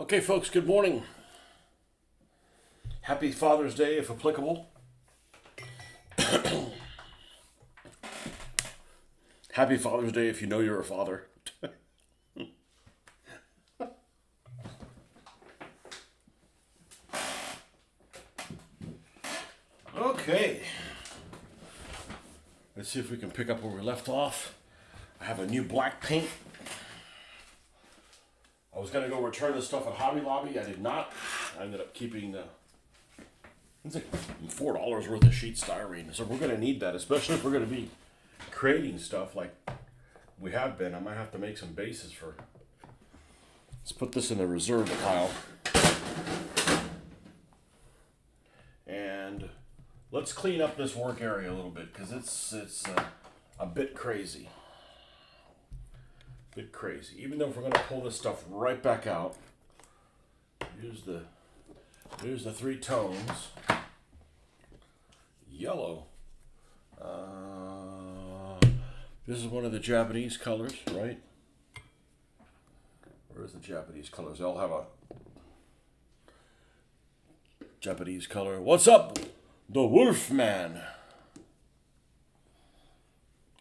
Okay, folks, good morning. Happy Father's Day, if applicable. Happy Father's Day if you know you're a father. Okay. Let's see if we can pick up where we left off. I have a new black paint. I was going to go return this stuff at Hobby Lobby. I did not. I ended up keeping it's like $4 worth of sheet styrene. So we're going to need that, especially if we're going to be creating stuff like we have been. I might have to make some bases for. Let's put this in the reserve pile. And let's clean up this work area a little bit because it's a bit crazy. Bit crazy. Even though if we're going to pull this stuff right back out, here's the three tones. Yellow. This is one of the Japanese colors, right? Where's the Japanese colors? They all have a Japanese color. What's up, the Wolfman?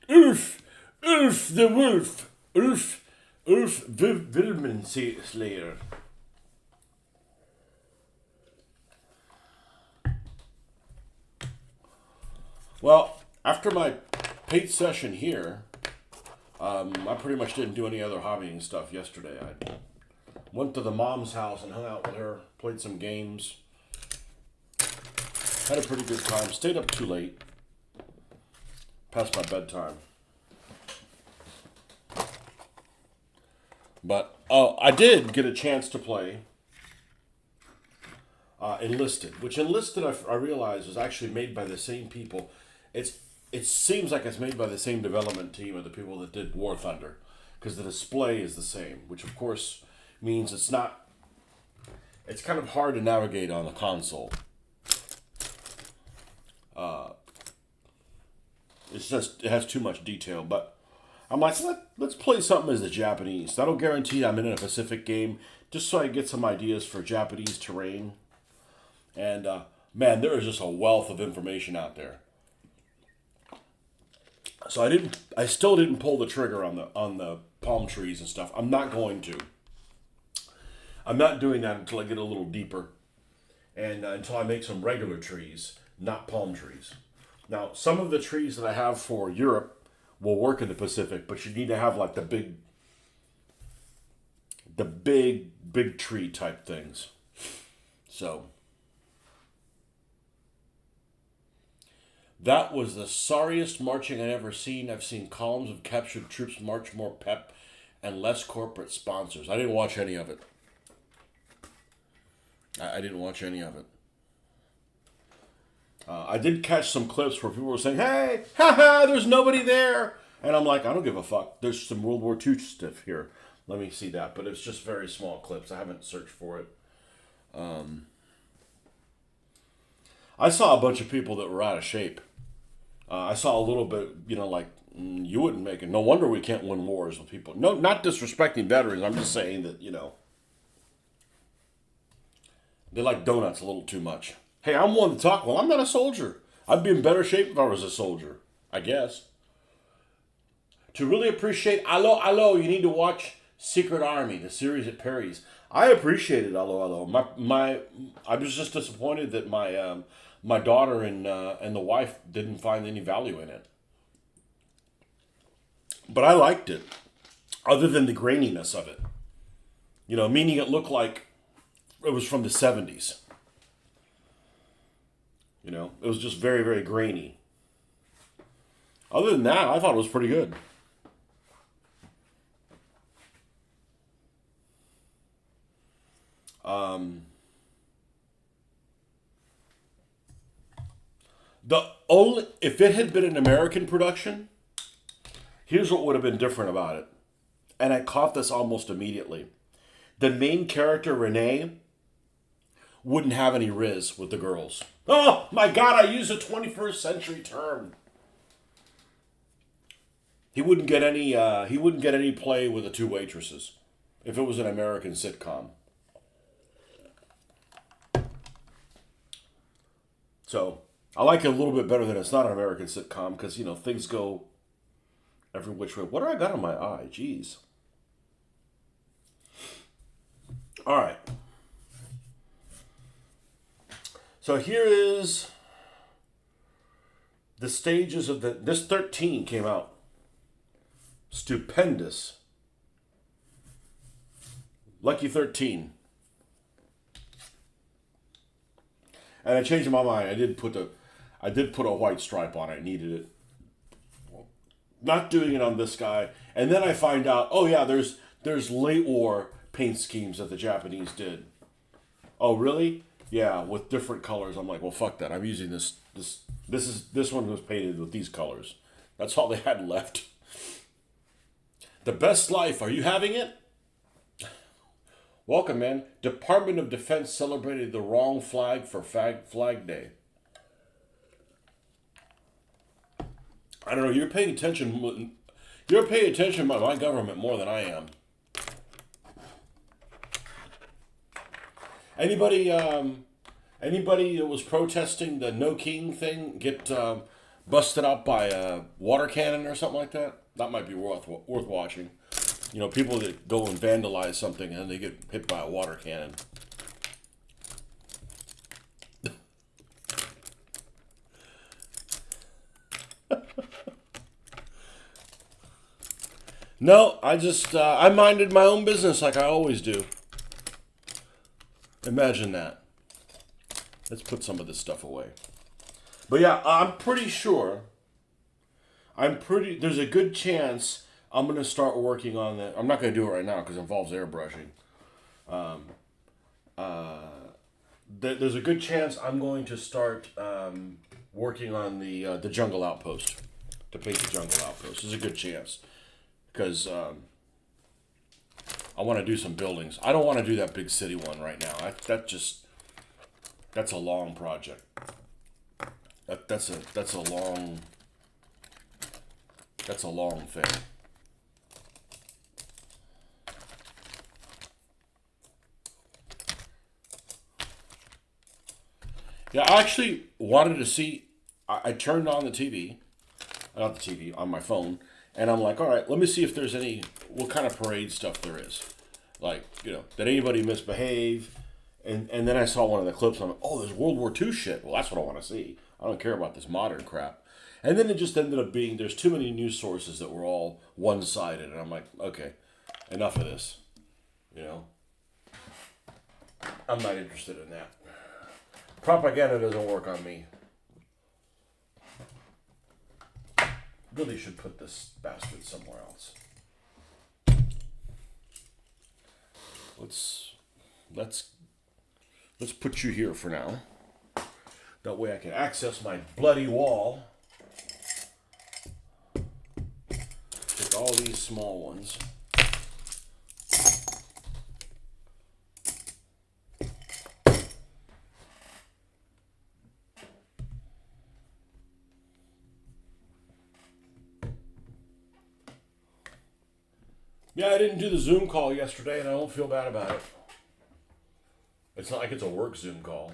Ulf, the wolf. Ulf Wilman Slayer. Well, after my paint session here, I pretty much didn't do any other hobbying stuff yesterday. I went to the mom's house and hung out with her, played some games, had a pretty good time, stayed up too late, past my bedtime. But I did get a chance to play Enlisted, which Enlisted I realized was actually made by the same people. It seems like it's made by the same development team of the people that did War Thunder, because the display is the same, which of course means it's kind of hard to navigate on the console. It has too much detail, but I'm like, let's play something as the Japanese. That'll guarantee I'm in a Pacific game, just so I get some ideas for Japanese terrain. And man, there is just a wealth of information out there. So I still didn't pull the trigger on the palm trees and stuff. I'm not going to. I'm not doing that until I get a little deeper, and until I make some regular trees, not palm trees. Now, some of the trees that I have for Europe will work in the Pacific, but you need to have like the big tree type things. So that was the sorriest marching I've ever seen. I've seen columns of captured troops march more pep and less corporate sponsors. I didn't watch any of it. I didn't watch any of it. I did catch some clips where people were saying, "Hey, haha, there's nobody there." And I'm like, I don't give a fuck. There's some World War II stuff here. Let me see that. But it's just very small clips. I haven't searched for it. I saw a bunch of people that were out of shape. I saw a little bit, like, you wouldn't make it. No wonder we can't win wars with people. No, not disrespecting veterans. I'm just saying that, they like donuts a little too much. Hey, I'm one to talk. Well, I'm not a soldier. I'd be in better shape if I was a soldier, I guess. To really appreciate Allo, you need to watch Secret Army, the series at Perry's. I appreciated Allo. I was just disappointed that my daughter and the wife didn't find any value in it. But I liked it, other than the graininess of it. Meaning it looked like it was from the 70s. It was just very, very grainy. Other than that, I thought it was pretty good. If it had been an American production, here's what would have been different about it. And I caught this almost immediately. The main character, Renee, wouldn't have any riz with the girls. Oh my God, I used a 21st century term. He wouldn't get any play with the two waitresses if it was an American sitcom. So I like it a little bit better than it's not an American sitcom because, things go every which way. What do I got on my eye? Jeez. All right. So here is the stages of this 13 came out. Stupendous. Lucky 13. And I changed my mind. I did put a white stripe on it. I needed it. Not doing it on this guy. And then I find out, oh yeah, there's late war paint schemes that the Japanese did. Oh really? Yeah, with different colors. I'm like, well, fuck that. I'm using this. This one was painted with these colors. That's all they had left. The best life. Are you having it? Welcome, man. Department of Defense celebrated the wrong flag for Flag Day. I don't know. You're paying attention. You're paying attention to my government more than I am. Anybody that was protesting the No King thing get busted up by a water cannon or something like that? That might be worth watching. People that go and vandalize something and they get hit by a water cannon. No, I minded my own business like I always do. Imagine that. Let's put some of this stuff away. But yeah, I'm pretty sure. There's a good chance I'm going to start working on that. I'm not going to do it right now because it involves airbrushing. There's a good chance I'm going to start working on the jungle outpost. To paint the jungle outpost. There's a good chance. Because I want to do some buildings. I don't want to do that big city one right now. That's a long project. That's a long thing. Yeah, I actually wanted to see. I turned on the TV, not the TV, on my phone. And I'm like, all right, let me see if there's what kind of parade stuff there is. Like, did anybody misbehave? And then I saw one of the clips. I'm like, oh, there's World War II shit. Well, that's what I want to see. I don't care about this modern crap. And then it just ended up being, there's too many news sources that were all one-sided. And I'm like, okay, enough of this. I'm not interested in that. Propaganda doesn't work on me. Really should put this bastard somewhere else. Let's put you here for now. That way I can access my bloody wall. Take all these small ones. Yeah, I didn't do the Zoom call yesterday, and I don't feel bad about it. It's not like it's a work Zoom call.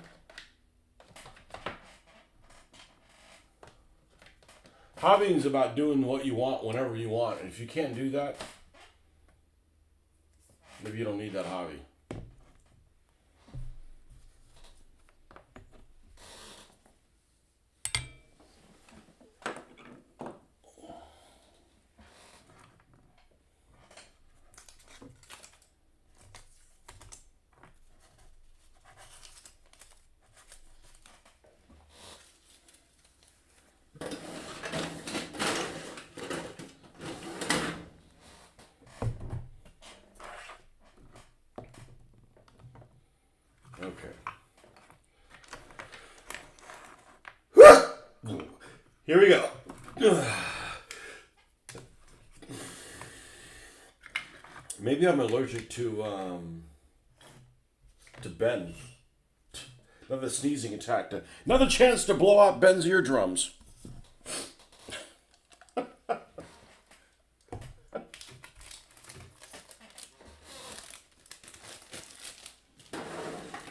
Hobbying is about doing what you want whenever you want, and if you can't do that, maybe you don't need that hobby. Here we go. Maybe I'm allergic to Ben. Another sneezing attack. Another chance to blow out Ben's eardrums. All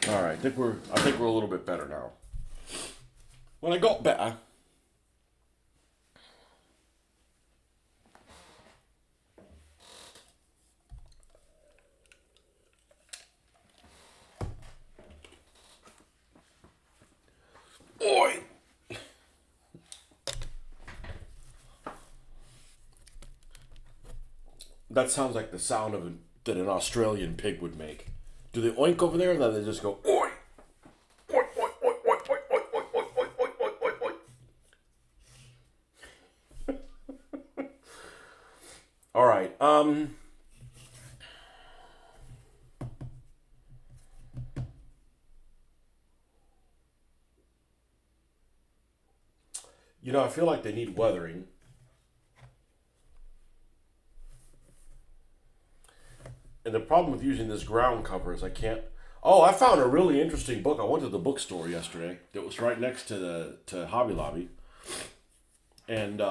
right, I think we're a little bit better now. When I got better, oi! That sounds like the sound that an Australian pig would make. Do they oink over there, or then they just go oi? Oi, oi, oi, oi, oi, oi, oi, oi, oi, oi, oi, oi, oi. All right. I feel like they need weathering. And the problem with using this ground cover is I can't. Oh, I found a really interesting book. I went to the bookstore yesterday that was right next to Hobby Lobby, and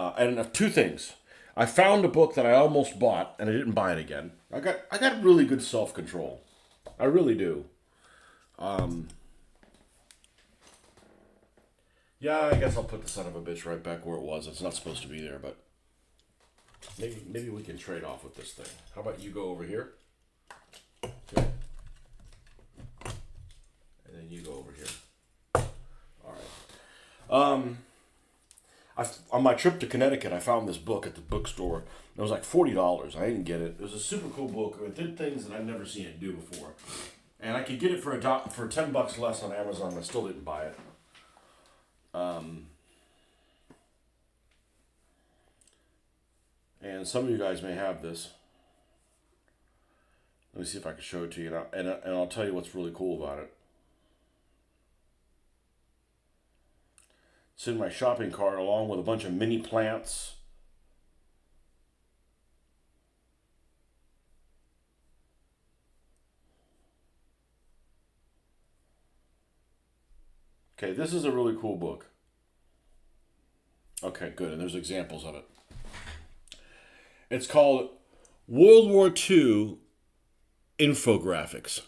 two things. I found a book that I almost bought, and I didn't buy it again. I got really good self control. I really do. Yeah, I guess I'll put the son of a bitch right back where it was. It's not supposed to be there, but maybe we can trade off with this thing. How about you go over here? Okay. And then you go over here. All right. On my trip to Connecticut, I found this book at the bookstore. It was like $40. I didn't get it. It was a super cool book. It did things that I'd never seen it do before, and I could get it for $10 less on Amazon. I still didn't buy it. And some of you guys may have this. Let me see if I can show it to you, and I'll tell you what's really cool about it. It's in my shopping cart along with a bunch of mini plants. Okay, this is a really cool book. Okay, good, and there's examples of it. It's called World War II Infographics.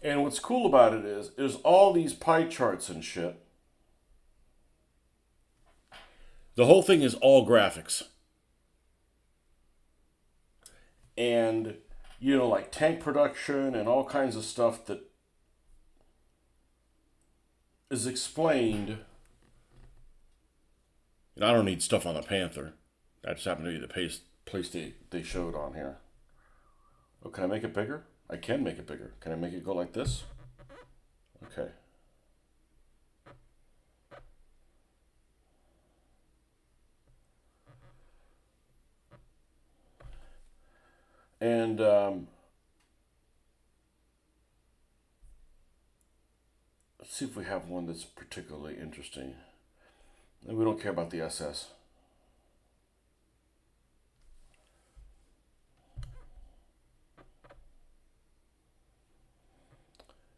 And what's cool about it is there's all these pie charts and shit. The whole thing is all graphics. And, like tank production and all kinds of stuff that is explained. And I don't need stuff on the Panther. That just happened to be the place they showed on here. Oh, can I make it bigger? I can make it bigger. Can I make it go like this? Okay. And let's see if we have one that's particularly interesting. And we don't care about the SS.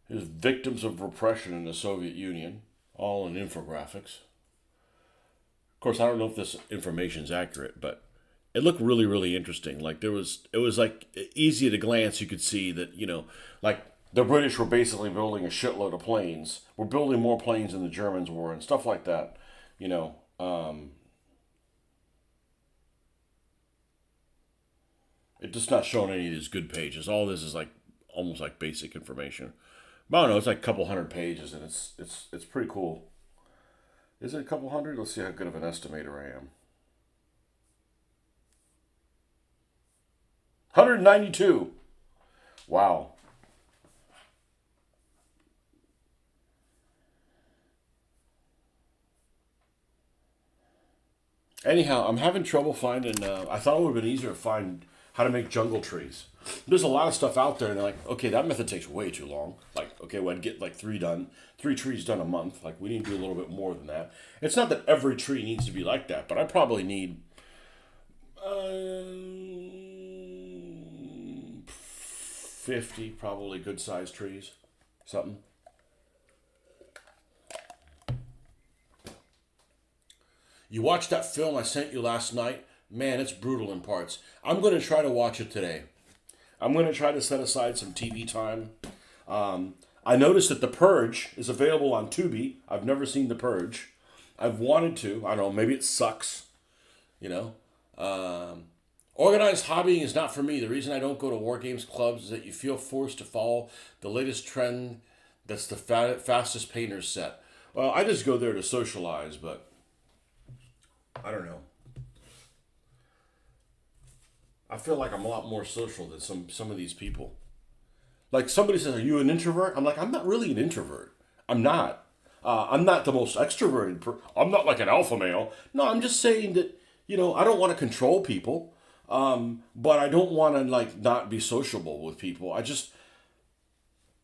Here's victims of repression in the Soviet Union, all in infographics. Of course, I don't know if this information is accurate, but it looked really, really interesting. Like it was like easy at a glance. You could see that like the British were basically building a shitload of planes. We're building more planes than the Germans were, and stuff like that. It's just not showing any of these good pages. All this is like almost like basic information. But I don't know. It's like a couple hundred pages, and it's pretty cool. Is it a couple hundred? Let's see how good of an estimator I am. 192. Wow. Anyhow, I'm having trouble finding. I thought it would have been easier to find how to make jungle trees. There's a lot of stuff out there, and they're like, okay, that method takes way too long. Like, okay, well, I'd get like three trees done a month. Like, we need to do a little bit more than that. It's not that every tree needs to be like that, but I probably need 50 probably good sized trees, something. You watched that film I sent you last night? Man, it's brutal in parts. I'm going to try to watch it today. I'm going to try to set aside some TV time. I noticed that The Purge is available on Tubi. I've never seen The Purge. I've wanted to. I don't know. Maybe it sucks. You know. Organized hobbying is not for me. The reason I don't go to war games clubs is that you feel forced to follow the latest trend that's the fastest painter's set. Well, I just go there to socialize, but I don't know. I feel like I'm a lot more social than some of these people. Like somebody says, "Are you an introvert?" I'm like, I'm not really an introvert. I'm not. I'm not the most extroverted. I'm not like an alpha male. No, I'm just saying that I don't want to control people, but I don't want to like not be sociable with people.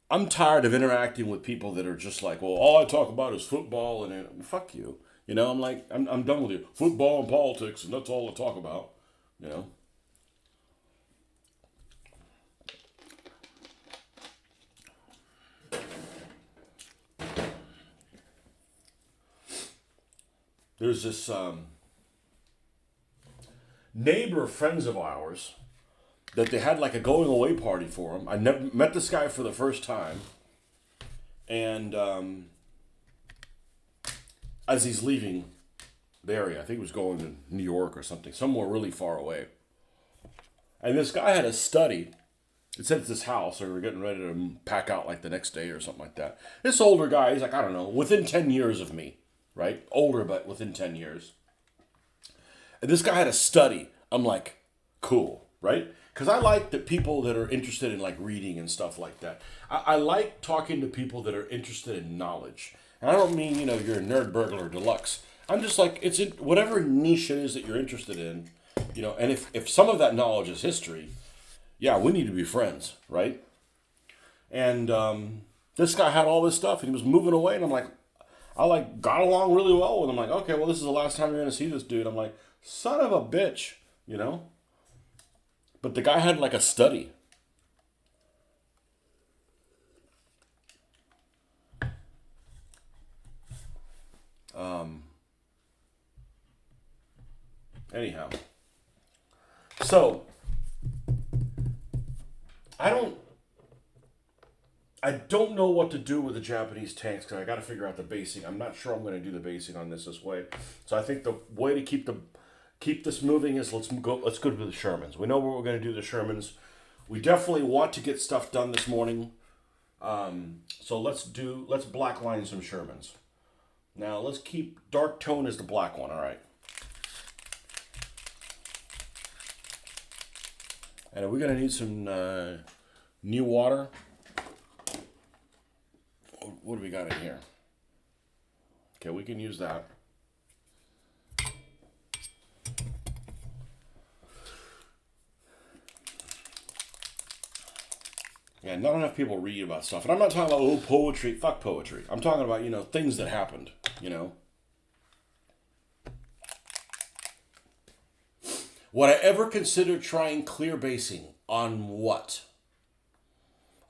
I'm tired of interacting with people that are just like, well, all I talk about is football and fuck you. I'm like, I'm done with you. Football and politics, and that's all I talk about. You know. There's this neighbor friends of ours that they had like a going away party for him. I never met this guy for the first time, and as he's leaving the area, I think he was going to New York or something, somewhere really far away. And this guy had a study. It said it's his house, or we're getting ready to pack out like the next day or something like that. This older guy, he's like, I don't know, within 10 years of me. Right? Older, but within 10 years. And this guy had a study. I'm like, cool, right? Because I like the people that are interested in like reading and stuff like that. I like talking to people that are interested in knowledge. And I don't mean, you're a nerd burglar deluxe. I'm just like, it's in whatever niche it is that you're interested in, and if some of that knowledge is history, yeah, we need to be friends, right? And this guy had all this stuff and he was moving away, and I'm like, I like got along really well with him. I'm like, okay, well, this is the last time you're going to see this dude. I'm like, son of a bitch, But the guy had like a study. Anyhow. So, I don't know what to do with the Japanese tanks because I got to figure out the basing. I'm not sure I'm going to do the basing on this way. So I think the way to keep this moving is let's go to the Shermans. We know what we're going to do the Shermans. We definitely want to get stuff done this morning. So let's blackline some Shermans. Now let's keep dark tone as the black one. All right. And we're going to need some new water. What do we got in here? Okay, we can use that. Yeah, not enough people read about stuff. And I'm not talking about, poetry. Fuck poetry. I'm talking about, things that happened, Would I ever consider trying clear basing on what?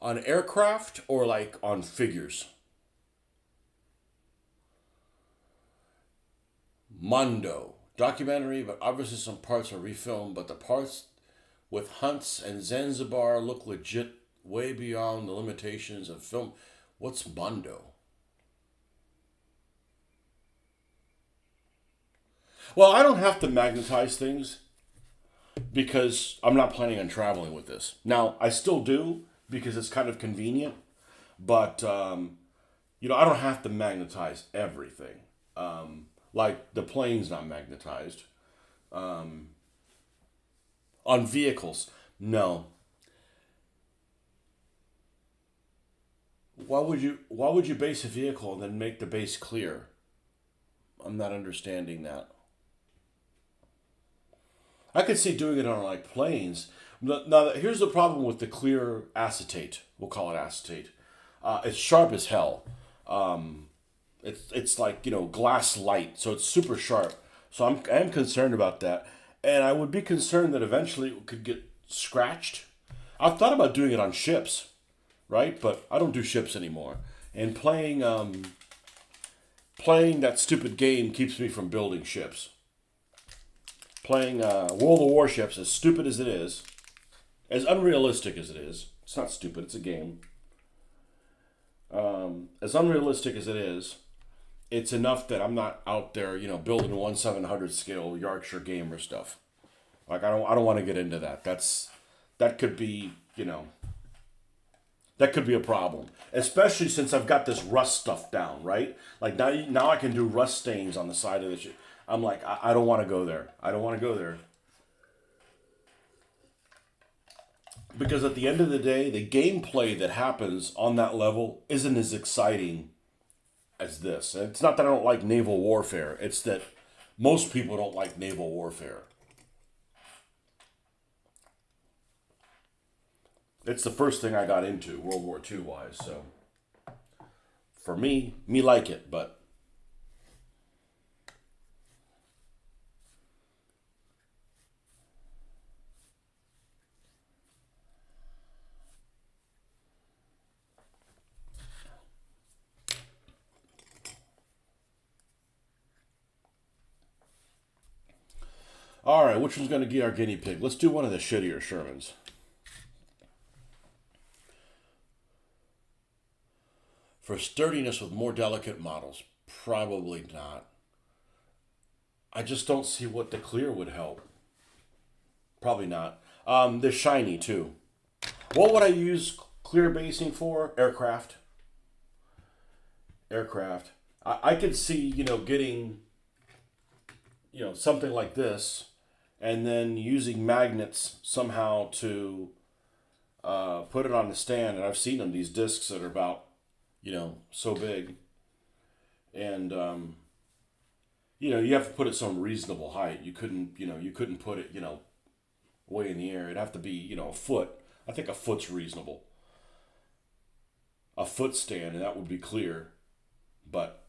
On aircraft or like on figures? Mondo. Documentary, but obviously some parts are refilmed, but the parts with hunts and Zanzibar look legit way beyond the limitations of film. What's Mondo? Well, I don't have to magnetize things because I'm not planning on traveling with this. Now, I still do because it's kind of convenient, but I don't have to magnetize everything. Like the plane's not magnetized. On vehicles, no. Why would you base a vehicle and then make the base clear? I'm not understanding that. I could see doing it on like planes. Now, here's the problem with the clear acetate. We'll call it acetate. It's sharp as hell. It's like glass light, so it's super sharp. So I am concerned about that, and I would be concerned that eventually it could get scratched. I've thought about doing it on ships, right? But I don't do ships anymore, and playing that stupid game keeps me from building ships. Playing World of Warships, as stupid as it is, as unrealistic as it is, it's not stupid, it's a game. As unrealistic as it is, it's enough that I'm not out there, building 1/700 scale Yorkshire gamer stuff. Like I don't want to get into that. That could be, that could be a problem, especially since I've got this rust stuff down, right? Like now I can do rust stains on the side of the shit. I'm like, I don't want to go there. I don't want to go there. Because at the end of the day, the gameplay that happens on that level isn't as exciting as this. And it's not that I don't like naval warfare, it's that most people don't like naval warfare. It's the first thing I got into, World War II wise, so for me like it, but all right, which one's going to be our guinea pig? Let's do one of the shittier Shermans. For sturdiness with more delicate models, probably not. I just don't see what the clear would help. Probably not. They're shiny too. What would I use clear basing for? Aircraft. Aircraft. I could see, getting, something like this and then using magnets somehow to put it on the stand. And I've seen them, these discs that are about, so big. And, you have to put it some reasonable height. You couldn't put it, way in the air. It'd have to be, a foot. I think a foot's reasonable. A foot stand, and that would be clear. But,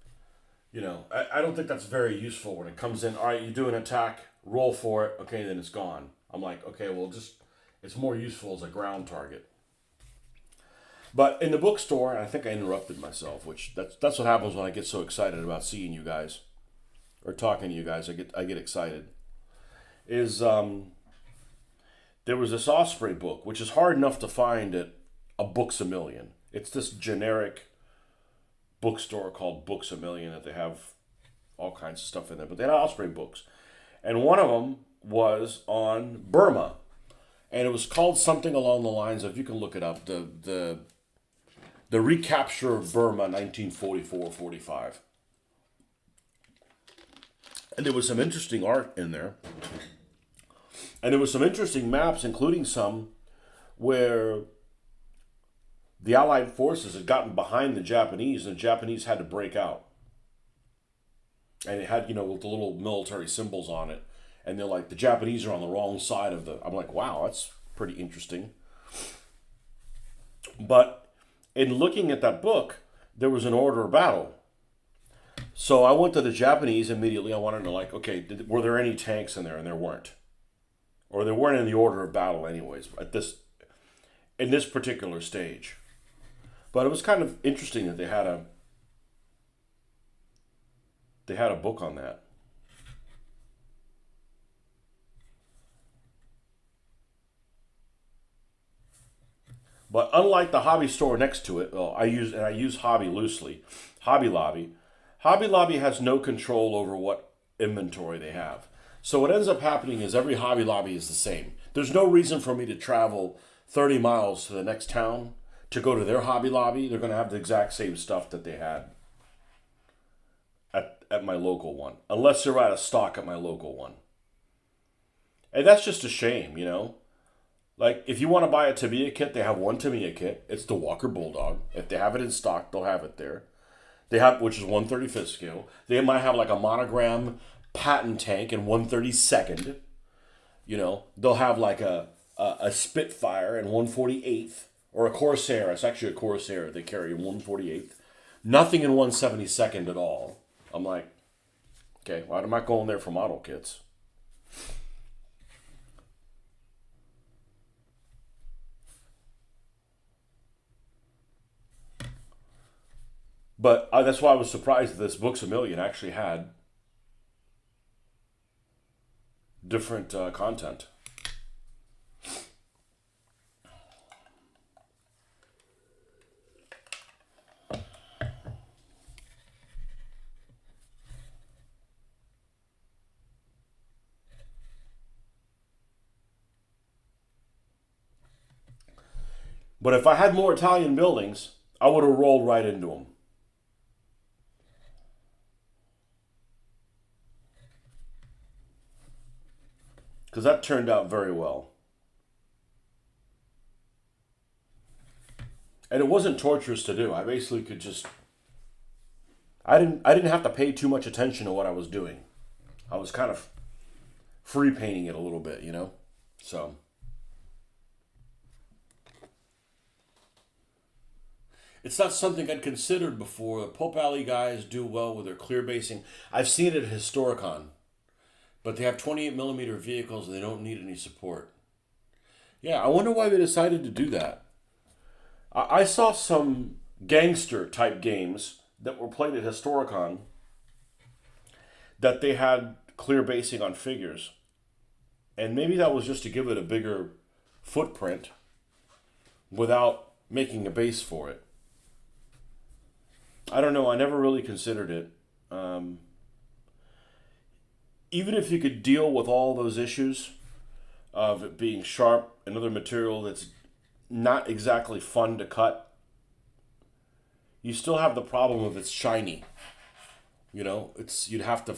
I don't think that's very useful when it comes in. All right, you do an attack, roll for it. Okay, then it's gone. I'm like, okay, well, it's more useful as a ground target. But in the bookstore, and I think I interrupted myself, which that's what happens when I get so excited about seeing you guys or talking to you guys. I get excited. Is there was this Osprey book, which is hard enough to find at a Books a Million. It's this generic bookstore called Books a Million that they have all kinds of stuff in there, but they had Osprey books, and one of them was on Burma, and it was called something along the lines of, you can look it up, the recapture of Burma, 1944-45. And there was some interesting art in there. And there was some interesting maps, including some where the Allied forces had gotten behind the Japanese, and the Japanese had to break out. And it had, with the little military symbols on it. And they're like, the Japanese are on the wrong side of the... I'm like, wow, that's pretty interesting. But in looking at that book, there was an order of battle. So I went to the Japanese immediately. I wanted to okay, were there any tanks in there? And there weren't. Or they weren't in the order of battle anyways, in this particular stage. But it was kind of interesting that they had a book on that. But unlike the hobby store next to it, I use hobby loosely, Hobby Lobby. Hobby Lobby has no control over what inventory they have. So what ends up happening is every Hobby Lobby is the same. There's no reason for me to travel 30 miles to the next town to go to their Hobby Lobby. They're going to have the exact same stuff that they had at my local one, unless they're out of stock at my local one. And that's just a shame, Like, if you want to buy a Tamiya kit, they have one Tamiya kit. It's the Walker Bulldog. If they have it in stock, they'll have it there. They have, which is 1/35th scale. They might have like a monogram Patton tank in 1/32nd. They'll have like a Spitfire in 1/48th, or a Corsair. It's actually a Corsair they carry in 1/48th. Nothing in 1/72nd at all. I'm like, okay, well, I'm not going there for model kits. But that's why I was surprised that this Books a Million actually had different content. But if I had more Italian buildings, I would have rolled right into them. Because that turned out very well. And it wasn't torturous to do. I basically could just I didn't have to pay too much attention to what I was doing. I was kind of free painting it a little bit, you know? So it's not something I'd considered before. The Pope Alley guys do well with their clear basing. I've seen it at Historicon, but they have 28 millimeter vehicles and they don't need any support. Yeah, I wonder why they decided to do that. I saw some gangster type games that were played at Historicon that they had clear basing on figures. And maybe that was just to give it a bigger footprint without making a base for it. I don't know. I never really considered it. Even if you could deal with all those issues of it being sharp, another material that's not exactly fun to cut, you still have the problem of it's shiny. You know, you'd have to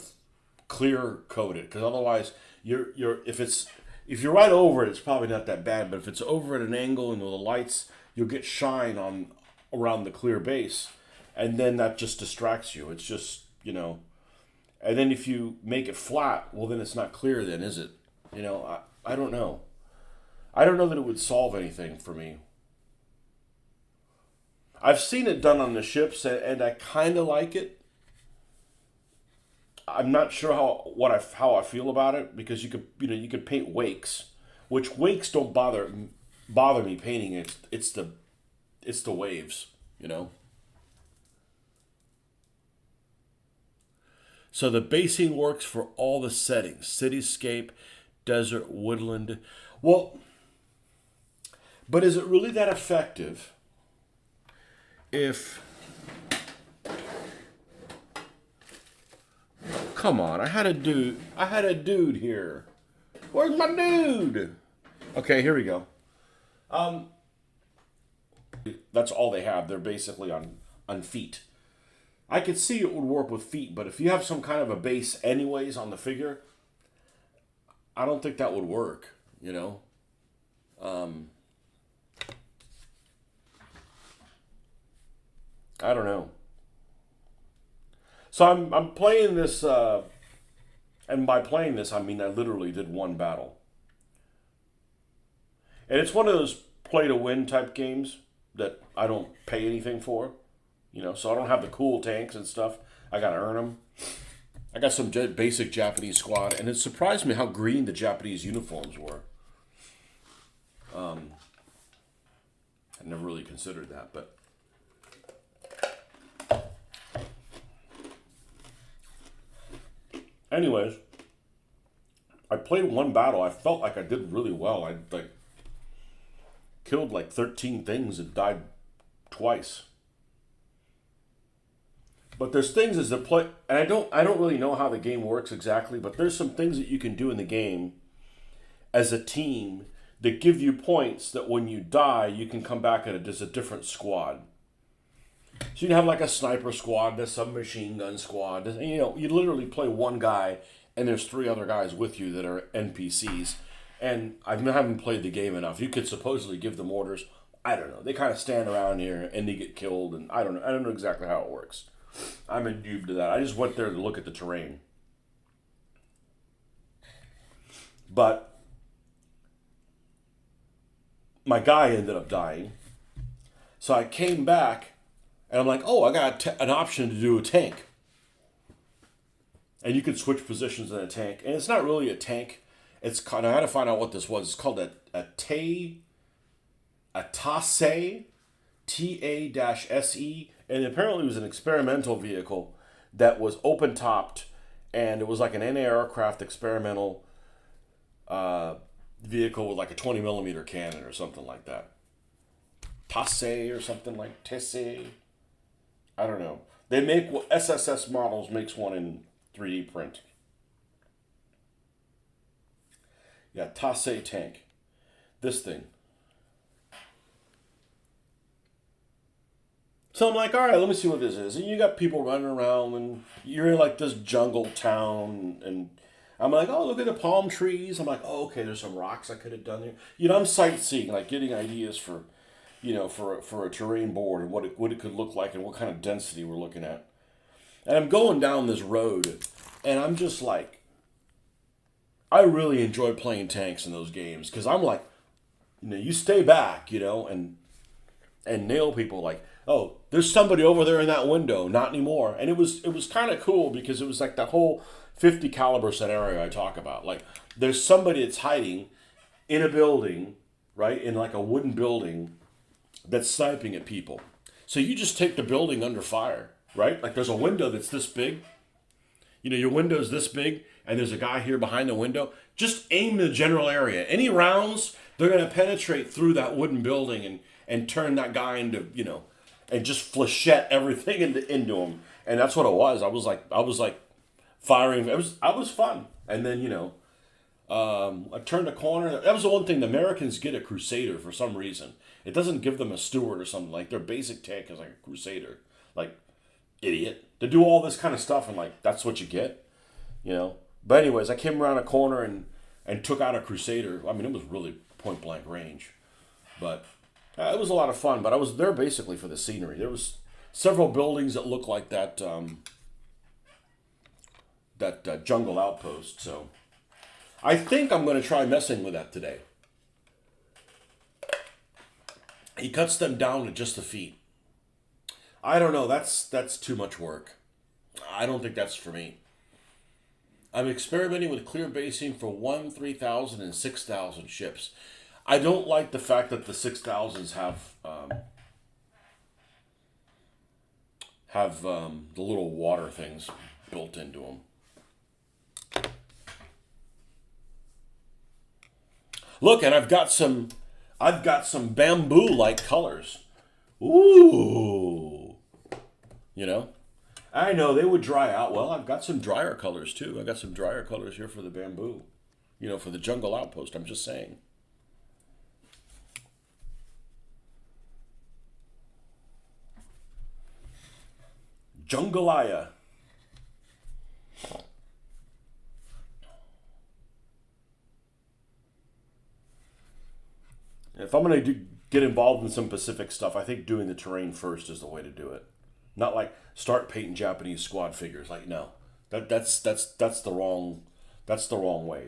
clear coat it because otherwise if you're right over it, it's probably not that bad. But if it's over at an angle and with the lights, you'll get shine on around the clear base, and then that just distracts you. It's just and then if you make it flat, well then it's not clear. Then is it? I don't know. I don't know that it would solve anything for me. I've seen it done on the ships, and I kind of like it. I'm not sure how I feel about it because you could paint wakes, which wakes don't bother me painting. It's the waves, you know. So the basing works for all the settings: cityscape, desert, woodland. Well, but is it really that effective if? Come on, I had a dude here. Where's my dude? Okay, here we go. That's all they have. They're basically on feet. I could see it would work with feet, but if you have some kind of a base anyways on the figure, I don't think that would work, you know? I don't know. So I'm playing this, and by playing this, I mean I literally did one battle. And it's one of those play to win type games that I don't pay anything for, so I don't have the cool tanks and stuff. I gotta earn them. I got some basic Japanese squad, and it surprised me how green the Japanese uniforms were. I never really considered that, but anyways, I played one battle. I felt like I did really well. I killed 13 things and died twice. But there's things as a play, and I don't really know how the game works exactly, but there's some things that you can do in the game as a team that give you points that when you die, you can come back at as a different squad. So you have a sniper squad, a submachine gun squad. You literally play one guy, and there's 3 other guys with you that are NPCs. And I haven't played the game enough. You could supposedly give them orders. I don't know. They kind of stand around here and they get killed, and I don't know. I don't know exactly how it works. I'm a noob to that. I just went there to look at the terrain. But my guy ended up dying. So I came back, and I'm like, oh, I got an option to do a tank. And you can switch positions in a tank. And it's not really a tank. It's kind of, I had to find out what this was. It's called a Tasse, TA-SE. And apparently it was an experimental vehicle that was open-topped. And it was like an anti-aircraft experimental vehicle with a 20 millimeter cannon or something like that. Tasse or something like Tesse. I don't know. They make SSS models makes one in 3D print. Yeah, Tasse tank. This thing. So I'm like, all right, let me see what this is. And you got people running around, and you're in like this jungle town, and I'm like, oh, look at the palm trees. I'm like, oh, okay, there's some rocks I could have done here. I'm sightseeing, like getting ideas for, for a terrain board and what it could look like and what kind of density we're looking at. And I'm going down this road, and I'm just like, I really enjoy playing tanks in those games because I'm like, you stay back, and nail people like, oh, there's somebody over there in that window, not anymore. And it was kind of cool because it was like that whole 50 caliber scenario I talk about. Like there's somebody that's hiding in a building, right, in like a wooden building that's sniping at people. So you just take the building under fire, right? Like there's a window that's this big. Your window's this big, and there's a guy here behind the window. Just aim in the general area. Any rounds, they're going to penetrate through that wooden building and turn that guy into, and just flechette everything into him. And that's what it was. I was like firing. I was fun. And then, I turned a corner. That was the one thing. The Americans get a Crusader for some reason. It doesn't give them a Stewart or something. Like their basic tank is like a Crusader. Like, idiot. To do all this kind of stuff and like, that's what you get, But anyways, I came around a corner and took out a Crusader. I mean, it was really point blank range. But it was a lot of fun, but I was there basically for the scenery. There was several buildings that looked like that jungle outpost. So I think I'm going to try messing with that today. He cuts them down to just the feet. I don't know. That's too much work. I don't think that's for me. I'm experimenting with clear basing for 1, 3,000, and 6,000 ships. I don't like the fact that the 6,000s have the little water things built into them. Look, and I've got some bamboo-like colors. Ooh, I know they would dry out. Well, I've got some drier colors too. I got some drier colors here for the bamboo, for the jungle outpost. I'm just saying. Jungalaya. If I'm going to get involved in some Pacific stuff, I think doing the terrain first is the way to do it. Not like start painting Japanese squad figures. Like no, that's the wrong way.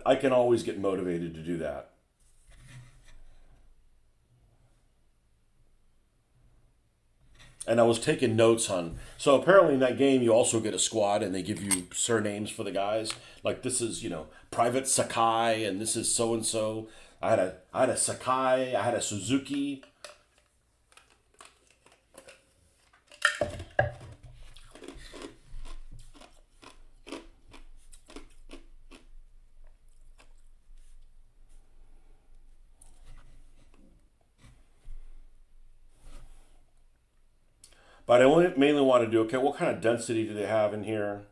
I can always get motivated to do that. And I was taking notes on. So apparently in that game you also get a squad, and they give you surnames for the guys. Like this is Private Sakai, and this is so and so. I had a Sakai. I had a Suzuki. But I mainly want to do, okay, what kind of density do they have in here?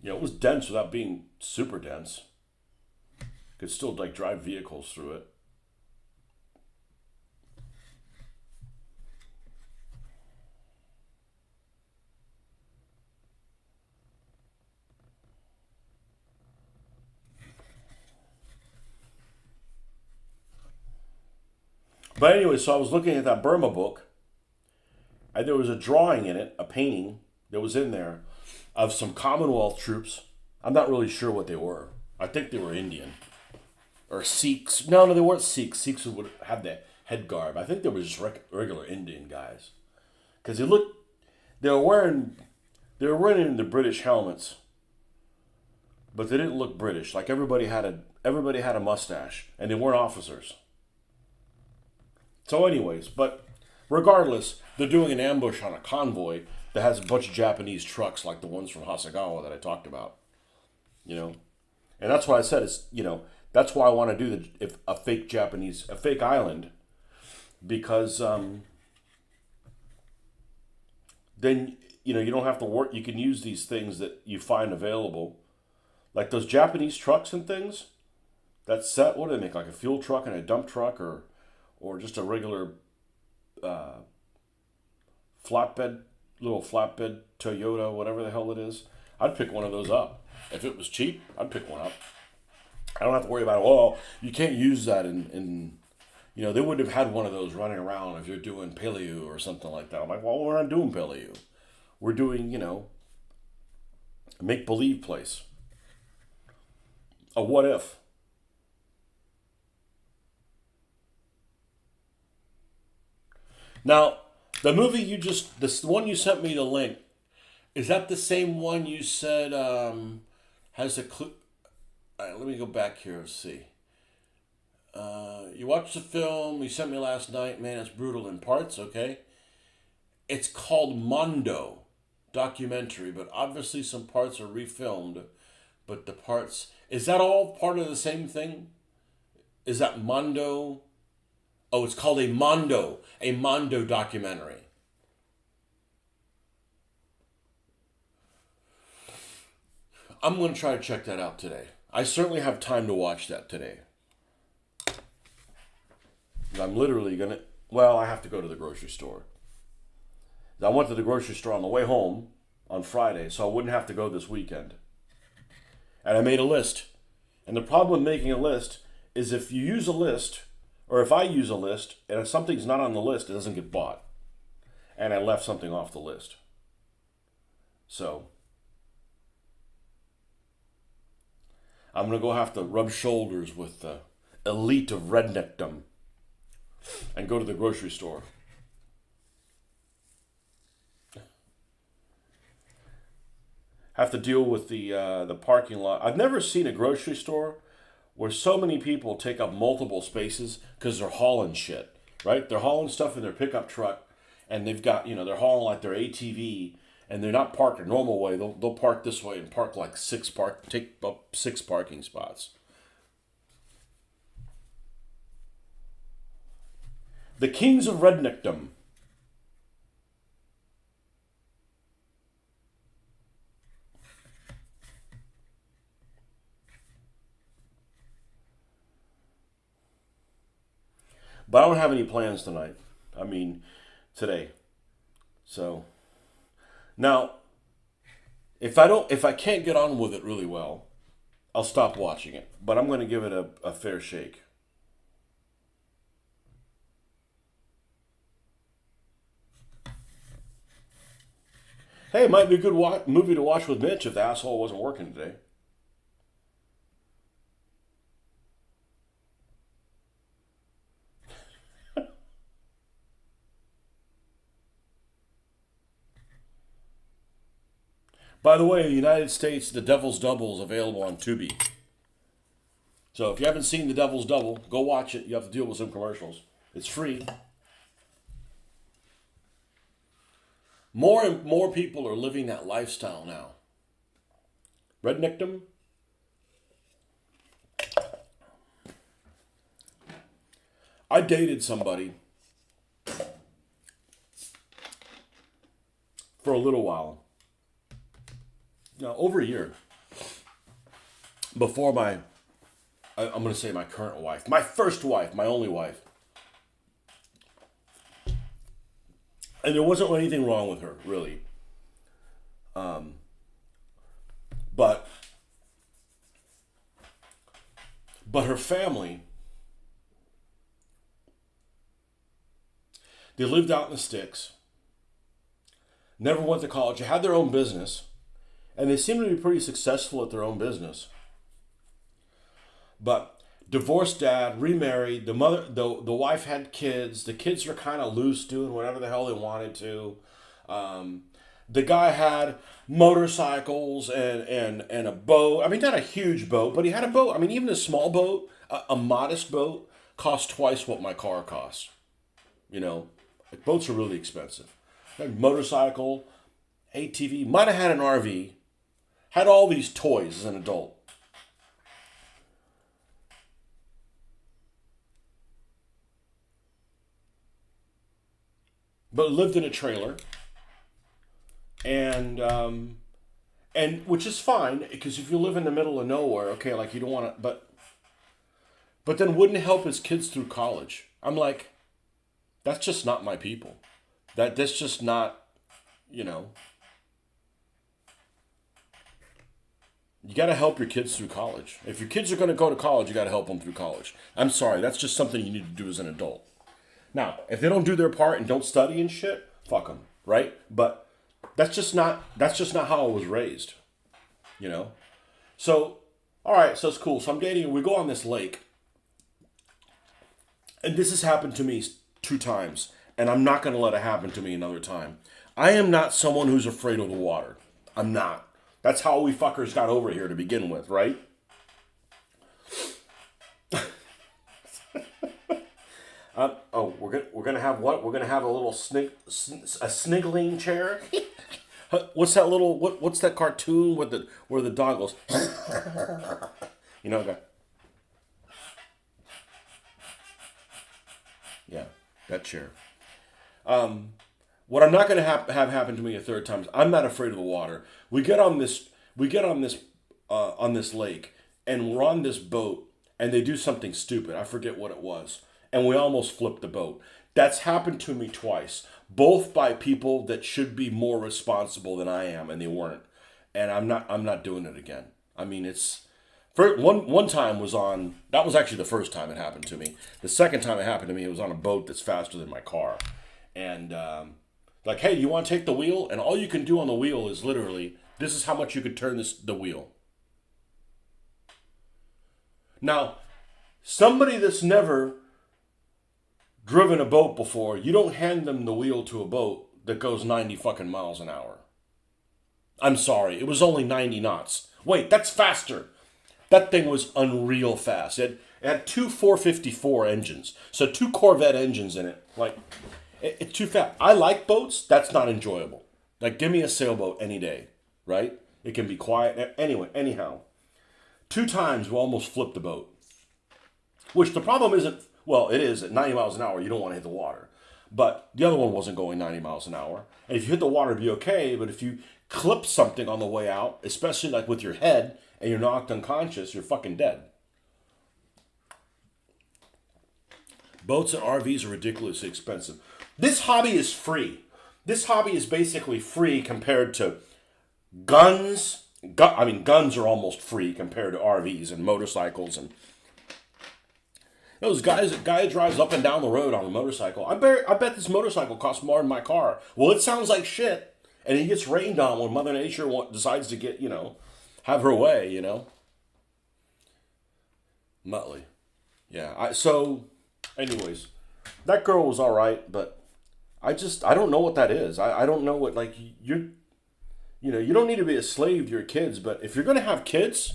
It was dense without being super dense. Could still like drive vehicles through it. But anyway, so I was looking at that Burma book, and there was a drawing in it, a painting that was in there of some Commonwealth troops. I'm not really sure what they were. I think they were Indian. Or Sikhs. No, they weren't Sikhs. Sikhs would have the head garb. I think they were just regular Indian guys. Because they were wearing the British helmets, but they didn't look British. Like everybody had a mustache, and they weren't officers. So anyways, but regardless, they're doing an ambush on a convoy that has a bunch of Japanese trucks like the ones from Hasegawa that I talked about. And that's what I said is, that's why I want to do a fake island, because then, you don't have to work. You can use these things that you find available, like those Japanese trucks and things. That set, what do they make, like a fuel truck and a dump truck, or or just a regular flatbed, little flatbed Toyota, whatever the hell it is, I'd pick one of those up. If it was cheap, I'd pick one up. I don't have to worry about, oh, you can't use that in they wouldn't have had one of those running around if you're doing paleo or something like that. I'm like, well, we're not doing paleo. We're doing, a make-believe place. A what if. Now, the movie this one you sent me the link, is that the same one you said has a clue? All right, let me go back here and see. You watched the film you sent me last night. Man, it's brutal in parts, okay? It's called Mondo documentary, but obviously some parts are refilmed. But the parts, is that all part of the same thing? Is that Mondo? Oh, it's called a Mondo documentary. I'm going to try to check that out today. I certainly have time to watch that today. I'm literally going to, I have to go to the grocery store. I went to the grocery store on the way home on Friday, so I wouldn't have to go this weekend. And I made a list. And the problem with making a list is if you use a list, or if I use a list, and if something's not on the list, it doesn't get bought. And I left something off the list. So, I'm going to go have to rub shoulders with the elite of redneckdom and go to the grocery store. Have to deal with the parking lot. I've never seen a grocery store where so many people take up multiple spaces because they're hauling shit, right? They're hauling stuff in their pickup truck, and they've got, they're hauling like their ATV, and they're not parked a normal way. They'll park this way and park like take up 6 parking spots. The kings of redneckdom. But I don't have any plans tonight. I mean, today. So, now, if I can't get on with it really well, I'll stop watching it. But I'm going to give it a fair shake. Hey, it might be a good movie to watch with Mitch if the asshole wasn't working today. By the way, in the United States, The Devil's Double is available on Tubi. So if you haven't seen The Devil's Double, go watch it. You have to deal with some commercials. It's free. More and more people are living that lifestyle now. Redneckdom. I dated somebody for a little while. Over a year. Before I'm going to say my current wife. My first wife, my only wife. And there wasn't anything wrong with her, really. But her family, they lived out in the sticks, never went to college, they had their own business, and they seemed to be pretty successful at their own business. But divorced dad, remarried, the wife had kids, the kids were kind of loose doing whatever the hell they wanted to. The guy had motorcycles and a boat. I mean, not a huge boat, but he had a boat. I mean, even a small boat, a modest boat, cost twice what my car costs. Like boats are really expensive. Had motorcycle, ATV, might have had an RV, had all these toys as an adult. But lived in a trailer. And which is fine, because if you live in the middle of nowhere, okay, like you don't want to, but then wouldn't help his kids through college. I'm like, that's just not my people. That's just not, you know. You got to help your kids through college. If your kids are going to go to college, you got to help them through college. I'm sorry, that's just something you need to do as an adult. Now, if they don't do their part and don't study and shit, fuck them, right? But that's just not how I was raised, you know. So, all right, so it's cool. So I'm dating. We go on this lake, and this has happened to me 2 times, and I'm not going to let it happen to me another time. I am not someone who's afraid of the water. I'm not. That's how we fuckers got over here to begin with, right? We're gonna have what? We're gonna have a little a sniggling chair. What's that little what's that cartoon where the dog goes? You know that? Yeah, that chair. What I'm not going to have happen to me a third time is I'm not afraid of the water. We get on this lake, and we're on this boat, and they do something stupid. I forget what it was, and we almost flipped the boat. That's happened to me twice, both by people that should be more responsible than I am, and they weren't. And I'm not doing it again. I mean, it's one time was on. That was actually the first time it happened to me. The second time it happened to me, it was on a boat that's faster than my car, and like, hey, you want to take the wheel? And all you can do on the wheel is literally, this is how much you could turn the wheel. Now, somebody that's never driven a boat before, you don't hand them the wheel to a boat that goes 90 fucking miles an hour. I'm sorry, it was only 90 knots. Wait, that's faster. That thing was unreal fast. It had two 454 engines, so 2 Corvette engines in it. Like, it's too fast. I like boats. That's not enjoyable. Like, give me a sailboat any day, right? It can be quiet. Anyway, anyhow. 2 times we almost flipped the boat. Which the problem isn't, well, it is at 90 miles an hour, you don't want to hit the water. But the other one wasn't going 90 miles an hour. And if you hit the water, it'd be okay. But if you clip something on the way out, especially like with your head, and you're knocked unconscious, you're fucking dead. Boats and RVs are ridiculously expensive. This hobby is free. This hobby is basically free compared to guns. Guns are almost free compared to RVs and motorcycles. And those guys, a guy drives up and down the road on a motorcycle. I bet this motorcycle costs more than my car. Well, it sounds like shit. And he gets rained on when Mother Nature decides to get, have her way, Muttley. Yeah. Anyways, that girl was all right, but I don't know what that is. I don't know what, like, you don't need to be a slave to your kids, but if you're going to have kids,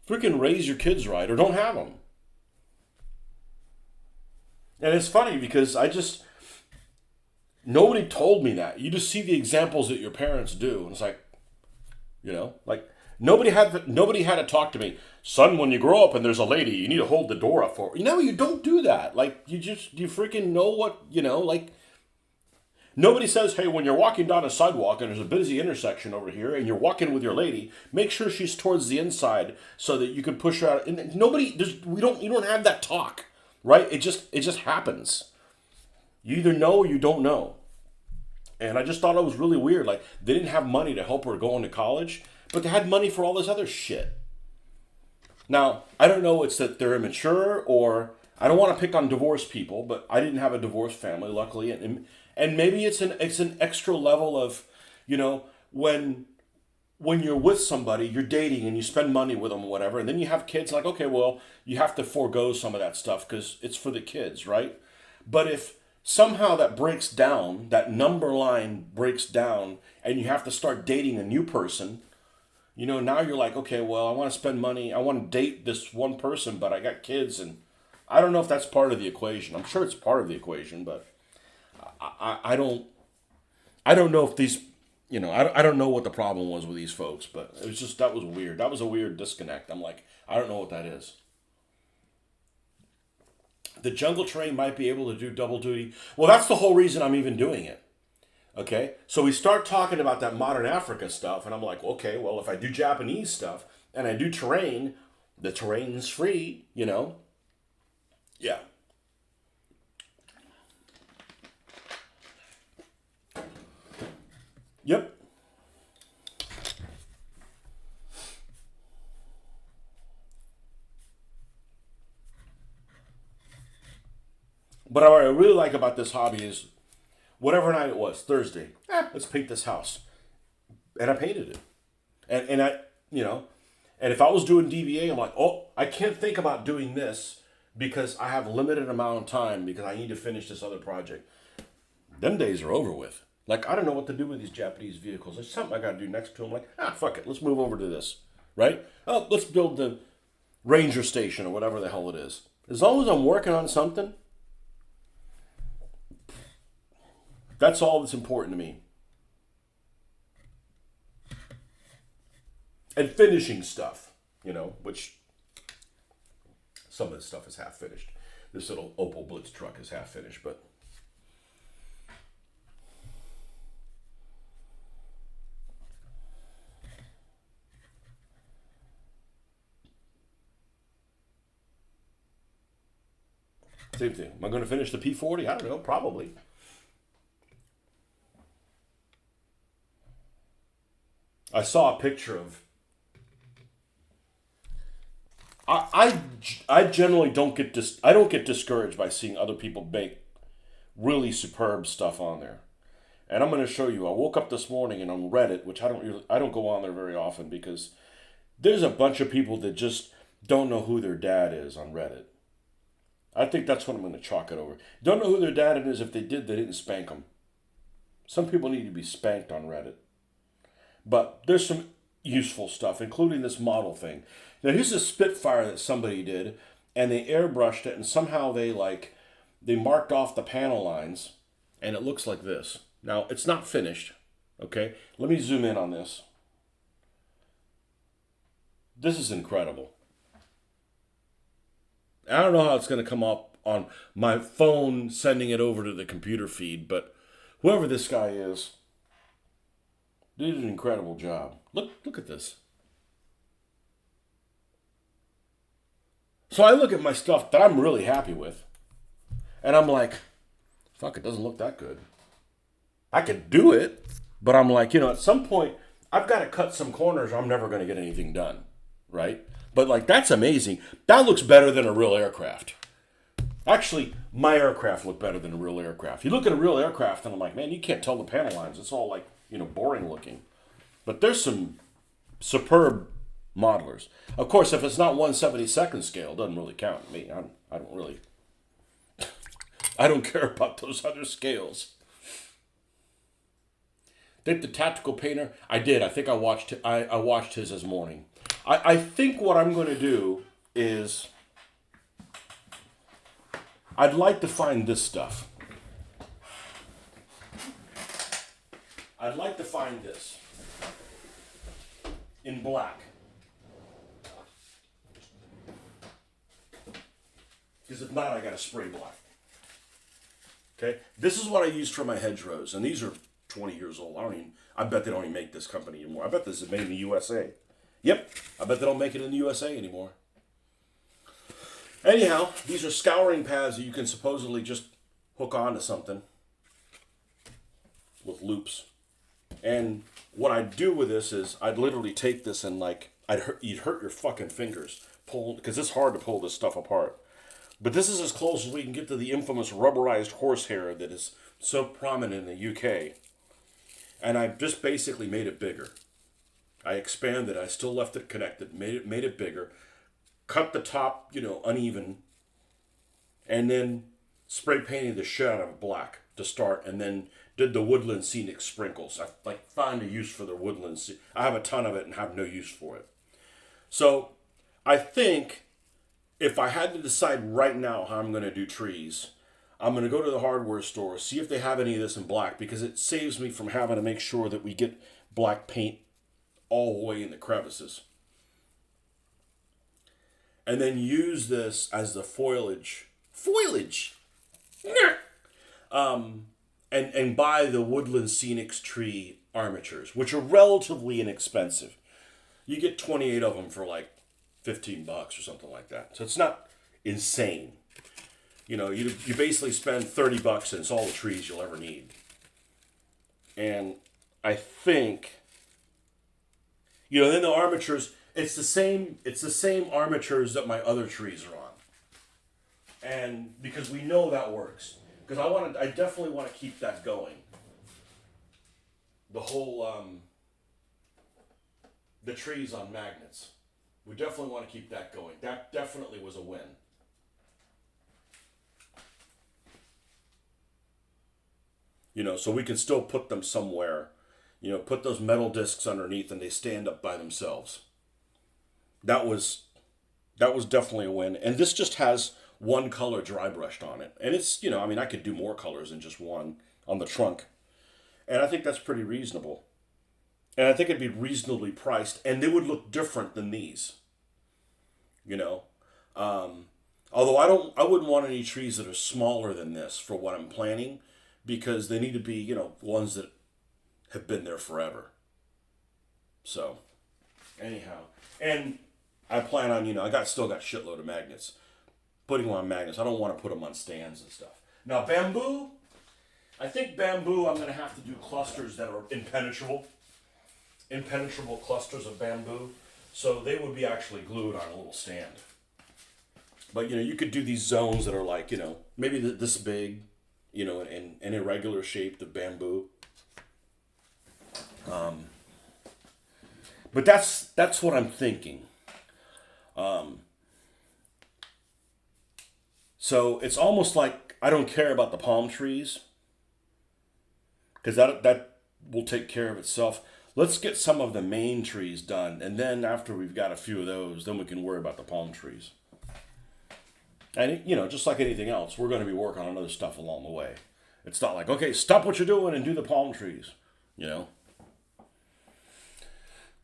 freaking raise your kids right, or don't have them. And it's funny because nobody told me that. You just see the examples that your parents do, and it's like, like, nobody had to talk to me. Son, when you grow up and there's a lady, you need to hold the door up for her. You don't do that. Like, you freaking know what, like, nobody says, hey, when you're walking down a sidewalk and there's a busy intersection over here and you're walking with your lady, make sure she's towards the inside so that you can push her out. And you don't have that talk, right? It just happens. You either know or you don't know. And I just thought it was really weird. Like, they didn't have money to help her go into college, but they had money for all this other shit. Now, I don't know, it's that they're immature, or I don't want to pick on divorced people, but I didn't have a divorced family, luckily, and maybe it's an extra level of, when you're with somebody, you're dating and you spend money with them or whatever, and then you have kids, like, okay, well, you have to forego some of that stuff because it's for the kids, right? But if somehow that breaks down, that number line breaks down, and you have to start dating a new person, now you're like, okay, well, I want to spend money. I want to date this one person, but I got kids, and I don't know if that's part of the equation. I'm sure it's part of the equation, but I don't know if these, I don't know what the problem was with these folks, but it was that was weird. That was a weird disconnect. I'm like, I don't know what that is. The jungle train might be able to do double duty. Well, that's the whole reason I'm even doing it. Okay, so we start talking about that modern Africa stuff, and I'm like, okay, well, if I do Japanese stuff and I do terrain, the terrain's free, Yeah. But what I really like about this hobby is whatever night it was, Thursday, let's paint this house. And I painted it. And I, you know, and if I was doing DVA, I'm like, oh, I can't think about doing this because I have limited amount of time because I need to finish this other project. Them days are over with. Like, I don't know what to do with these Japanese vehicles. There's something I got to do next to them. Like, fuck it. Let's move over to this. Right? Oh, let's build the Ranger Station or whatever the hell it is. As long as I'm working on something, that's all that's important to me. And finishing stuff, you know, which some of this stuff is half finished. This little Opel Blitz truck is half finished, but same thing. Am I going to finish the P40? I don't know, probably. I saw a picture of. I generally don't get I don't get discouraged by seeing other people make really superb stuff on there. And I'm going to show you. I woke up this morning and on Reddit, which I don't go on there very often because there's a bunch of people that just don't know who their dad is on Reddit. I think that's what I'm going to chalk it over. Don't know who their dad is. If they did, they didn't spank them. Some people need to be spanked on Reddit. But there's some useful stuff, including this model thing. Now here's a Spitfire that somebody did, and they airbrushed it, and somehow they marked off the panel lines, and it looks like this. Now it's not finished. Okay, let me zoom in on this. This is incredible. I don't know how it's going to come up on my phone sending it over to the computer feed, but whoever this guy is did an incredible job. Look at this. So I look at my stuff that I'm really happy with, and I'm like, fuck, it doesn't look that good. I could do it, but I'm like, at some point, I've got to cut some corners or I'm never going to get anything done, right? But like, that's amazing. That looks better than a real aircraft. Actually, my aircraft look better than a real aircraft. You look at a real aircraft and I'm like, man, you can't tell the panel lines. It's all like, boring looking. But there's some superb modelers. Of course, if it's not 1/72nd scale, it doesn't really count to me. I don't really, I don't care about those other scales. Think the tactical painter? I did. I think I watched his this morning. I think what I'm going to do is I'd like to find this stuff. I'd like to find this in black. Because if not, I got to spray black. Okay? This is what I used for my hedgerows, and these are 20 years old. I bet they don't even make this company anymore. I bet this is made in the USA. Yep, I bet they don't make it in the USA anymore. Anyhow, these are scouring pads that you can supposedly just hook onto something with loops. And what I'd do with this is I'd literally take this and you'd hurt your fucking fingers because it's hard to pull this stuff apart. But this is as close as we can get to the infamous rubberized horsehair that is so prominent in the UK. And I've just basically made it bigger. I expanded, I still left it connected, made it bigger, cut the top, uneven, and then spray painted the shit out of it black to start, and then did the woodland scenic sprinkles. I found a use for the woodland. I have a ton of it and have no use for it. So I think if I had to decide right now how I'm going to do trees, I'm going to go to the hardware store, see if they have any of this in black, because it saves me from having to make sure that we get black paint all the way in the crevices. And then use this as the foliage. And buy the Woodland Scenics tree armatures, which are relatively inexpensive. You get 28 of them for like $15 or something like that. So it's not insane. You basically spend $30 and it's all the trees you'll ever need. And I think, then the armatures, it's the same armatures that my other trees are on. And because we know that works. Because I definitely want to keep that going. The whole, the trees on magnets. We definitely want to keep that going. That definitely was a win. You know, so we can still put them somewhere. You know, put those metal discs underneath and they stand up by themselves. That was definitely a win. And this just has one color dry brushed on it. And it's, you know, I mean, I could do more colors than just one on the trunk. And I think that's pretty reasonable. And I think it'd be reasonably priced. And they would look different than these. You know? Although I wouldn't want any trees that are smaller than this for what I'm planning. Because they need to be, you know, ones that have been there forever. So, anyhow. And I plan on, you know, still got shitload of magnets. Putting them on magnets. I don't want to put them on stands and stuff. Now, bamboo. I think bamboo, I'm going to have to do clusters that are impenetrable. Impenetrable clusters of bamboo. So they would be actually glued on a little stand. But, you know, you could do these zones that are like, you know, maybe this big. You know, in an irregular shape of bamboo. But that's what I'm thinking. So it's almost like I don't care about the palm trees. Because that will take care of itself. Let's get some of the main trees done. And then after we've got a few of those, then we can worry about the palm trees. And, you know, just like anything else, we're going to be working on other stuff along the way. It's not like, okay, stop what you're doing and do the palm trees, you know.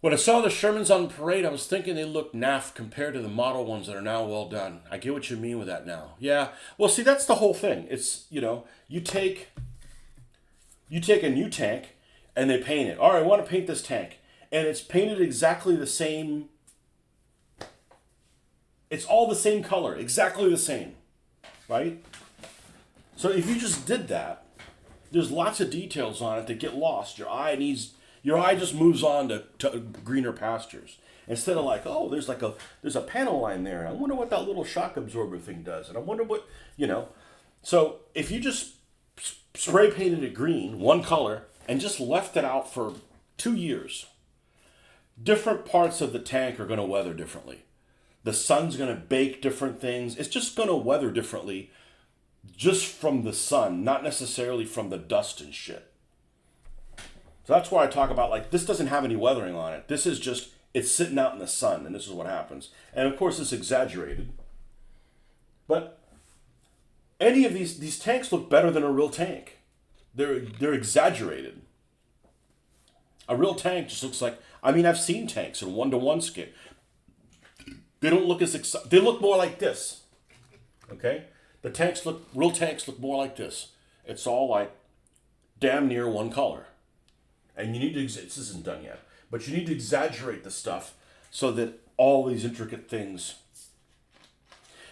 When I saw the Shermans on parade, I was thinking they looked naff compared to the model ones that are now well done. I get what you mean with that now. Yeah, well, see, that's the whole thing. It's, you know, you take a new tank and they paint it. All right, I want to paint this tank. And it's painted exactly the same. It's all the same color, exactly the same, right? So if you just did that, there's lots of details on it that get lost. Your eye just moves on to greener pastures. Instead of like, oh, there's a panel line there. I wonder what that little shock absorber thing does. And I wonder what, you know. So if you just spray painted it green, one color, and just left it out for 2 years, different parts of the tank are going to weather differently. The sun's going to bake different things. It's just going to weather differently just from the sun, not necessarily from the dust and shit. So that's why I talk about, like, this doesn't have any weathering on it. This is just, it's sitting out in the sun, and this is what happens. And, of course, it's exaggerated. But any of these tanks look better than a real tank. They're exaggerated. A real tank just looks like, I mean, I've seen tanks in 1-to-1 scale. They don't look as they look more like this. Okay? Real tanks look more like this. It's all like damn near one color. And you need to, this isn't done yet, but you need to exaggerate the stuff so that all these intricate things.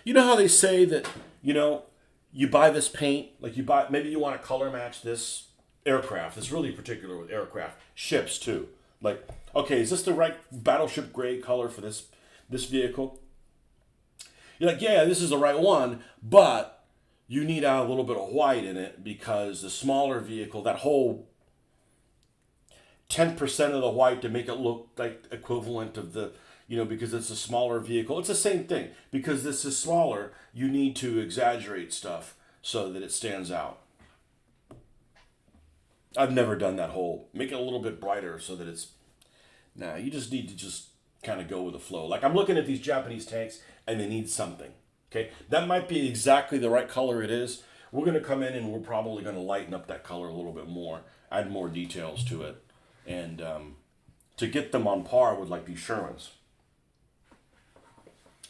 You know how they say that, you know, you buy this paint, like maybe you want to color match this aircraft. It's really particular with aircraft. Ships too. Like, okay, is this the right battleship gray color for this vehicle? You're like, yeah, this is the right one, but you need a little bit of white in it because the smaller vehicle, that whole 10% of the white to make it look like equivalent of the, you know, because it's a smaller vehicle. It's the same thing. Because this is smaller, you need to exaggerate stuff so that it stands out. I've never done that whole, make it a little bit brighter so that it's, nah, you just need to just kind of go with the flow. Like, I'm looking at these Japanese tanks and they need something. Okay, that might be exactly the right color it is. We're going to come in and we're probably going to lighten up that color a little bit more, add more details to it, and to get them on par with like these Shermans.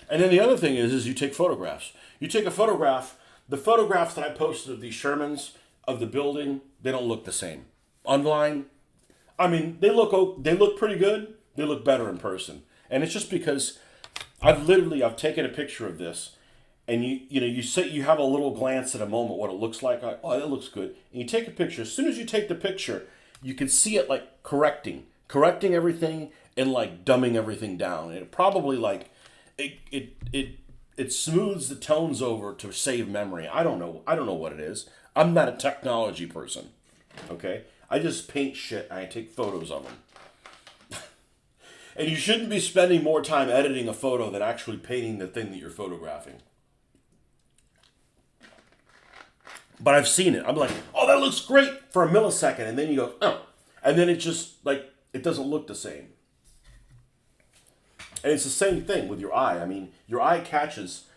And then the other thing is you take photographs. You take a photograph. The photographs that I posted of these Shermans of the building, they don't look the same. Online, I mean, they look pretty good. They look better in person. And it's just because I've taken a picture of this, and you have a little glance at a moment what it looks like. Oh, that looks good. And you take a picture. As soon as you take the picture, you can see it like correcting everything and like dumbing everything down. And it probably like it it smooths the tones over to save memory. I don't know. I don't know what it is. I'm not a technology person. Okay? I just paint shit and I take photos of them. And you shouldn't be spending more time editing a photo than actually painting the thing that you're photographing. But I've seen it. I'm like, oh, that looks great for a millisecond. And then you go, oh. And then it just, like, it doesn't look the same. And it's the same thing with your eye. I mean, your eye catches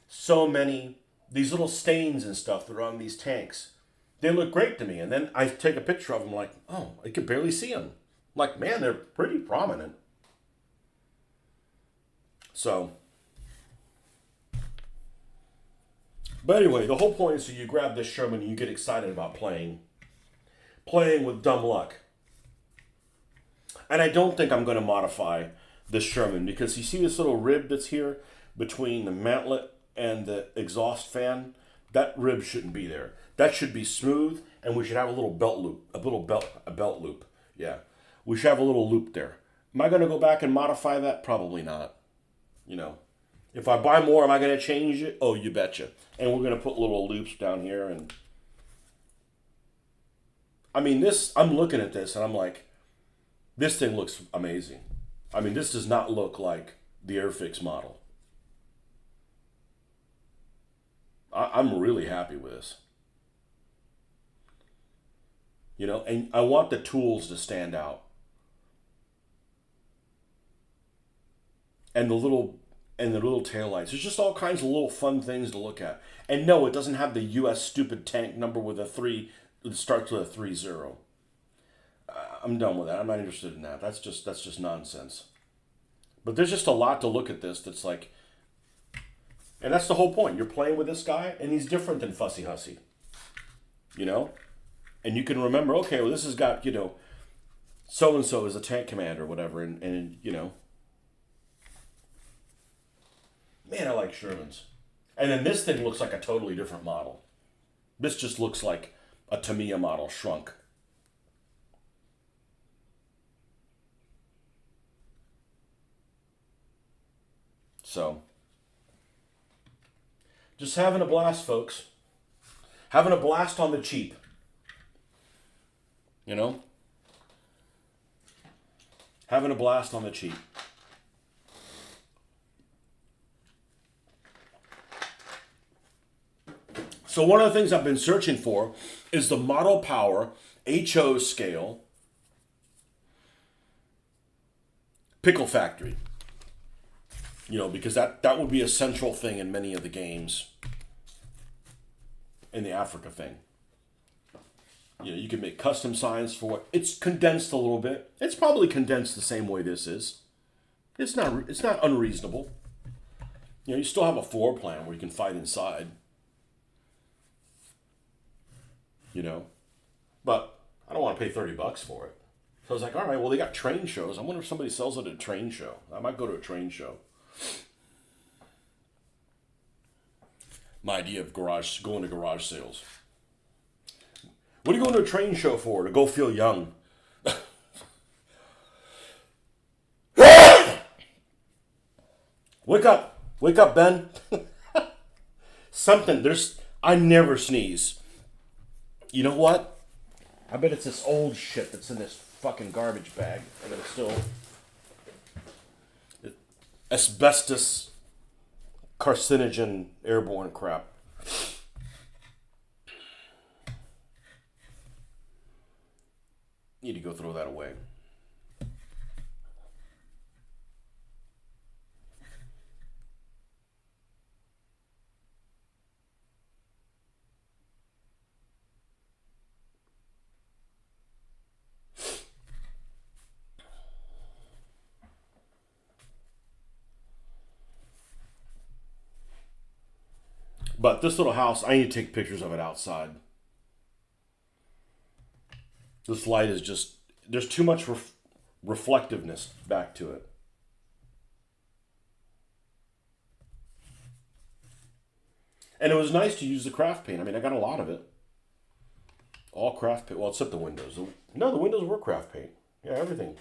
so many, these little stains and stuff that are on these tanks. They look great to me. And then I take a picture of them like, oh, I can barely see them. I'm like, man, they're pretty prominent. So, but anyway, the whole point is so you grab this Sherman and you get excited about playing with dumb luck. And I don't think I'm going to modify this Sherman because you see this little rib that's here between the mantlet and the exhaust fan? That rib shouldn't be there. That should be smooth, and we should have a little belt loop, a belt loop. Yeah, we should have a little loop there. Am I going to go back and modify that? Probably not. You know, if I buy more, am I going to change it? Oh, you betcha. And we're going to put little loops down here. And I mean, I'm looking at this and I'm like, this thing looks amazing. I mean, this does not look like the Airfix model. I'm really happy with this. You know, and I want the tools to stand out. And the little taillights. There's just all kinds of little fun things to look at. And no, it doesn't have the US stupid tank number with a 3 that starts with a 30. I'm done with that. I'm not interested in that. That's just nonsense. But there's just a lot to look at this that's like, and that's the whole point. You're playing with this guy and he's different than Fussy Hussy. You know? And you can remember, okay, well this has got, you know, so and so is a tank commander or whatever, and you know. Man, I like Shermans. And then this thing looks like a totally different model. This just looks like a Tamiya model shrunk. So, just having a blast, folks. Having a blast on the cheap. You know? Having a blast on the cheap. So one of the things I've been searching for is the Model Power HO scale pickle factory. You know, because that would be a central thing in many of the games in the Africa thing. You know, you can make custom signs for it. It's condensed a little bit. It's probably condensed the same way this is. It's not unreasonable. You know, you still have a floor plan where you can fight inside. You know, but I don't want to pay $30 for it. So I was like, all right, well, they got train shows. I wonder if somebody sells it at a train show. I might go to a train show. My idea of going to garage sales. What are you going to a train show for? To go feel young. Wake up, Ben. I never sneeze. You know what? I bet it's this old shit that's in this fucking garbage bag. And it's still asbestos, carcinogen, airborne crap. Need to go throw that away. But this little house, I need to take pictures of it outside. This light is just, there's too much reflectiveness back to it. And it was nice to use the craft paint. I mean, I got a lot of it. All craft paint. Well, except the windows. No, the windows were craft paint. Yeah, everything.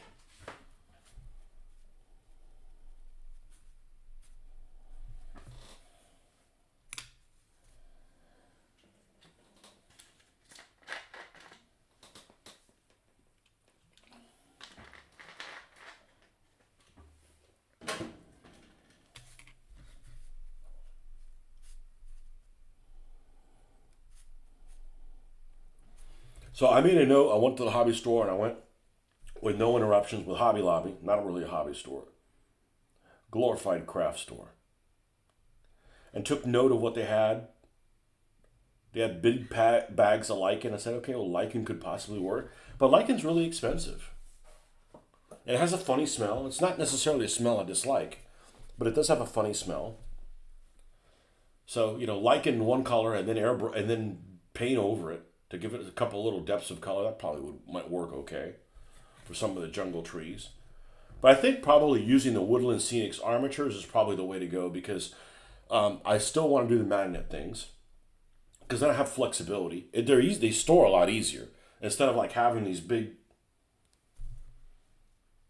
So I made a note. I went to the hobby store and I went with no interruptions with Hobby Lobby. Not really a hobby store. Glorified craft store. And took note of what they had. They had big bags of lichen. I said, okay, well, lichen could possibly work. But lichen's really expensive. And it has a funny smell. It's not necessarily a smell I dislike, but it does have a funny smell. So, lichen one color and then paint over it to give it a couple little depths of color. That probably might work okay for some of the jungle trees. But I think probably using the Woodland Scenics armatures is probably the way to go because I still want to do the magnet things because then I have flexibility. They're easy. They store a lot easier instead of like having these big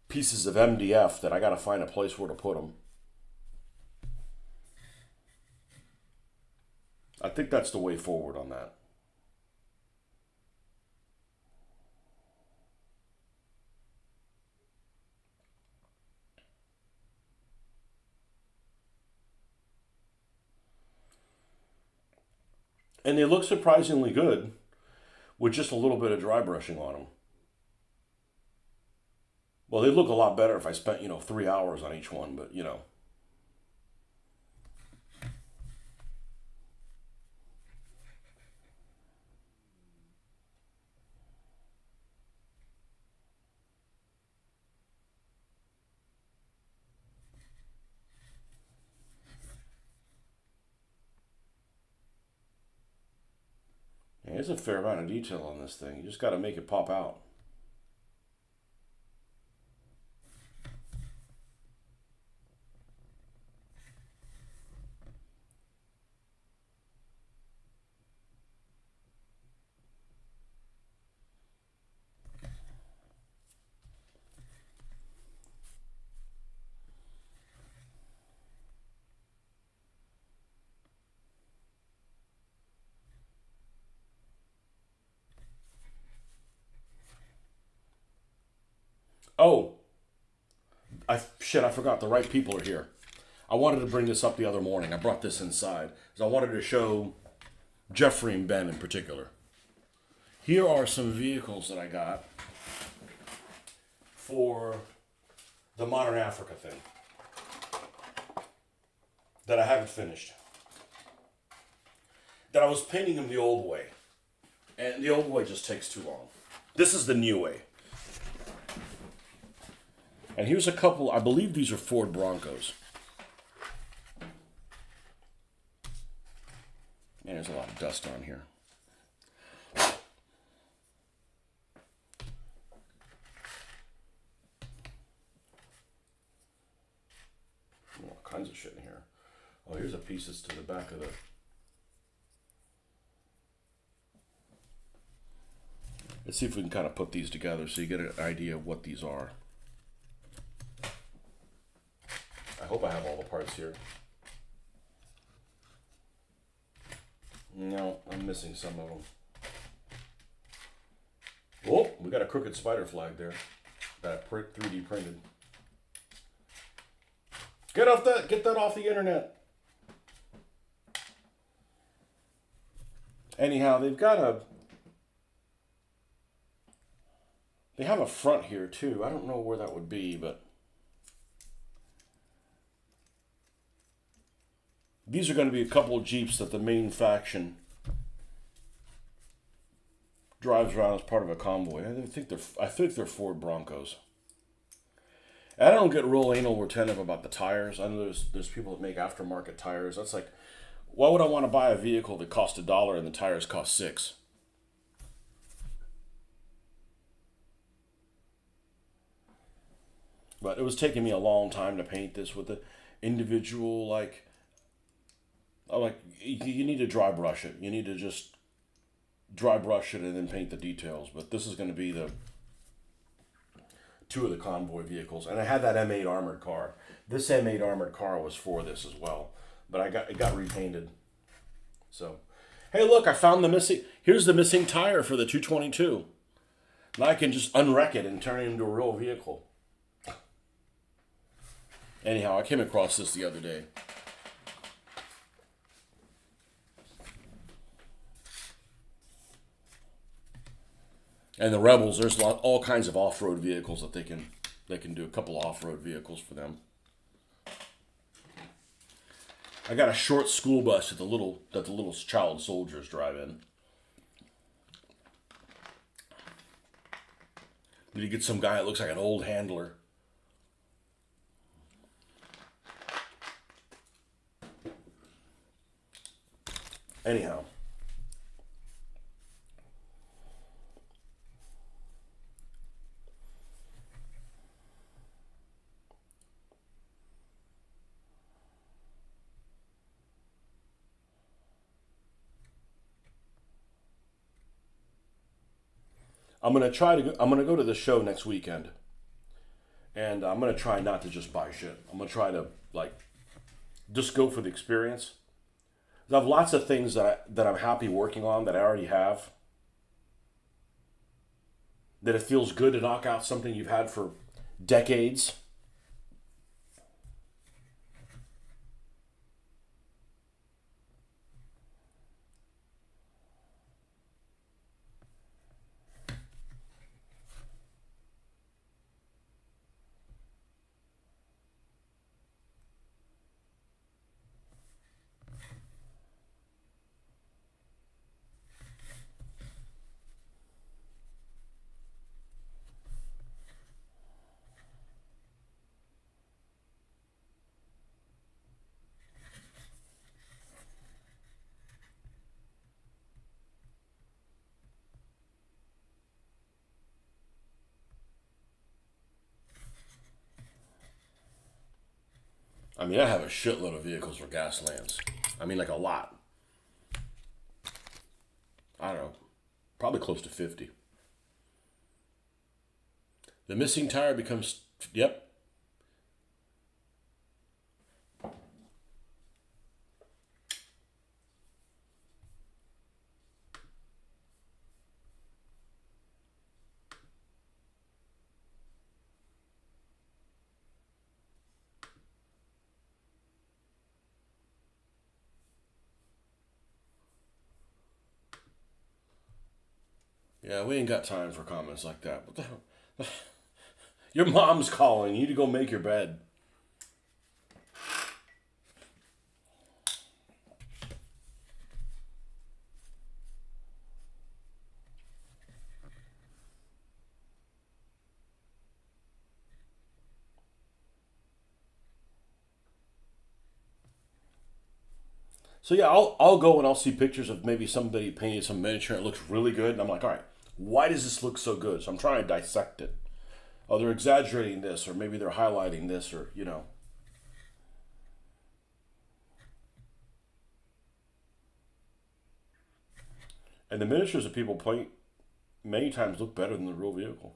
pieces of MDF that I got to find a place where to put them. I think that's the way forward on that. And they look surprisingly good with just a little bit of dry brushing on them. Well, they look a lot better if I spent, 3 hours on each one, but. There's a fair amount of detail on this thing. You just got to make it pop out. Oh, I forgot. The right people are here. I wanted to bring this up the other morning. I brought this inside because I wanted to show Jeffrey and Ben in particular. Here are some vehicles that I got for the Modern Africa thing that I haven't finished. That I was painting them the old way. And the old way just takes too long. This is the new way. And here's a couple, I believe these are Ford Broncos. Man, there's a lot of dust on here. All kinds of shit in here. Oh, here's a piece that's to the back of the... Let's see if we can kind of put these together so you get an idea of what these are. I hope I have all the parts here. No, I'm missing some of them. Oh, we got a crooked spider flag there. That 3D printed. Get that off the internet. Anyhow, they have a front here too. I don't know where that would be, but these are going to be a couple of Jeeps that the main faction drives around as part of a convoy. I think they're Ford Broncos. And I don't get real anal retentive about the tires. I know there's people that make aftermarket tires. That's like, why would I want to buy a vehicle that cost $1 and the tires cost $6? But it was taking me a long time to paint this with the individual, you need to dry brush it. You need to just dry brush it and then paint the details. But this is going to be the two of the convoy vehicles. And I had that M8 armored car. This M8 armored car was for this as well. But it got repainted. So, hey, look, I found here's the missing tire for the 222. Now I can just unwreck it and turn it into a real vehicle. Anyhow, I came across this the other day. And the Rebels, there's all kinds of off-road vehicles that they can do a couple off-road vehicles for them. I got a short school bus that the little child soldiers drive in. Did you get some guy that looks like an old handler? Anyhow. I'm gonna go to the show next weekend. And I'm gonna try not to just buy shit. I'm gonna try to like just go for the experience. I have lots of things that I'm happy working on that I already have. That it feels good to knock out something you've had for decades. I mean, I have a shitload of vehicles where gas lands. I mean, like a lot. I don't know. Probably close to 50. The missing tire becomes, yep. Yeah, we ain't got time for comments like that. What the hell? Your mom's calling. You need to go make your bed. So yeah, I'll go and I'll see pictures of maybe somebody painted some miniature and it looks really good, and I'm like, all right, why does this look so good? So I'm trying to dissect it. Oh, they're exaggerating this, or maybe they're highlighting this, or you know. And the miniatures that people paint many times look better than the real vehicle.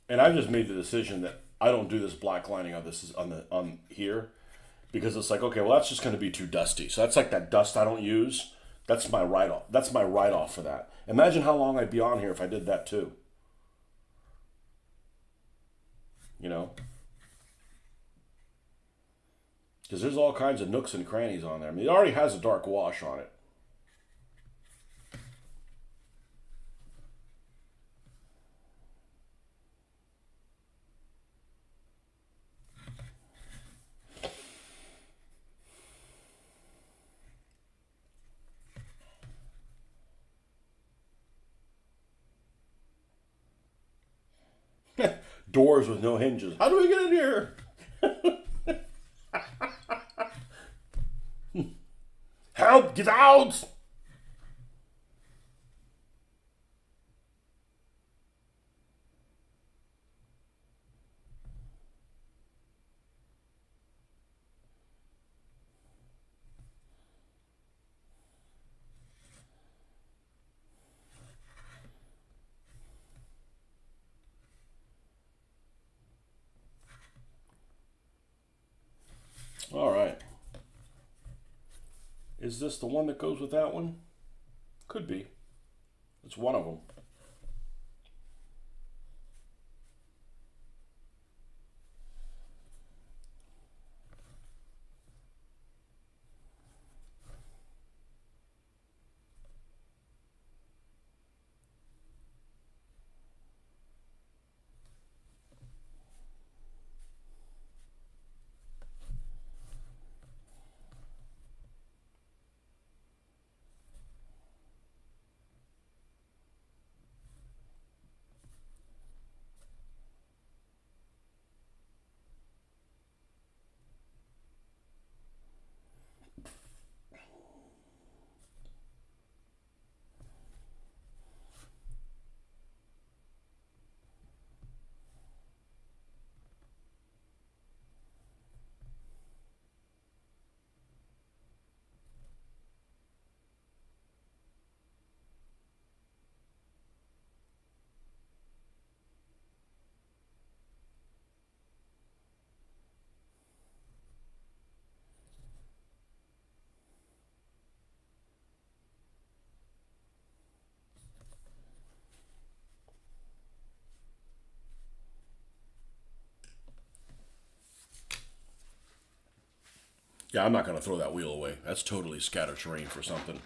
And I've just made the decision that I don't do this black lining on this on here because it's like, okay, well that's just going to be too dusty. So that's like that dust I don't use. That's my write off. That's my write off for that. Imagine how long I'd be on here if I did that too. You know, because there's all kinds of nooks and crannies on there. I mean, it already has a dark wash on it. Doors with no hinges. How do we get in here? Help! Get out! Is this the one that goes with that one? Could be. It's one of them. Yeah, I'm not going to throw that wheel away. That's totally scatter terrain for something.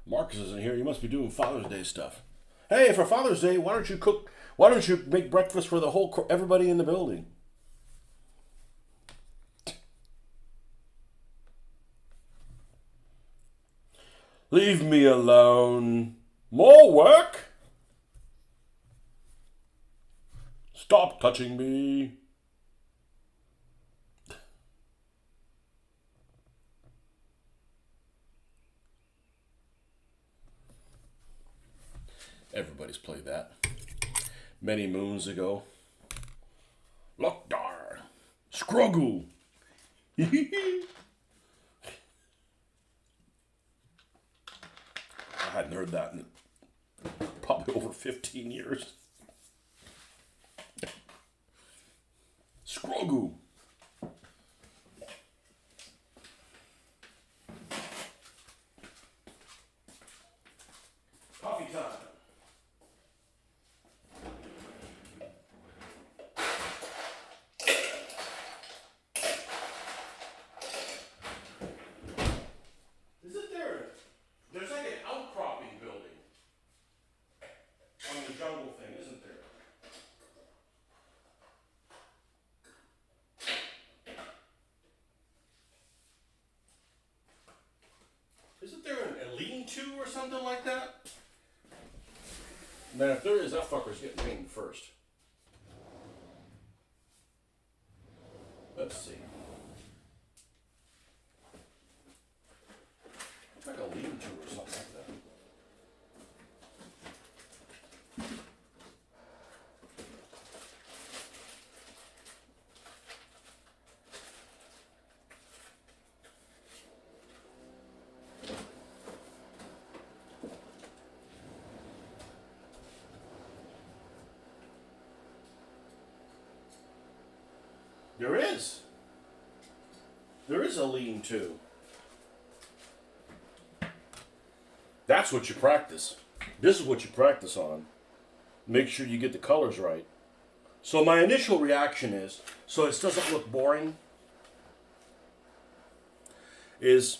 Marcus isn't here. You must be doing Father's Day stuff. Hey, for Father's Day, why don't you cook? Why don't you make breakfast for the whole everybody in the building? Leave me alone. More work? Stop touching me. Everybody's played that. Many moons ago. Lockdar. Scruggle. I hadn't heard that in probably over 15 years. Scruggle. Coffee time. There's like an outcropping building on the jungle thing, isn't there? Isn't there a lean-to or something like that? Man, if there is, that fucker's getting painted first. Let's see. It's like a lean-to or something like that. There is. There is a lean-to. That's what you practice. This is what you practice on. Make sure you get the colors right. So my initial reaction is, so this doesn't look boring, is,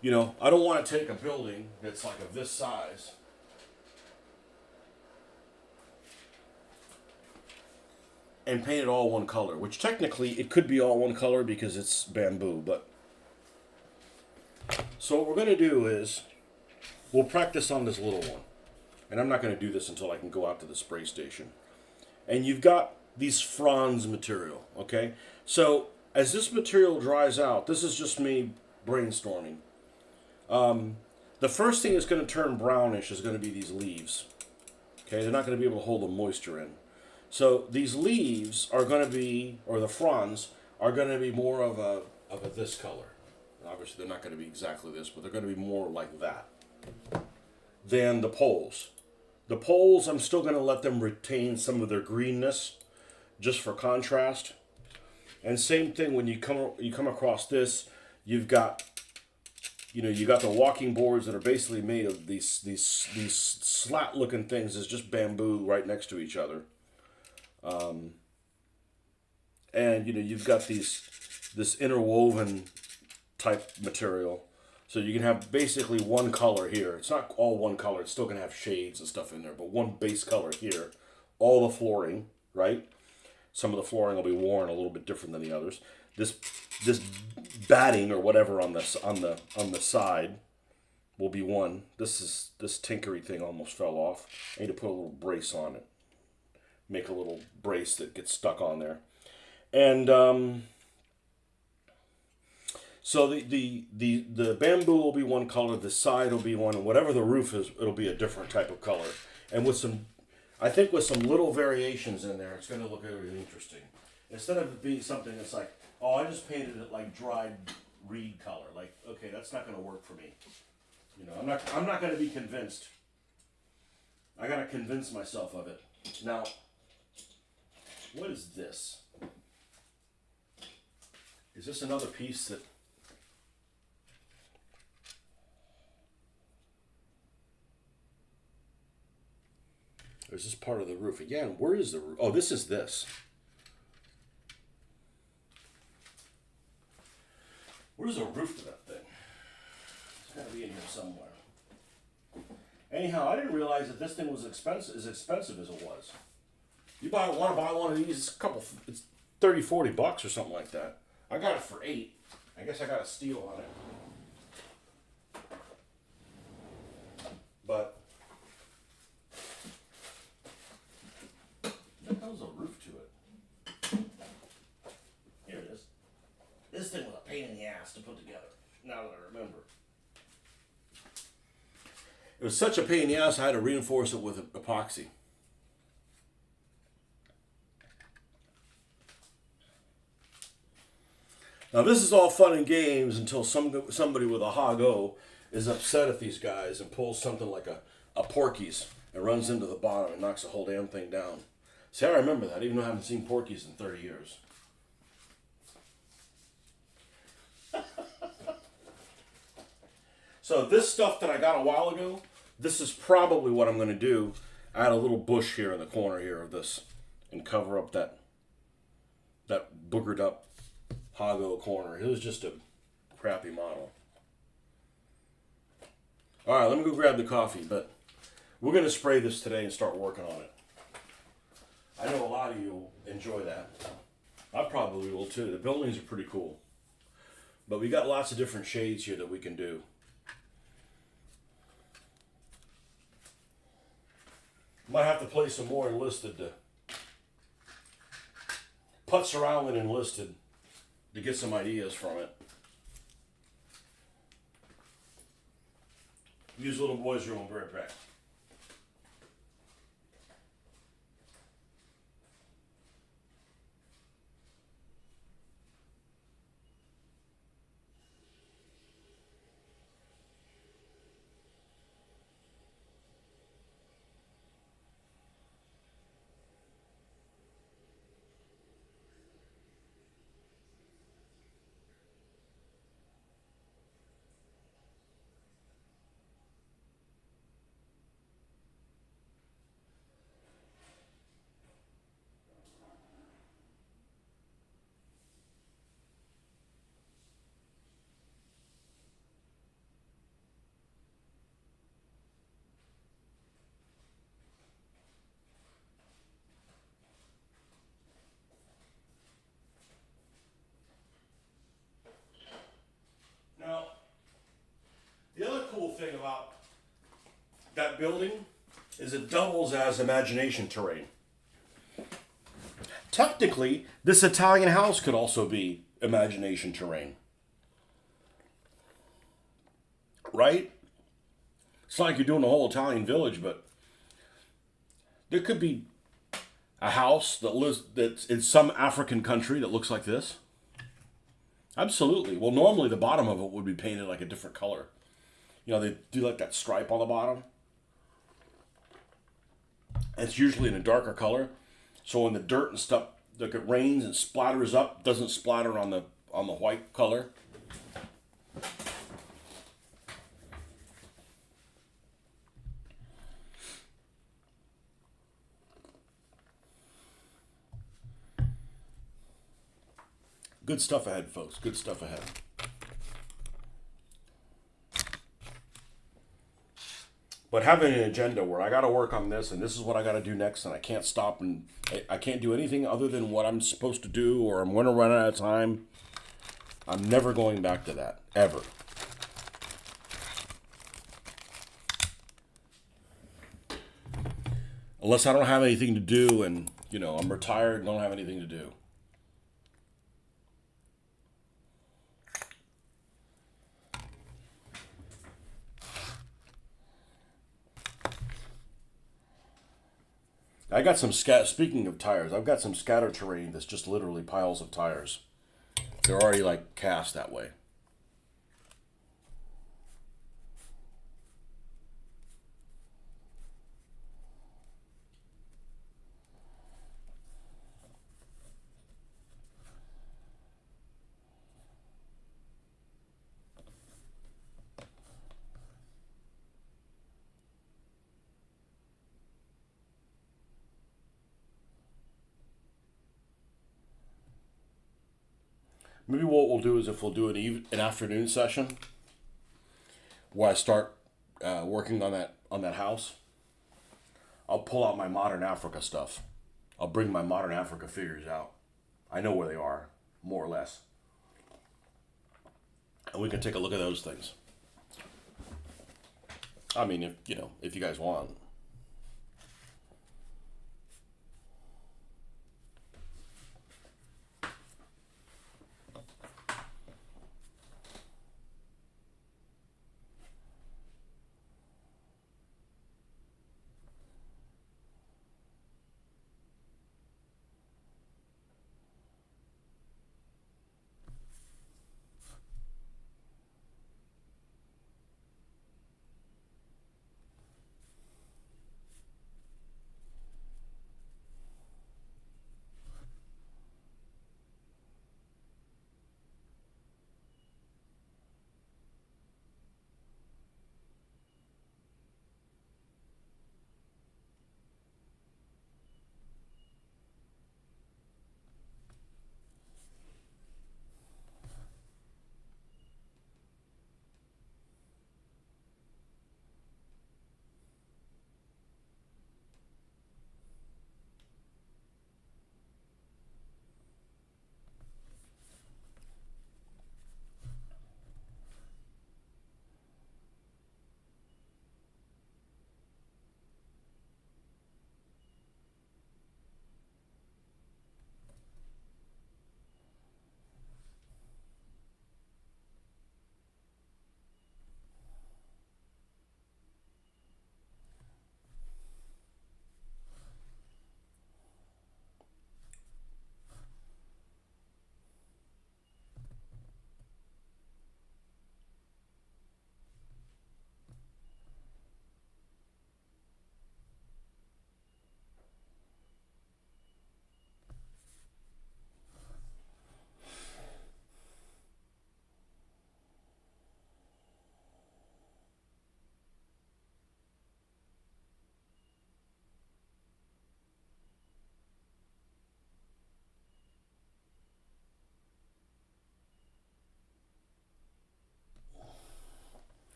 you know, I don't want to take a building that's like of this size and paint it all one color, which technically it could be all one color because it's bamboo, but so what we're going to do is we'll practice on this little one. And I'm not going to do this until I can go out to the spray station. And you've got these fronds material, okay? So as this material dries out, this is just me brainstorming. The first thing that's going to turn brownish is going to be these leaves. Okay, they're not going to be able to hold the moisture in. So these leaves are going to be, or the fronds are going to be more of a this color. Obviously, they're not going to be exactly this, but they're going to be more like that than the poles. The poles, I'm still going to let them retain some of their greenness, just for contrast. And same thing when you come across this, you've got, you got the walking boards that are basically made of these slat looking things. It's just bamboo right next to each other. And you've got this interwoven type material, so you can have basically one color here. It's not all one color. It's still gonna have shades and stuff in there, but one base color here. All the flooring, right? Some of the flooring will be worn a little bit different than the others. This batting or whatever on the side will be one. This tinkery thing almost fell off. I need to put a little brace on it. Make a little brace that gets stuck on there. And so the bamboo will be one color, the side will be one, and whatever the roof is, it'll be a different type of color. And with some little variations in there, it's going to look really interesting. Instead of it being something that's like, oh, I just painted it like dried reed color. Like, okay, that's not going to work for me. I'm not going to be convinced. I got to convince myself of it. Now, what is this? Is this another piece that... Or is this part of the roof? Again, where is the roof? Oh, this is this. Where's the roof to that thing? It's got to be in here somewhere. Anyhow, I didn't realize that this thing was as expensive as it was. You want to buy one of these, it's 30, 40 bucks or something like that. I got it for $8. I guess I got a steal on it. But what the hell's a roof to it? Here it is. This thing was a pain in the ass to put together, now that I remember. It was such a pain in the ass, I had to reinforce it with epoxy. Now this is all fun and games until somebody with a hog-o is upset at these guys and pulls something like a Porky's and runs into the bottom and knocks the whole damn thing down. See, I remember that, even though I haven't seen Porky's in 30 years. So this stuff that I got a while ago, this is probably what I'm going to do. Add a little bush here in the corner here of this and cover up that boogered up hog-o corner. It was just a crappy model. Alright, let me go grab the coffee, but we're going to spray this today and start working on it. I know a lot of you will enjoy that. I probably will too. The buildings are pretty cool. But we got lots of different shades here that we can do. Might have to play some more Enlisted to putz around with Enlisted to get some ideas from it. Use little boys' room, I'll be right back. Now, the other cool thing about that building is it doubles as imagination terrain. Technically, this Italian house could also be imagination terrain. Right? It's not like you're doing the whole Italian village, but there could be A house that's in some African country that looks like this? Absolutely. Well, normally the bottom of it would be painted like a different color. You know, they do like that stripe on the bottom. It's usually in a darker color. So when the dirt and stuff, like it rains and splatters up, doesn't splatter on the white color. Good stuff ahead, folks. Good stuff ahead. But having an agenda where I got to work on this and this is what I got to do next, and I can't stop and I can't do anything other than what I'm supposed to do, or I'm going to run out of time. I'm never going back to that, ever. Unless I don't have anything to do and, I'm retired and don't have anything to do. I got some speaking of tires, I've got some scatter terrain that's just literally piles of tires. They're already like cast that way. Maybe what we'll do is if we'll do an afternoon session where I start working on that house, I'll pull out my modern Africa stuff. I'll bring my modern Africa figures out. I know where they are, more or less, and we can take a look at those things. I mean, if you guys want.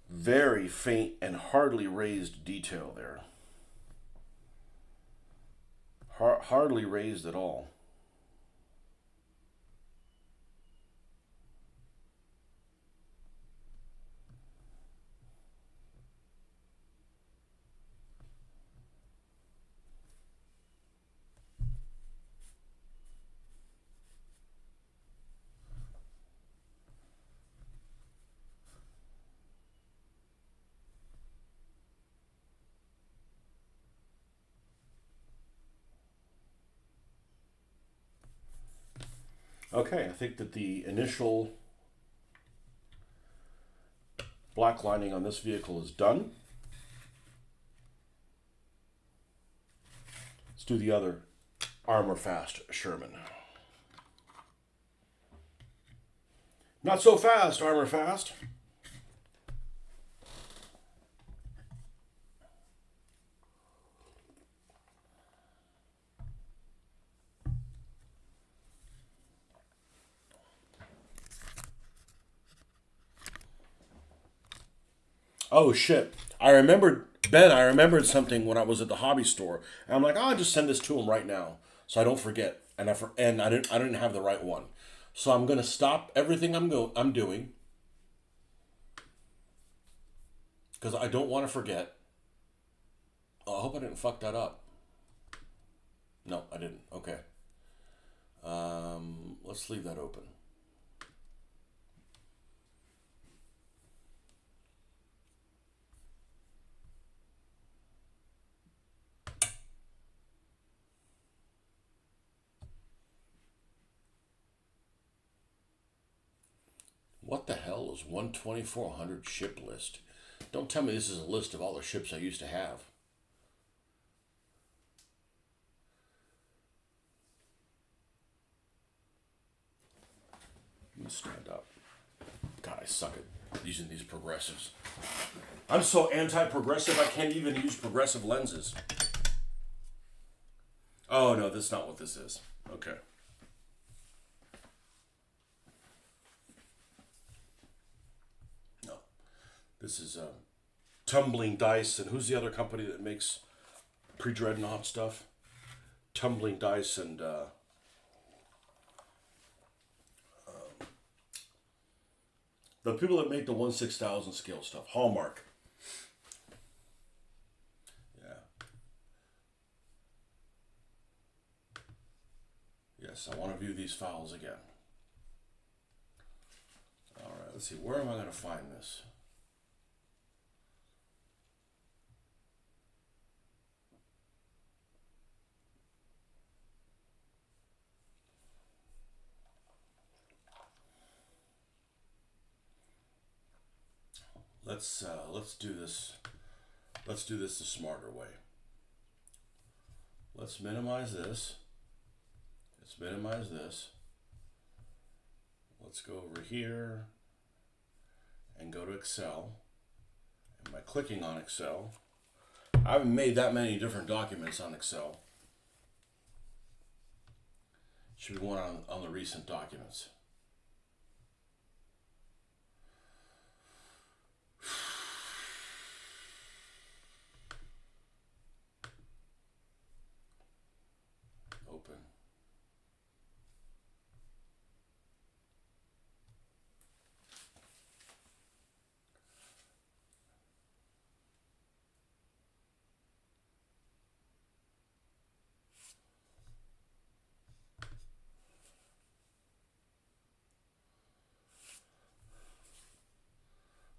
Very faint and hardly raised detail there. Hardly raised at all. Okay, I think that the initial black lining on this vehicle is done. Let's do the other armor fast Sherman. Not so fast, armor fast. Oh shit. I remembered something when I was at the hobby store. And I'm like, oh, I'll just send this to him right now so I don't forget. And I didn't have the right one. So I'm going to stop everything I'm doing because I don't want to forget. Oh, I hope I didn't fuck that up. No, I didn't. Okay. Let's leave that open. What the hell is 12400 ship list? Don't tell me this is a list of all the ships I used to have. Let me stand up. God, I suck at using these progressives. I'm so anti-progressive, I can't even use progressive lenses. Oh, no, that's not what this is. Okay. No. This is Tumbling Dice, and who's the other company that makes pre-dreadnought stuff? Tumbling Dice and the people that make the 1/6000 scale stuff. Hallmark. Yeah. Yes, I want to view these files again. All right, let's see. Where am I going to find this? Let's do this. Let's do this the smarter way. Let's minimize this. Let's minimize this. Let's go over here and go to Excel. And by clicking on Excel, I haven't made that many different documents on Excel. Should be one on the recent documents. Open.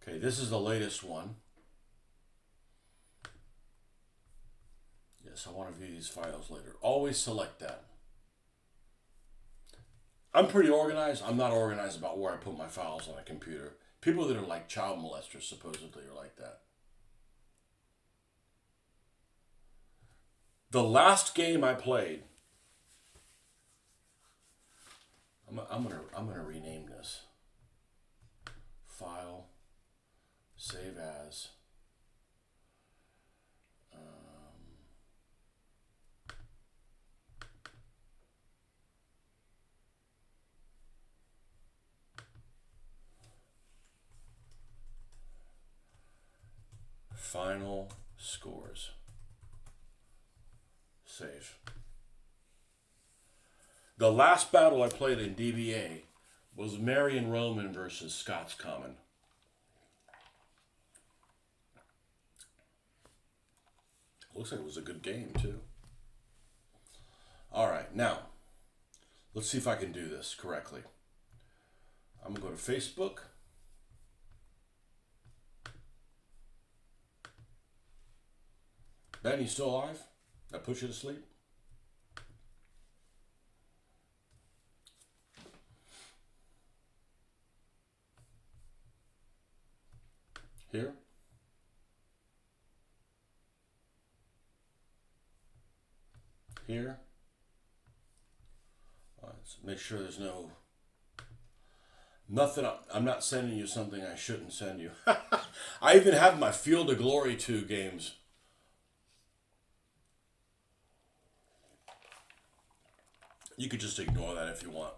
Okay, this is the latest one. Yes, I want to view these files later. Always select that. I'm pretty organized. I'm not organized about where I put my files on a computer. People that are like child molesters supposedly are like that. The last game I played, I'm gonna rename this. File, save as. Final scores. Save. The last battle I played in DBA was Marion Roman versus Scots Common. Looks like it was a good game, too. All right, now, let's see if I can do this correctly. I'm going to go to Facebook. Ben, you still alive? Did I put you to sleep? Here. Here. All right, so make sure there's nothing. I'm not sending you something I shouldn't send you. I even have my Field of Glory 2 games. You could just ignore that if you want.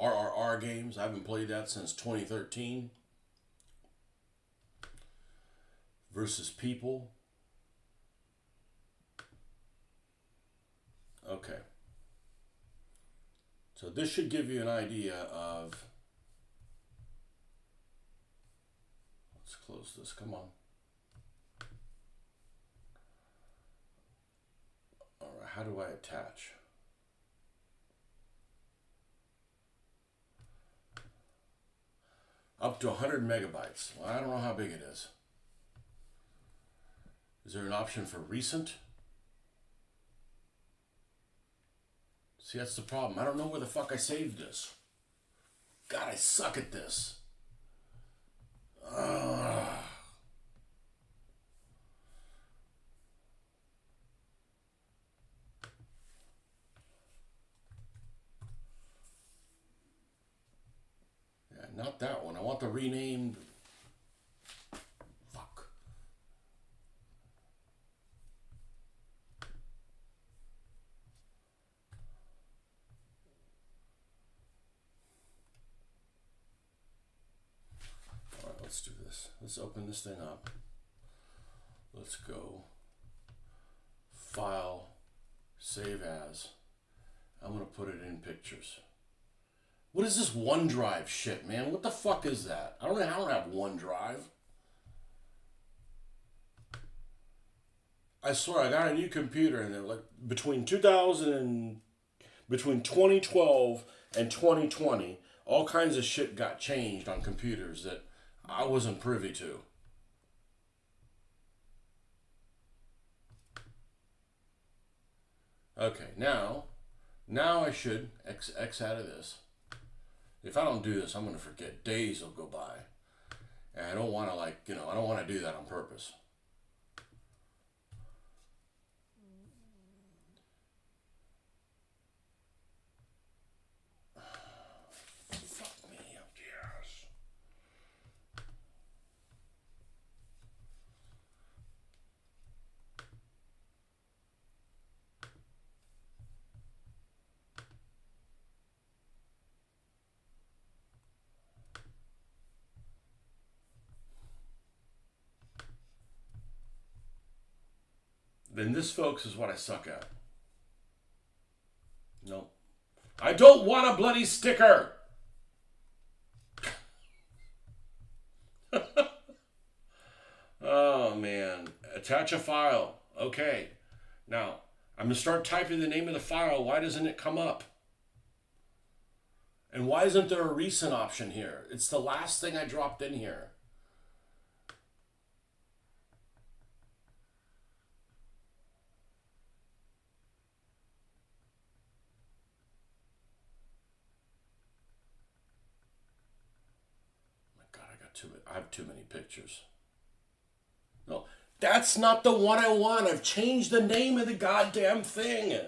RRR games. I haven't played that since 2013. Versus People. Okay. So this should give you an idea of... Let's close this. Come on. All right. How do I attach? Up to 100 megabytes. Well, I don't know how big it is. Is there an option for recent? See, that's the problem. I don't know where the fuck I saved this. God, I suck at this. Yeah, not that one. I want the renamed... Fuck. All right, let's do this. Let's open this thing up. Let's go. File. Save as. I'm going to put it in pictures. What is this OneDrive shit, man? What the fuck is that? I don't have OneDrive. I swear, I got a new computer, and like between 2012 and 2020, all kinds of shit got changed on computers that I wasn't privy to. Okay, now I should X out of this. If I don't do this, I'm going to forget. Days will go by. And I don't want to I don't want to do that on purpose. Fuck me up the ass. Then this, folks, is what I suck at. No. I don't want a bloody sticker! Oh, man. Attach a file. Okay. Now, I'm going to start typing the name of the file. Why doesn't it come up? And why isn't there a recent option here? It's the last thing I dropped in here. I have too many pictures. No, that's not the one I want. I've changed the name of the goddamn thing.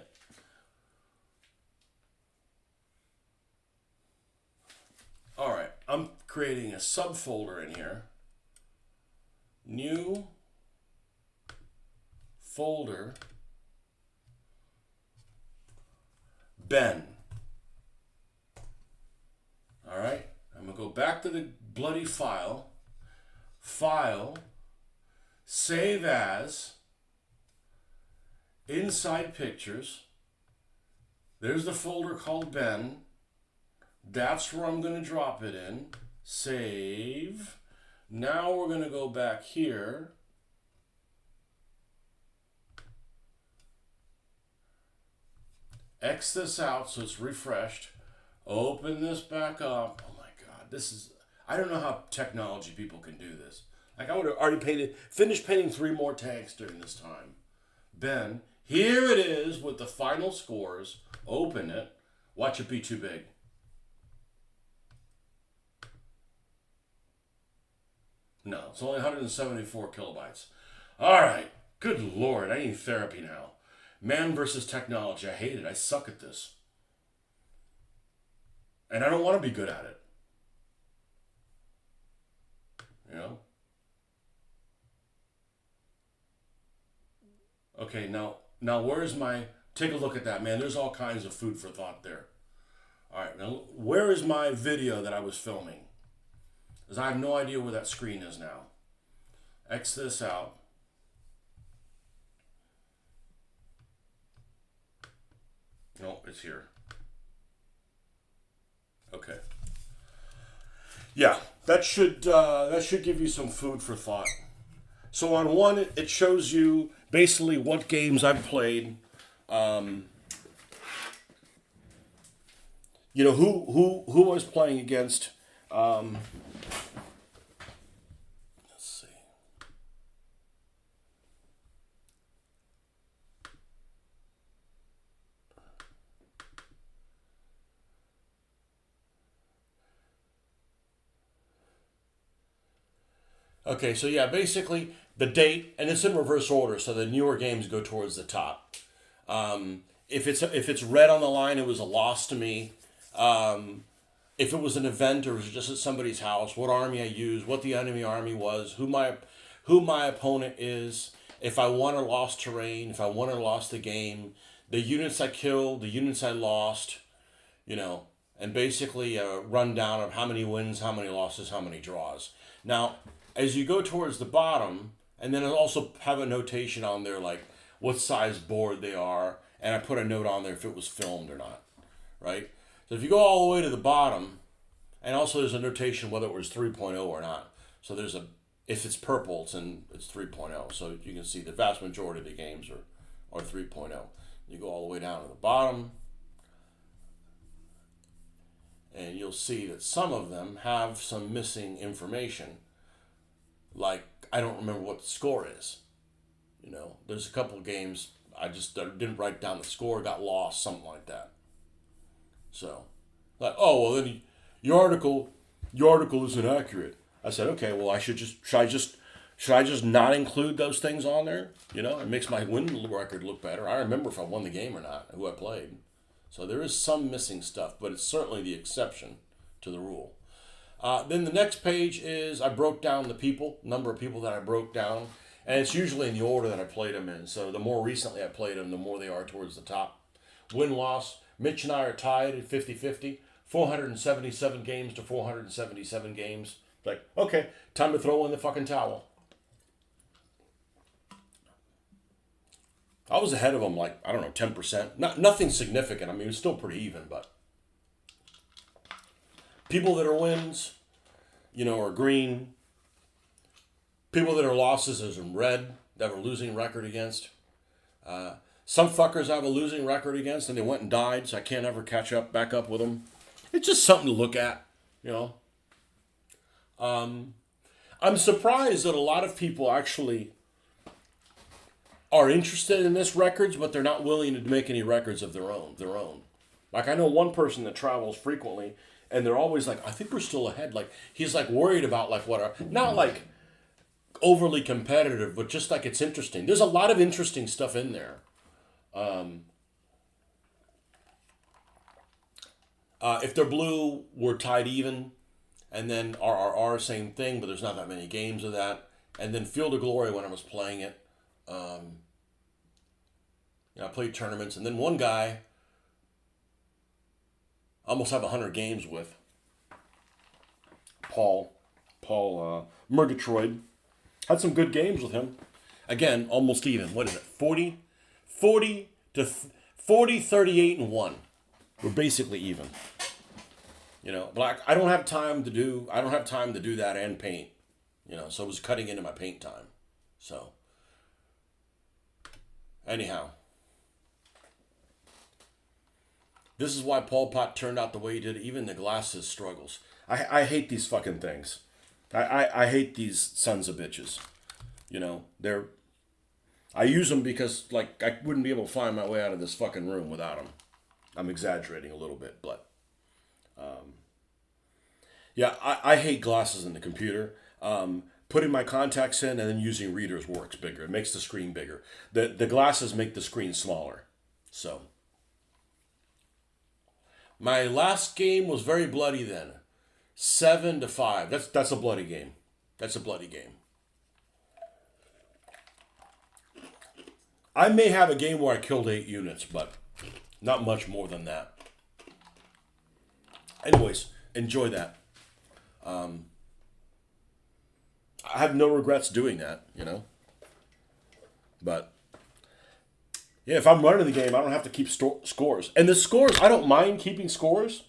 All right, I'm creating a subfolder in here. New folder. Ben. All right, I'm going to go back to the bloody file. File, save as, inside pictures. There's the folder called Ben. That's where I'm going to drop it in. Save. Now we're going to go back here. X this out so it's refreshed. Open this back up. Oh my God, this is... I don't know how technology people can do this. Like, I would have already finished painting 3 more tanks during this time. Ben, here it is with the final scores. Open it. Watch it be too big. No, it's only 174 kilobytes. All right. Good Lord, I need therapy now. Man versus technology. I hate it. I suck at this. And I don't want to be good at it. You know? Okay, now where's my... Take a look at that, man. There's all kinds of food for thought there. All right, now where is my video that I was filming? Because I have no idea where that screen is now. X this out. No, it's here. Okay. Yeah, that should give you some food for thought. So on one, it shows you basically what games I've played. You know who I was playing against. Let's see. Okay, so yeah, basically the date, and it's in reverse order, so the newer games go towards the top. If it's red on the line, it was a loss to me. If it was an event or it was just at somebody's house, what army I used, what the enemy army was, who my opponent is, if I won or lost terrain, if I won or lost the game, the units I killed, the units I lost, you know, and basically a rundown of how many wins, how many losses, how many draws. Now, as you go towards the bottom, and then I also have a notation on there like what size board they are, and I put a note on there if it was filmed or not, right? So if you go all the way to the bottom, and also there's a notation whether it was 3.0 or not. So there's if it's purple, it's 3.0. So you can see the vast majority of the games are 3.0. You go all the way down to the bottom, and you'll see that some of them have some missing information. Like, I don't remember what the score is. You know, there's a couple of games I just didn't write down the score, got lost, something like that. So, like, oh well, then your article isn't accurate. I said, okay, well, should I just not include those things on there? You know, it makes my win record look better. I remember if I won the game or not, who I played. So there is some missing stuff, but it's certainly the exception to the rule. Then the next page is I broke down the number of people that I broke down, and it's usually in the order that I played them in. So the more recently I played them, the more they are towards the top. Win-loss, Mitch and I are tied at 50-50, 477 games to 477 games. Like, okay, time to throw in the fucking towel. I was ahead of them like, I don't know, 10%. Nothing significant. I mean, it was still pretty even, but people that are wins, you know, are green. People that are losses is in red, that have a losing record against. Some fuckers I have a losing record against, and they went and died, so I can't ever back up with them. It's just something to look at, you know. I'm surprised that a lot of people actually are interested in this records, but they're not willing to make any records of their own. Like, I know one person that travels frequently, and they're always like, I think we're still ahead. Like, he's like worried about like not like overly competitive, but just like it's interesting. There's a lot of interesting stuff in there. If they're blue, we're tied even. And then RRR, same thing, but there's not that many games of that. And then Field of Glory, when I was playing it, I played tournaments. And then one guy I almost have 100 games with. Paul Murgatroyd. Had some good games with him. Again, almost even. What is it? 40 to 38 and 1. We're basically even. You know, but I don't have time to do that and paint. You know, so it was cutting into my paint time. So anyhow, this is why Pol Pot turned out the way he did. Even the glasses struggles. I hate these fucking things. I hate these sons of bitches. You know, I use them because, like, I wouldn't be able to find my way out of this fucking room without them. I'm exaggerating a little bit, but yeah, I hate glasses in the computer. putting my contacts in and then using readers works bigger. It makes the screen bigger. The glasses make the screen smaller. So my last game was very bloody then. 7-5. That's a bloody game. That's a bloody game. I may have a game where I killed 8 units, but not much more than that. Anyways, enjoy that. I have no regrets doing that, you know. But yeah, if I'm running the game, I don't have to keep scores. And the scores, I don't mind keeping scores.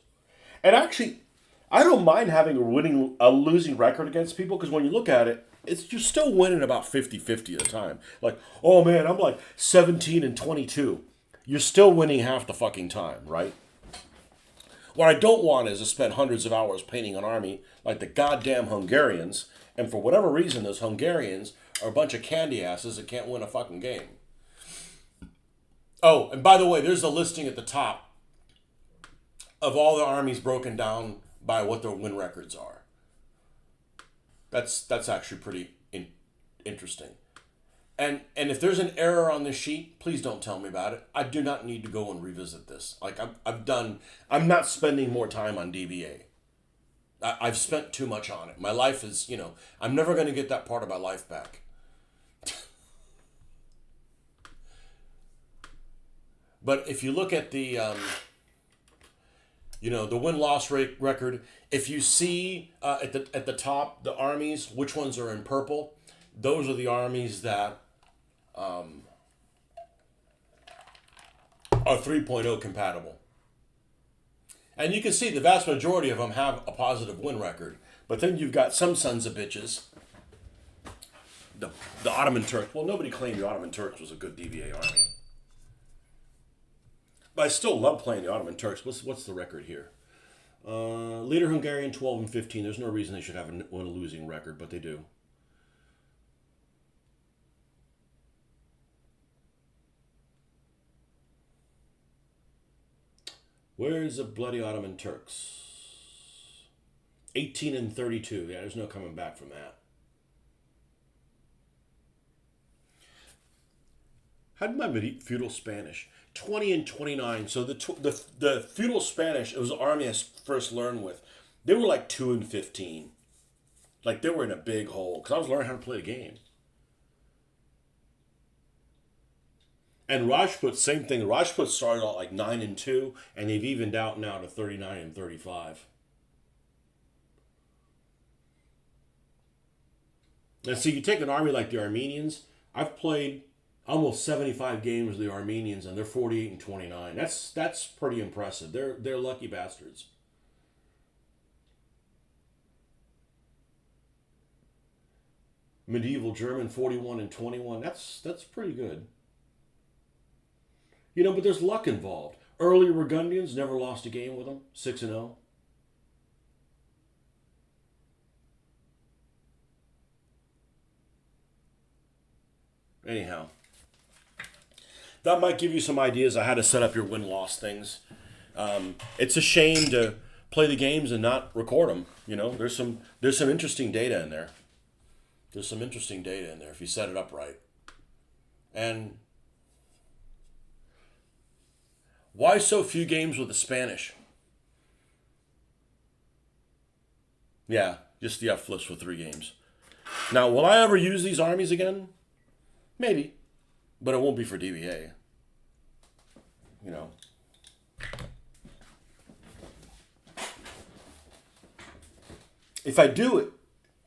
And actually, I don't mind having a losing record against people, because when you look at it, you're still winning about 50-50 at a time. Like, oh man, I'm like 17-22. You're still winning half the fucking time, right? What I don't want is to spend hundreds of hours painting an army like the goddamn Hungarians, and for whatever reason, those Hungarians are a bunch of candy asses that can't win a fucking game. Oh, and by the way, there's a listing at the top of all the armies broken down by what their win records are. That's actually pretty interesting. And if there's an error on this sheet, please don't tell me about it. I do not need to go and revisit this. Like I'm not spending more time on DBA. I've spent too much on it. My life is, I'm never going to get that part of my life back. But if you look at the, the win-loss rate record, if you see at the top the armies, which ones are in purple, those are the armies that are 3.0 compatible. And you can see the vast majority of them have a positive win record. But then you've got some sons of bitches. The Ottoman Turks. Well, nobody claimed the Ottoman Turks was a good DBA army. But I still love playing the Ottoman Turks. What's the record here? Leader Hungarian 12-15. There's no reason they should have a losing record, but they do. Where's the bloody Ottoman Turks? 18-32. Yeah, there's no coming back from that. How did my feudal Spanish? 20-29. So the feudal Spanish, it was the army I first learned with. They were like 2-15. Like they were in a big hole because I was learning how to play the game. And Rajput, same thing. Rajput started out like 9-2, and they've evened out now to 39-35. And so you take an army like the Armenians. I've played almost 75 games with the Armenians, and they're 48-29. That's pretty impressive. They're lucky bastards. Medieval German 41-21. That's pretty good. But there's luck involved. Early Burgundians, never lost a game with them. 6-0. Anyhow, that might give you some ideas on how to set up your win-loss things. It's a shame to play the games and not record them. There's some interesting data in there. There's some interesting data in there if you set it up right. And why so few games with the Spanish? Yeah, just the F-flips for 3 games. Now, will I ever use these armies again? Maybe. But it won't be for DBA. If I do it,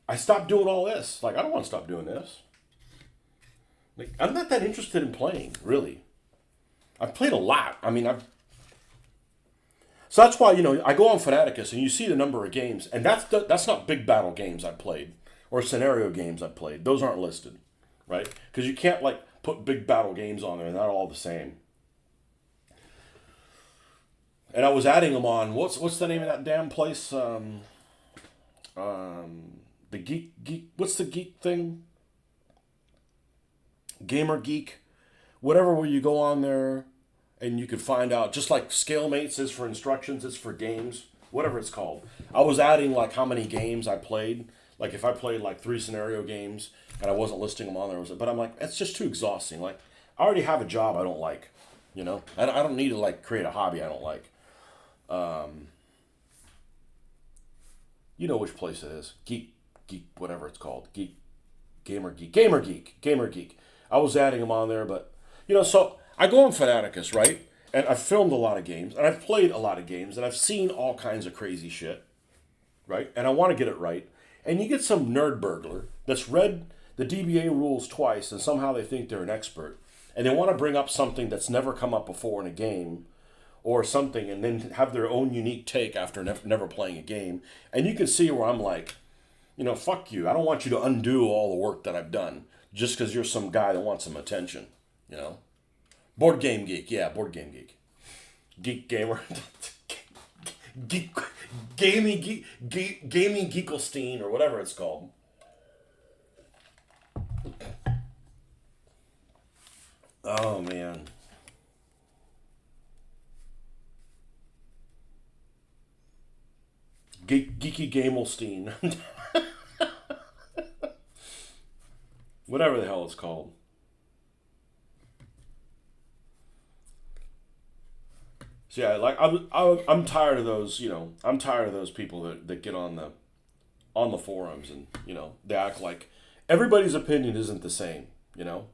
I stop doing all this. Like, I don't want to stop doing this. Like, I'm not that interested in playing, really. I've played a lot. So that's why, I go on Fanaticus and you see the number of games, and that's not big battle games I've played or scenario games I've played. Those aren't listed, right? Because you can't put big battle games on there, and they're all the same. And I was adding them on. What's the name of that damn place? The geek. What's the geek thing? Gamer Geek, whatever. Where you go on there, and you can find out. Just like Scalemates is for instructions, it's for games. Whatever it's called. I was adding how many games I played. Like if I played like 3 scenario games and I wasn't listing them on there, but I'm like, it's just too exhausting. Like I already have a job I don't like, you know. I don't need to like create a hobby I don't like. You know which place it is, geek, whatever it's called, gamer geek. I was adding them on there, but you know, so I go on Fanaticus, right? And I've filmed a lot of games, and I've played a lot of games, and I've seen all kinds of crazy shit, right? And I want to get it right. And you get some nerd burglar that's read the DBA rules twice, and somehow they think they're an expert, and they want to bring up something that's never come up before in a game, or something, and then have their own unique take after never playing a game. And you can see where I'm like, you know, fuck you. I don't want you to undo all the work that I've done just because you're some guy that wants some attention, you know? Board game geek, yeah, board game geek. Geek gamer. Geek, gaming Geekelstein, or whatever it's called. Oh, man. Geeky Gamelstein. Whatever the hell it's called. So yeah, like I'm tired of those. You know, I'm tired of those people that get on the forums, and you know they act like everybody's opinion isn't the same. You know,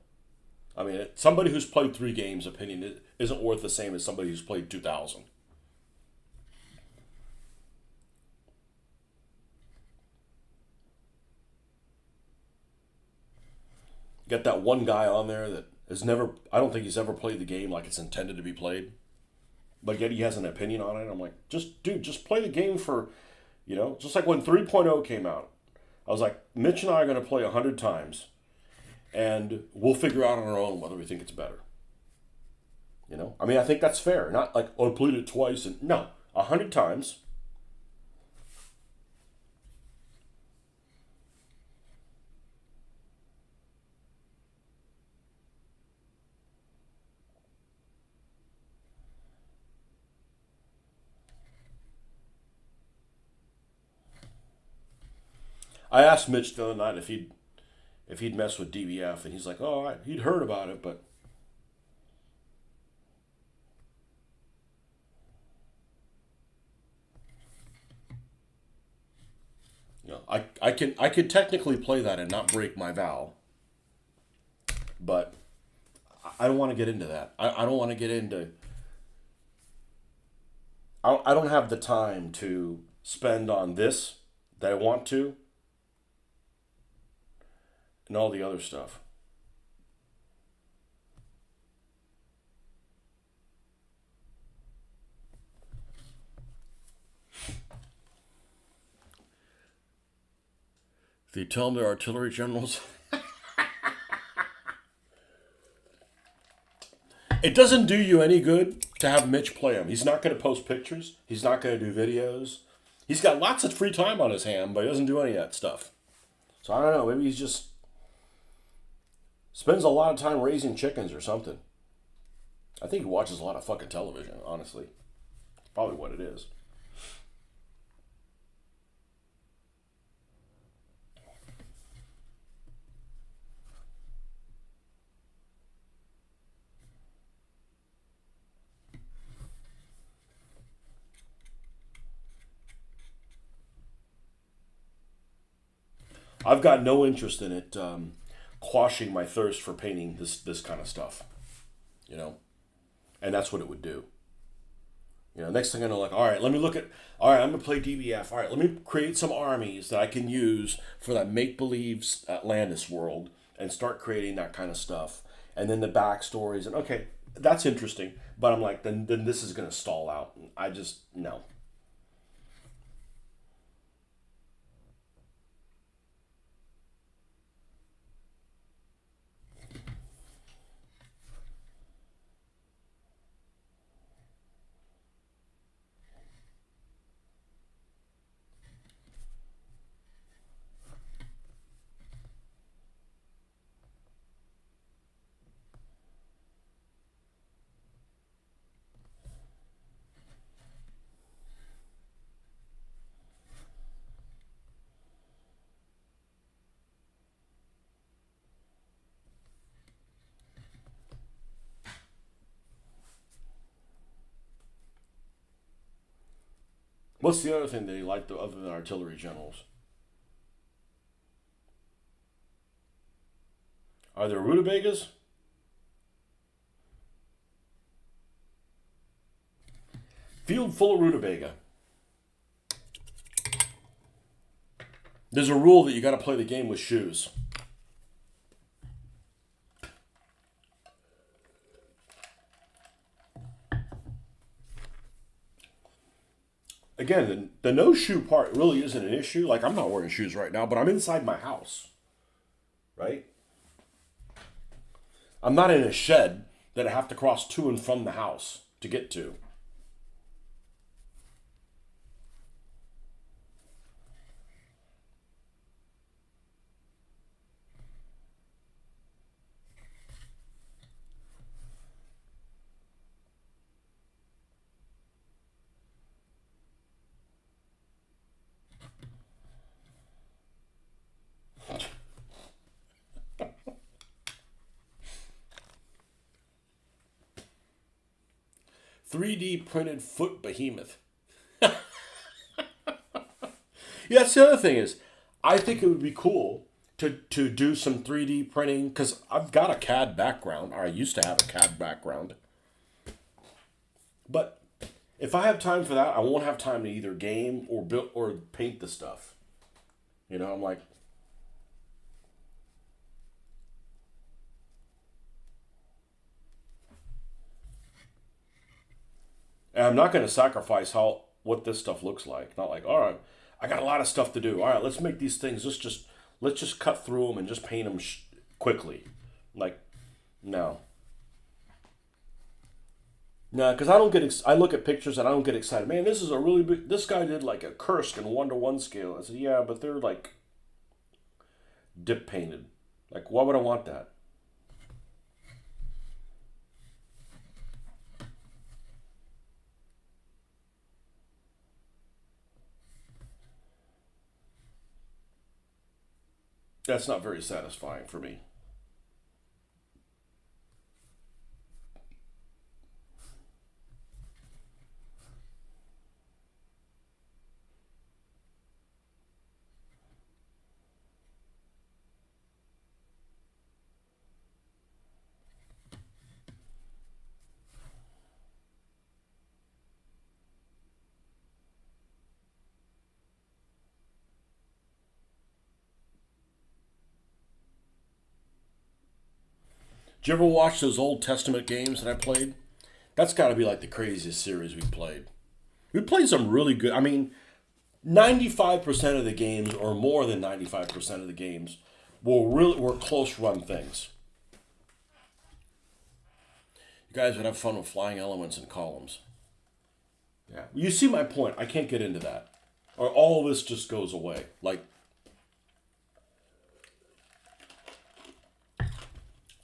I mean, somebody who's played 3 games opinion isn't worth the same as somebody who's played 2,000. Get that one guy on there that has never. I don't think he's ever played the game like it's intended to be played, but yet he has an opinion on it. I'm like, just dude, just play the game for, you know, just like when 3.0 came out. I was like, Mitch and I are going to play 100 times, and we'll figure out on our own whether we think it's better. You know, I mean, I think that's fair. Not like, oh, I played it twice, and no, 100 times. I asked Mitch the other night if he'd mess with DBF, and he's like, oh, he'd heard about it, but you know, I could technically play that and not break my vow, but I don't want to get into that. I don't want to get into. I don't have the time to spend on this that I want to, and all the other stuff. If you tell them they're artillery generals, it doesn't do you any good to have Mitch play him. He's not going to post pictures. He's not going to do videos. He's got lots of free time on his hand, but he doesn't do any of that stuff. So I don't know. Maybe he's just spends a lot of time raising chickens or something. I think he watches a lot of fucking television, honestly. Probably what it is. I've got no interest in it quashing my thirst for painting this kind of stuff, you know, and that's what it would do. You know, next thing I know, like, all right, let me look at, all right, I'm gonna play DBF. All right, let me create some armies that I can use for that make believe Atlantis world, and start creating that kind of stuff, and then the backstories, and okay, that's interesting. But I'm like, then this is gonna stall out. I just no. What's the other thing that you like other than artillery generals? Are there rutabagas? Field full of rutabaga. There's a rule that you got to play the game with shoes. Again, the no shoe part really isn't an issue. Like, I'm not wearing shoes right now, but I'm inside my house. Right? I'm not in a shed that I have to cross to and from the house to get to. .3D printed foot behemoth. Yeah, that's the other thing is, I think it would be cool to do some 3D printing because I've got a CAD background, or I used to have a CAD background. But if I have time for that, I won't have time to either game or build or paint the stuff. You know, I'm like, and I'm not going to sacrifice what this stuff looks like. Not like, all right, I got a lot of stuff to do. All right, let's make these things. Let's just cut through them and just paint them quickly. Like, no, no, because I don't get. I look at pictures and I don't get excited. Man, this is a really big. This guy did like a Kursk in 1:1 scale. I said, yeah, but they're like dip painted. Like, why would I want that? That's not very satisfying for me. Did you ever watch those Old Testament games that I played? That's got to be like the craziest series we played. We played some really good. I mean, 95% of the games, or more than 95% of the games, were close run things. You guys would have fun with flying elements and columns. Yeah. You see my point. I can't get into that. Or all this just goes away. Like,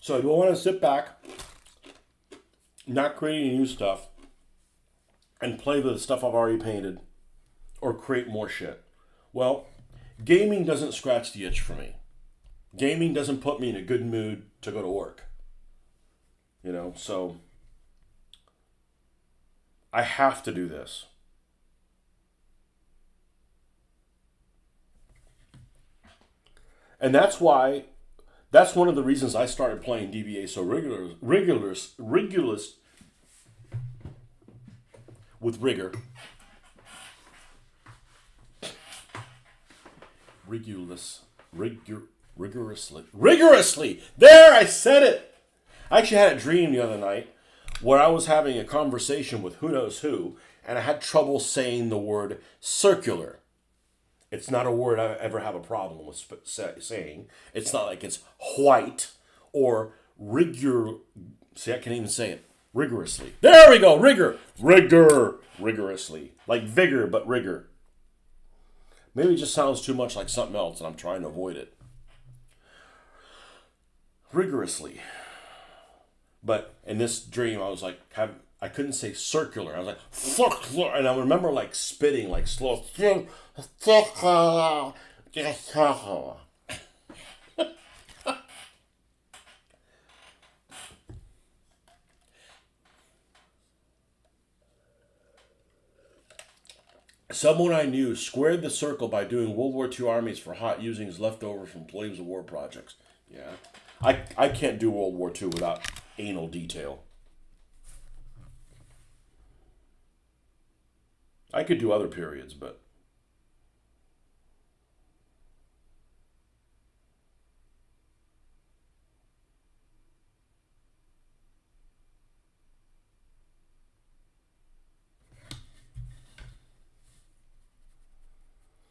so do I want to sit back, not create any new stuff, and play with the stuff I've already painted, or create more shit? Well, gaming doesn't scratch the itch for me. Gaming doesn't put me in a good mood to go to work. You know, so I have to do this. And that's one of the reasons I started playing DBA so rigorous with rigor. Rigorously. There, I said it. I actually had a dream the other night where I was having a conversation with who knows who, and I had trouble saying the word circular. It's not a word I ever have a problem with saying. It's not like it's white or rigor. See, I can't even say it. Rigorously. There we go. Rigorously. Like vigor, but rigor. Maybe it just sounds too much like something else, and I'm trying to avoid it. Rigorously. But in this dream, I was like, I couldn't say circular. I was like, fuck, and I remember like spitting like slow. Someone I knew squared the circle by doing World War II armies for hot using his leftovers from Flames of War projects. Yeah. I can't do World War II without anal detail. I could do other periods, but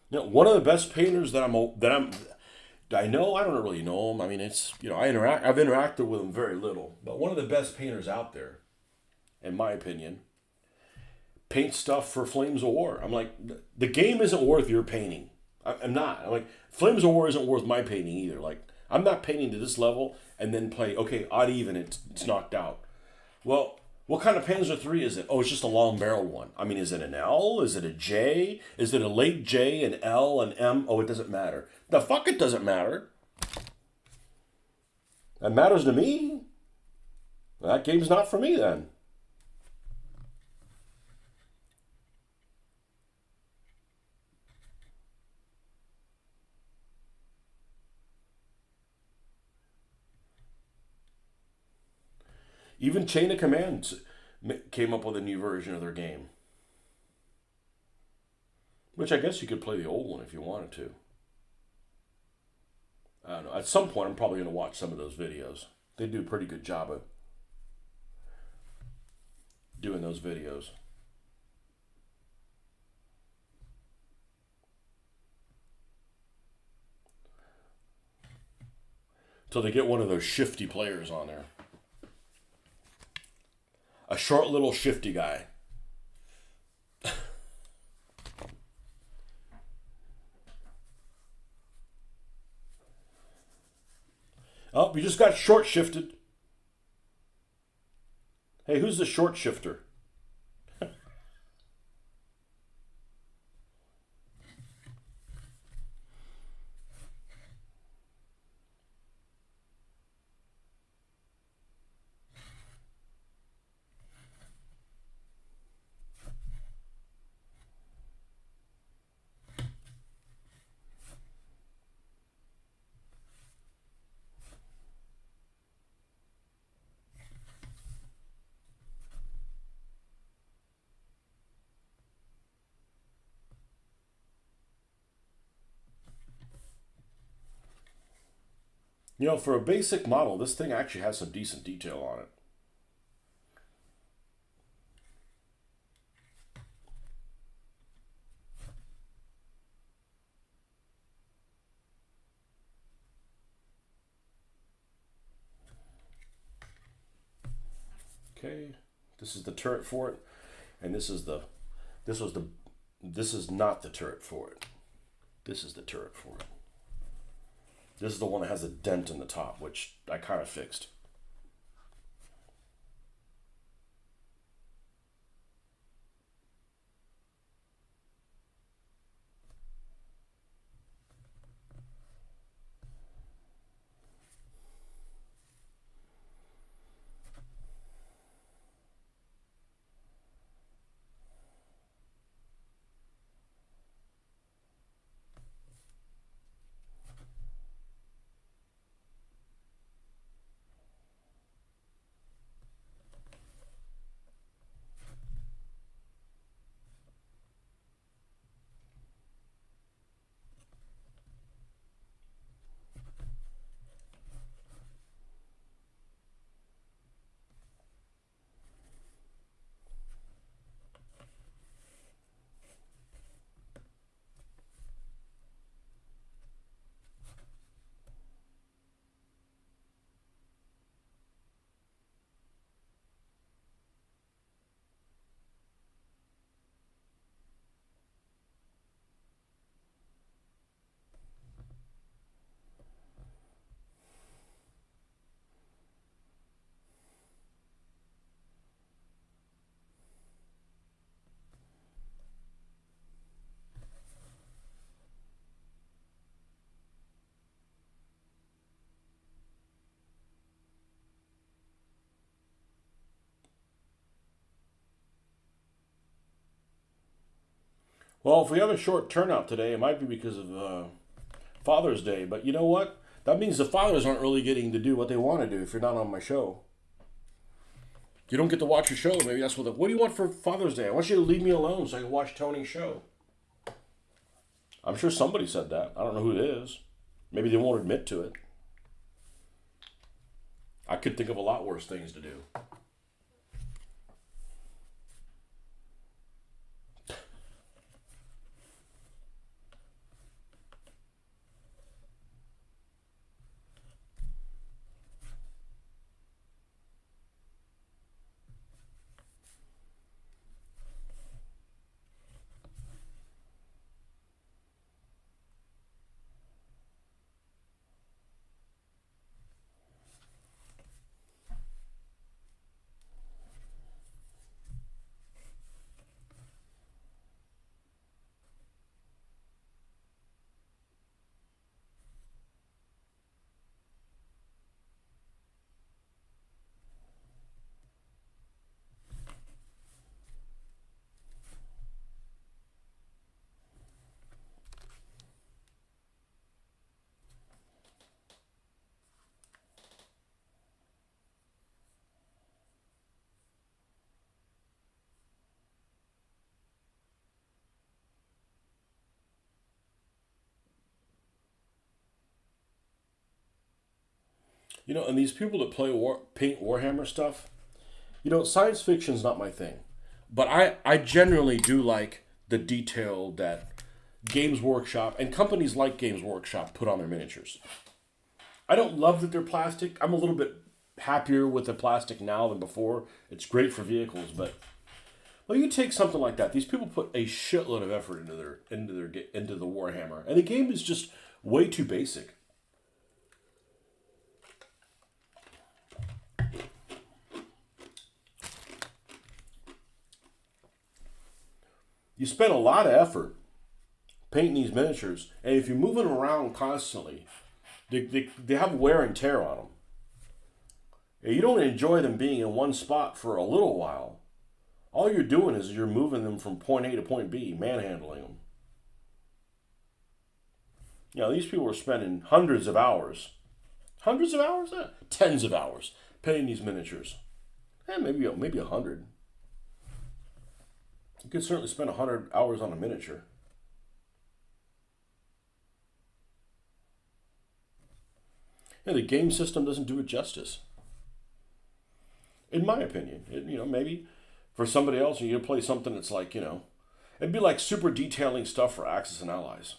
one of the best painters I know. I don't really know him. I mean, it's I've interacted with him very little, but one of the best painters out there, in my opinion, paints stuff for Flames of War. I'm like, the game isn't worth your painting. I'm not. I'm like, Flames of War isn't worth my painting either. Like, I'm not painting to this level and then play, okay, odd even, it's knocked out. Well, what kind of Panzer III is it? Oh, it's just a long barreled one. I mean, is it an L? Is it a J? Is it a late J, an L, an M? Oh, it doesn't matter. The fuck it doesn't matter. That matters to me. That game's not for me then. Even Chain of Command came up with a new version of their game. Which I guess you could play the old one if you wanted to. I don't know. At some point, I'm probably going to watch some of those videos. They do a pretty good job of doing those videos. So they get one of those shifty players on there. A short little shifty guy. Oh, you just got short shifted. Hey, who's the short shifter? For a basic model, this thing actually has some decent detail on it. Okay, this is the turret for it, and this is not the turret for it. This is the turret for it. This is the one that has a dent in the top, which I kind of fixed. Well, if we have a short turnout today, it might be because of Father's Day. But you know what? That means the fathers aren't really getting to do what they want to do if you're not on my show. You don't get to watch your show. Maybe that's what do you want for Father's Day? I want you to leave me alone so I can watch Tony's show. I'm sure somebody said that. I don't know who it is. Maybe they won't admit to it. I could think of a lot worse things to do. You know, and these people that paint Warhammer stuff, you know, science fiction's not my thing. But I generally do like the detail that Games Workshop and companies like Games Workshop put on their miniatures. I don't love that they're plastic. I'm a little bit happier with the plastic now than before. It's great for vehicles, but well, you take something like that. These people put a shitload of effort into the Warhammer, and the game is just way too basic. You spend a lot of effort painting these miniatures, and if you're moving around constantly, they have wear and tear on them. You don't enjoy them being in one spot for a little while. All you're doing is you're moving them from point A to point B, manhandling them. You know, these people are spending hundreds of hours, tens of hours painting these miniatures. Maybe 100. You could certainly spend 100 hours on a miniature. And the game system doesn't do it justice. In my opinion, maybe for somebody else, you play something that's like, it'd be like super detailing stuff for Axis and Allies.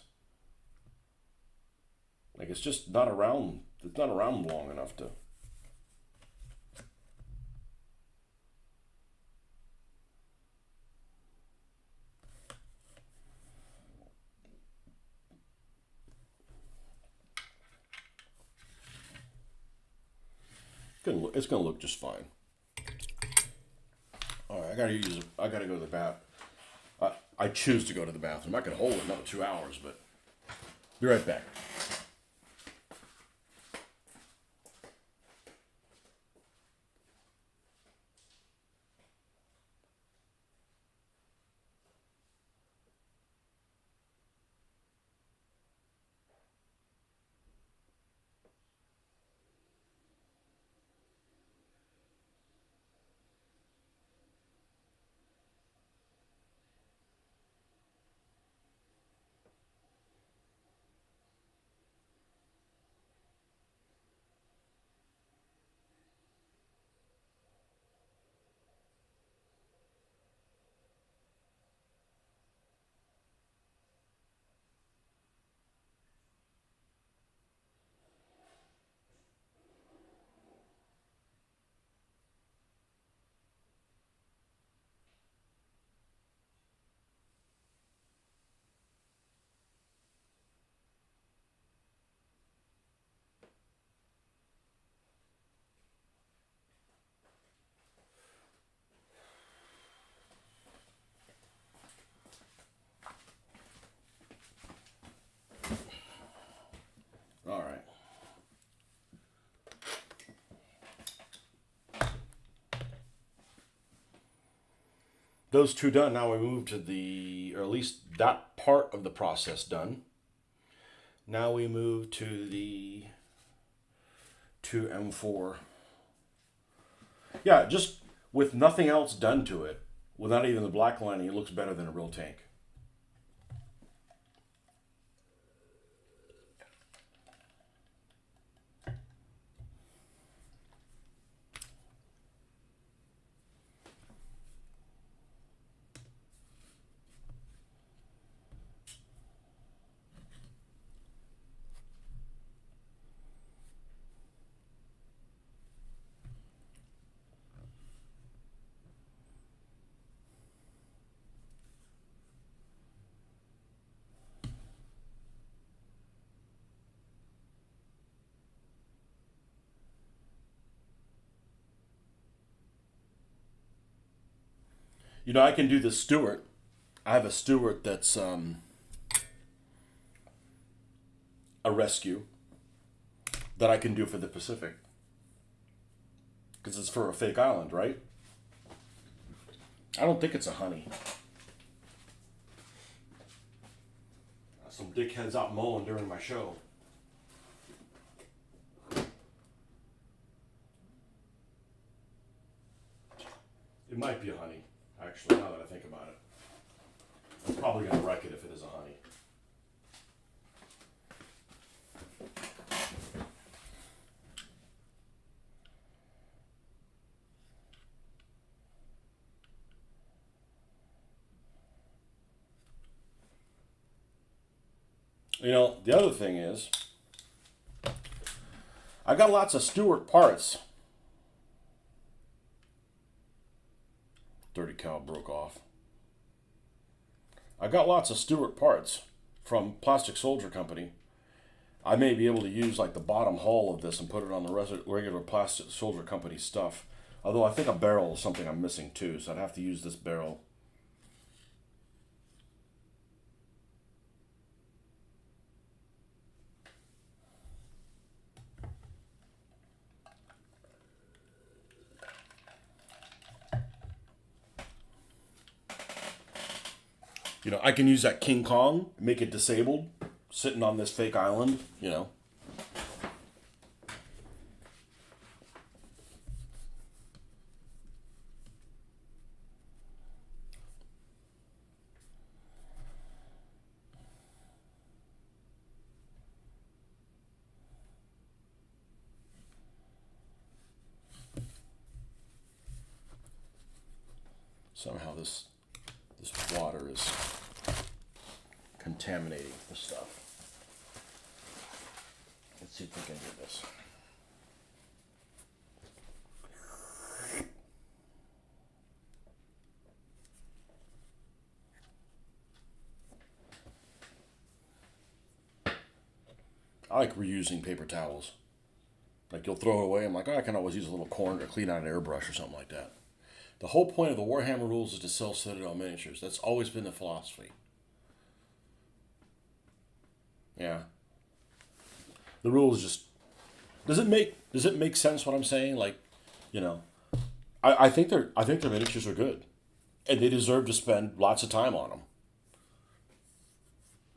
Like it's just not around. It's not around long enough to. It's gonna look just fine. All right, I gotta go to the bath. I choose to go to the bathroom. I could hold it another 2 hours, but be right back. those two done, now we move to or at least that part of the process done. Now we move to the 2M4. Yeah, just with nothing else done to it, without even the black lining, it looks better than a real tank. You know, I can do the Stewart. I have a Stewart that's a rescue that I can do for the Pacific. Because it's for a fake island, right? I don't think it's a honey. Some dickheads out mowing during my show. It might be a honey, actually, now that I think about it. I'm probably going to wreck it if it is a honey. You know, the other thing is, I got lots of Stewart parts. 30 cal broke off. I got lots of Stewart parts from Plastic Soldier Company. I may be able to use like the bottom hull of this and put it on the regular Plastic Soldier Company stuff. Although I think a barrel is something I'm missing too, so I'd have to use this barrel. You know, I can use that King Kong, make it disabled, sitting on this fake island, you know. Somehow this water is contaminating the stuff. Let's see if we can do this. I like reusing paper towels. Like you'll throw it away. I'm like, oh, I can always use a little corner to clean out an airbrush or something like that. The whole point of the Warhammer rules is to sell Citadel miniatures. That's always been the philosophy. Yeah. The rules just does it make sense what I'm saying? Like, you know, I think their miniatures are good, and they deserve to spend lots of time on them.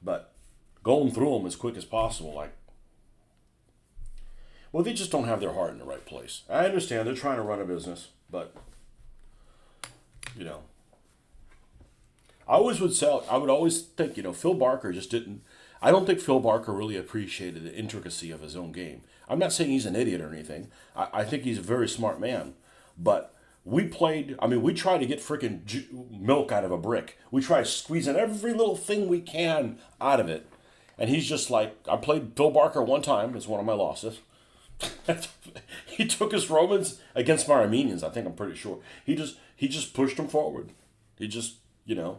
But going through them as quick as possible, like, well, they just don't have their heart in the right place. I understand they're trying to run a business, but you know, I would always think, you know, Phil Barker just didn't. I don't think Phil Barker really appreciated the intricacy of his own game. I'm not saying he's an idiot or anything. I think he's a very smart man. But we tried to get freaking milk out of a brick. We try squeezing every little thing we can out of it. And he's just like, I played Phil Barker one time. It's one of my losses. He took his Romans against my Armenians, I think, I'm pretty sure. He just pushed them forward. He just, you know,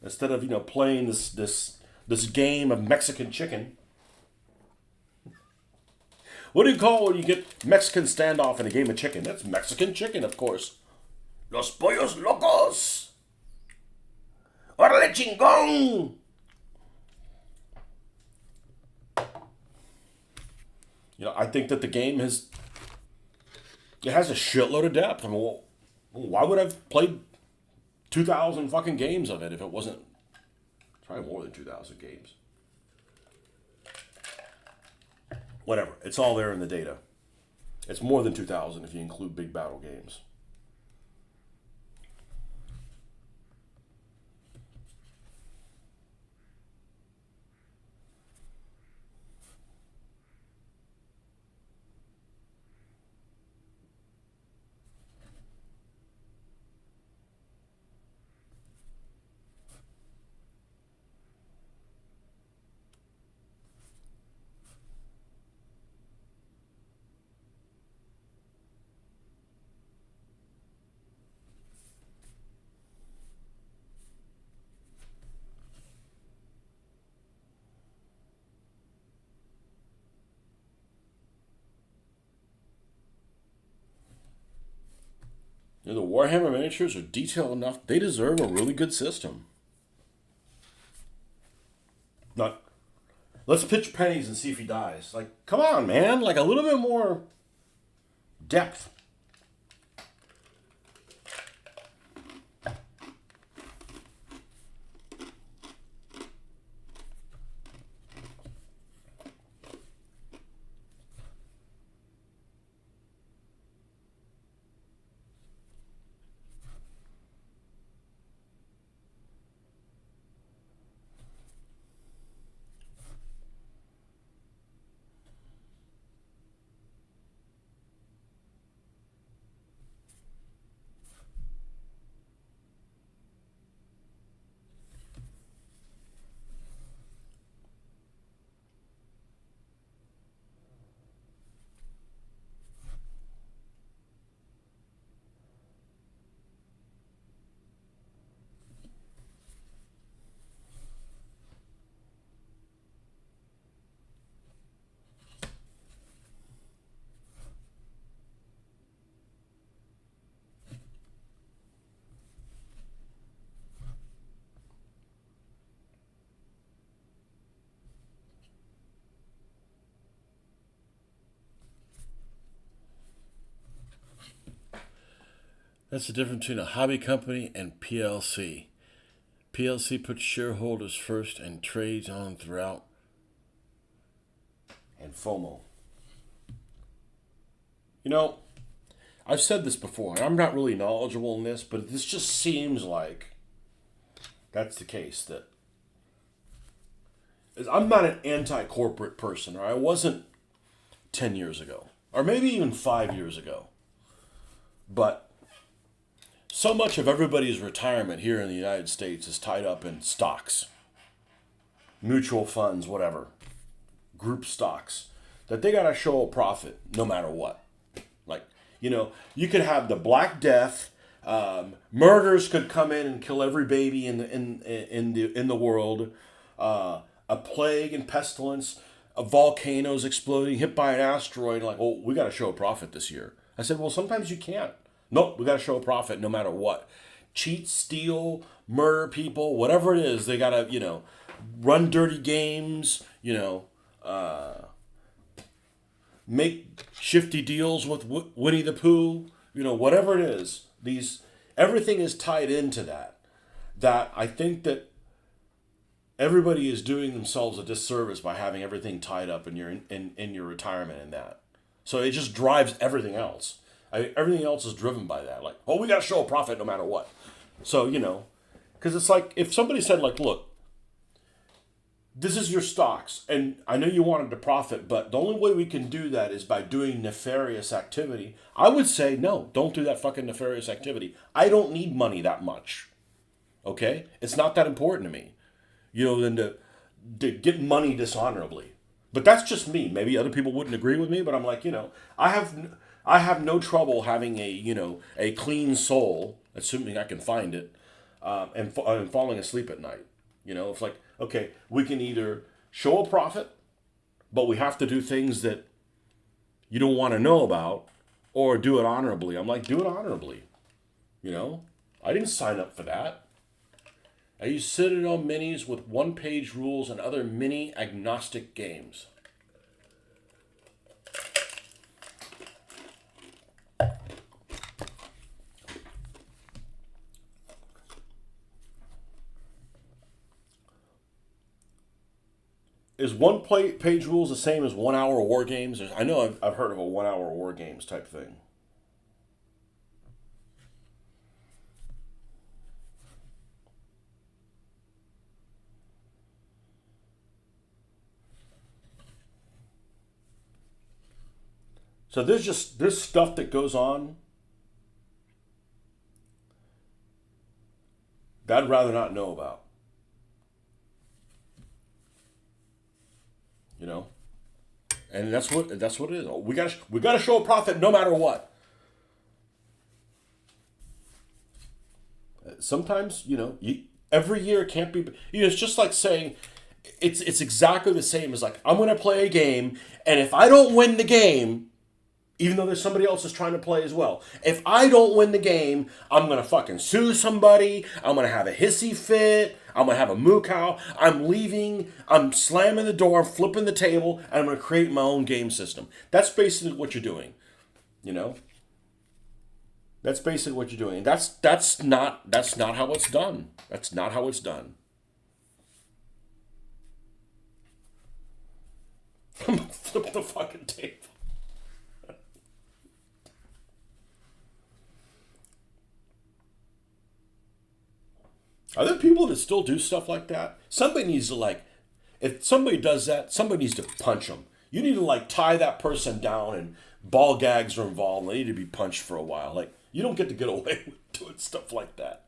instead of, you know, playing this game of Mexican chicken. What do you call when you get Mexican standoff in a game of chicken? That's Mexican chicken, of course. Los pollos locos. Órale chingón. You know, I think that the game has a shitload of depth. I mean, well, why would I have played 2,000 fucking games of it if it wasn't. Probably more than 2,000 games. Whatever. It's all there in the data. It's more than 2,000 if you include big battle games. You know, the Warhammer miniatures are detailed enough. They deserve a really good system. Not, let's pitch pennies and see if he dies. Like, come on, man. Like, a little bit more depth. That's the difference between a hobby company and PLC. PLC puts shareholders first and trades on throughout. And FOMO. You know, I've said this before, and I'm not really knowledgeable in this, but this just seems like that's the case. That I'm not an anti-corporate person, or I wasn't 10 years ago, or maybe even 5 years ago. But so much of everybody's retirement here in the United States is tied up in stocks, mutual funds, whatever, group stocks, that they got to show a profit no matter what. Like, you know, you could have the Black Death, murders could come in and kill every baby in the world, a plague and pestilence, volcanoes exploding, hit by an asteroid. Like, oh, we got to show a profit this year. I said, well, sometimes you can't. Nope, we got to show a profit no matter what. Cheat, steal, murder people, whatever it is, they got to, you know, run dirty games, you know, make shifty deals with Winnie the Pooh, you know, whatever it is. Everything is tied into that. That I think that everybody is doing themselves a disservice by having everything tied up in your retirement in that. So it just drives everything else. Everything else is driven by that. Like, oh, we got to show a profit no matter what. So, you know, because it's like if somebody said, like, look, this is your stocks, and I know you wanted to profit, but the only way we can do that is by doing nefarious activity. I would say, no, don't do that fucking nefarious activity. I don't need money that much. Okay? It's not that important to me, you know, than to get money dishonorably. But that's just me. Maybe other people wouldn't agree with me, but I'm like, you know, I have no trouble having a clean soul, assuming I can find it, and falling asleep at night. You know, it's like, okay, we can either show a profit, but we have to do things that you don't want to know about, or do it honorably. I'm like, do it honorably. You know, I didn't sign up for that. I use Citadel minis with one-page rules and other mini agnostic games. Is one page rules the same as 1 hour war games? I know I've heard of a 1 hour war games type thing. So there's stuff that goes on that I'd rather not know about. You know, and that's what it is. We gotta show a profit no matter what. Sometimes every year can't be. It's just like saying it's exactly the same as like I'm gonna play a game, and if I don't win the game, even though there's somebody else that's trying to play as well. If I don't win the game, I'm going to fucking sue somebody. I'm going to have a hissy fit. I'm going to have a moo cow. I'm leaving. I'm slamming the door, flipping the table, and I'm going to create my own game system. That's basically what you're doing. You know? That's basically what you're doing. That's not how it's done. That's not how it's done. I'm going to flip the fucking table. Are there people that still do stuff like that? Somebody needs to if somebody does that, somebody needs to punch them. You need to tie that person down, and ball gags are involved. They need to be punched for a while. You don't get to get away with doing stuff like that.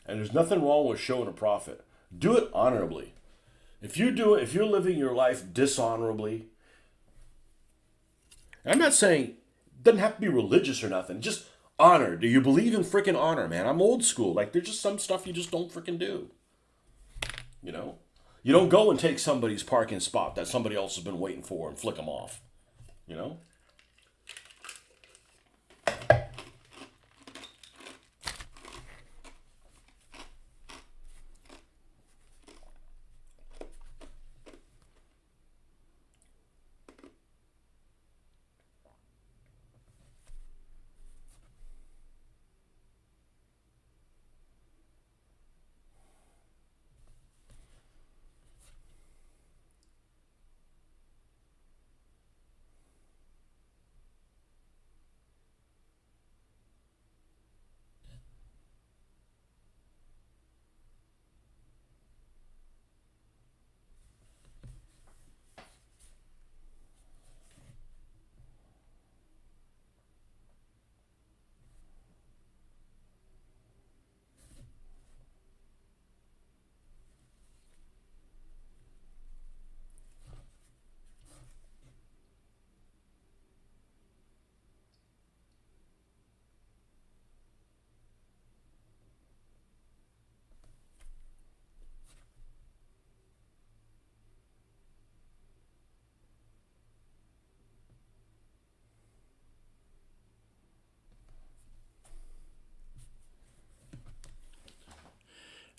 And there's nothing wrong with showing a profit. Do it honorably. If you're living your life dishonorably, I'm not saying it doesn't have to be religious or nothing. Just honor. Do you believe in freaking honor, man? I'm old school. There's just some stuff you just don't freaking do. You know? You don't go and take somebody's parking spot that somebody else has been waiting for and flick them off. You know?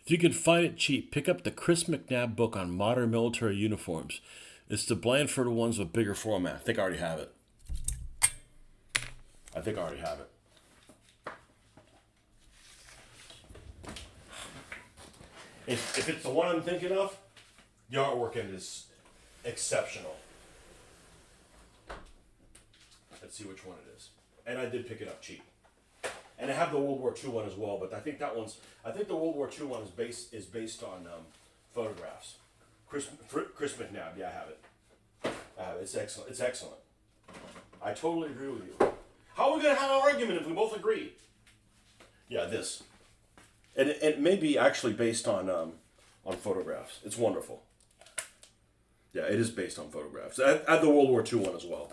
If you can find it cheap, pick up the Chris McNabb book on modern military uniforms. It's the Blandford ones with bigger format. I think I already have it. If it's the one I'm thinking of, the artwork in it is exceptional. Let's see which one it is. And I did pick it up cheap. And I have the World War II one as well, but I think the World War II one is based on photographs. Chris McNabb, yeah, I have it. It's excellent. It's excellent. I totally agree with you. How are we going to have an argument if we both agree? Yeah, this. And it may be actually based on on photographs. It's wonderful. Yeah, it is based on photographs. Add the World War II one as well.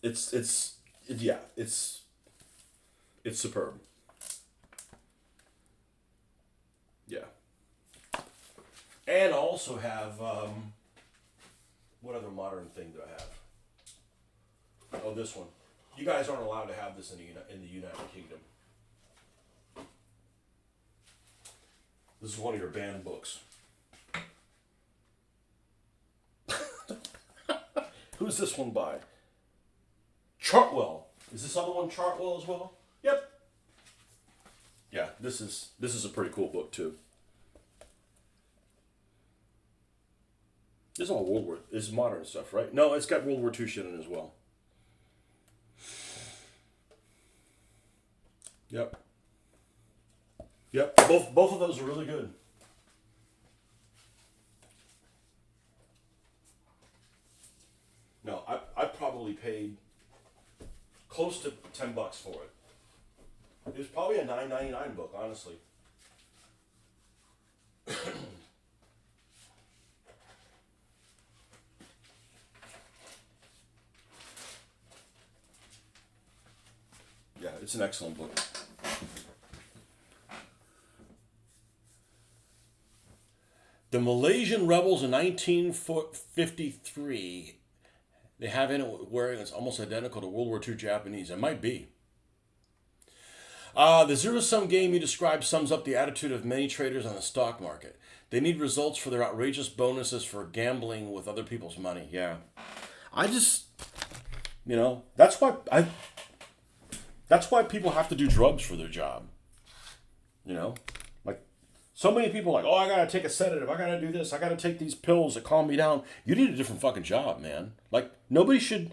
It's superb. Yeah. And I also have what other modern thing do I have? Oh, this one. You guys aren't allowed to have this in the United Kingdom. This is one of your banned books. Who's this one by? Chartwell. Is this other one Chartwell as well? Yep. Yeah, this is a pretty cool book too. This is all this is modern stuff, right? No, it's got World War II shit in it as well. Yep. Yep. Both of those are really good. No, I probably paid close to $10 for it. It was probably a $9.99 book, honestly. Yeah, it's an excellent book. The Malaysian rebels in 1953, they have in it wearing it's almost identical to World War II Japanese. It might be. The zero-sum game you described sums up the attitude of many traders on the stock market. They need results for their outrageous bonuses for gambling with other people's money. Yeah. I just, that's why people have to do drugs for their job. Like so many people are like, oh, I gotta take a sedative, I gotta do this, I gotta take these pills that calm me down. You need a different fucking job, man. Like you shouldn't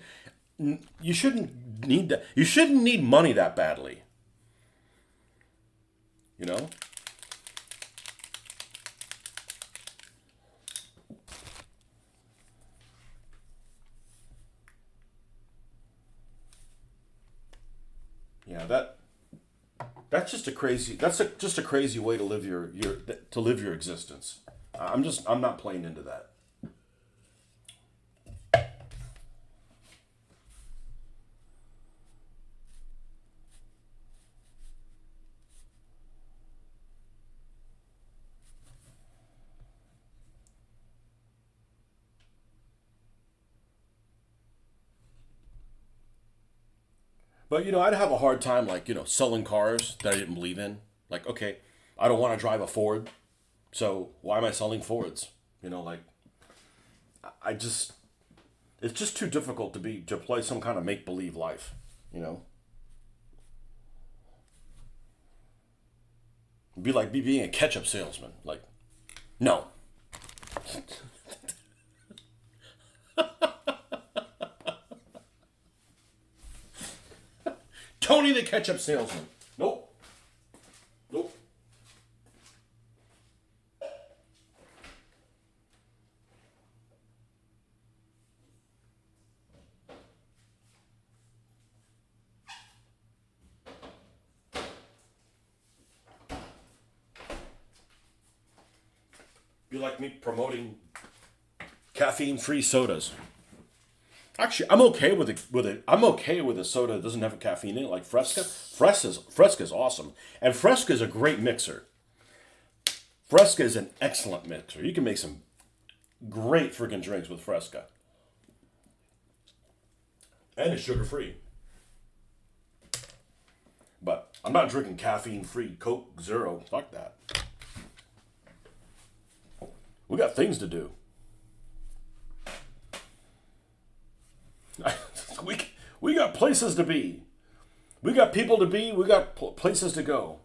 need that. You shouldn't need money that badly. Yeah, that's just a crazy. Just a crazy way to live your existence. I'm not playing into that. But I'd have a hard time selling cars that I didn't believe in. Like, okay, I don't want to drive a Ford, so why am I selling Fords? I just it's just too difficult to play some kind of make believe life. It'd be like being a ketchup salesman. Like, no. Tony the ketchup salesman. Nope. Nope. Be like me promoting caffeine-free sodas. Actually, I'm okay with it. I'm okay with a soda that doesn't have a caffeine in it, like Fresca. Fresca's awesome, and Fresca's a great mixer. Fresca is an excellent mixer. You can make some great freaking drinks with Fresca, and it's sugar free. But I'm not drinking caffeine-free Coke Zero. Fuck that. We got things to do. we got places to be. We got people to be. We got places to go.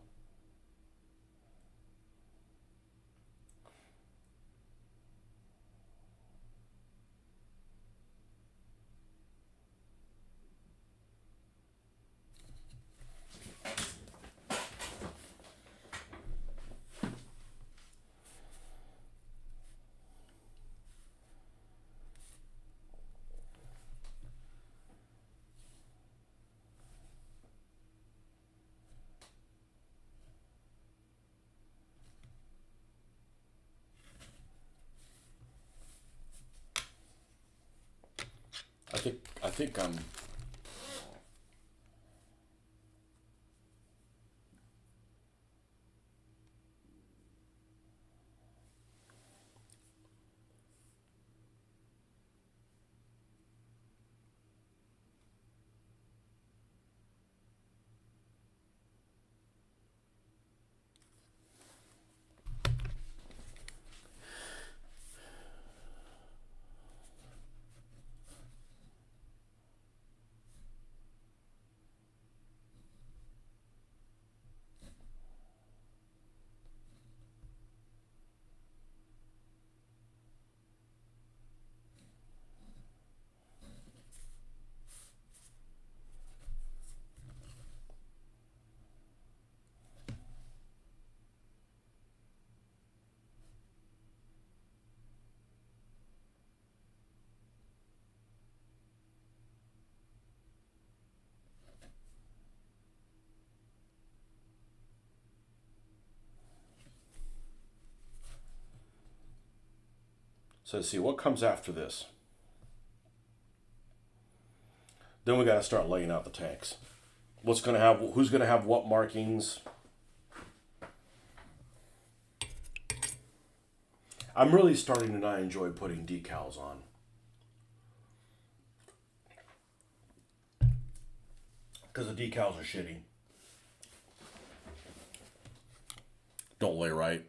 I think I'm. So let's see what comes after this. Then we got to start laying out the tanks. What's going to have? Who's going to have what markings? I'm really starting to not enjoy putting decals on. Because the decals are shitty. Don't lay right.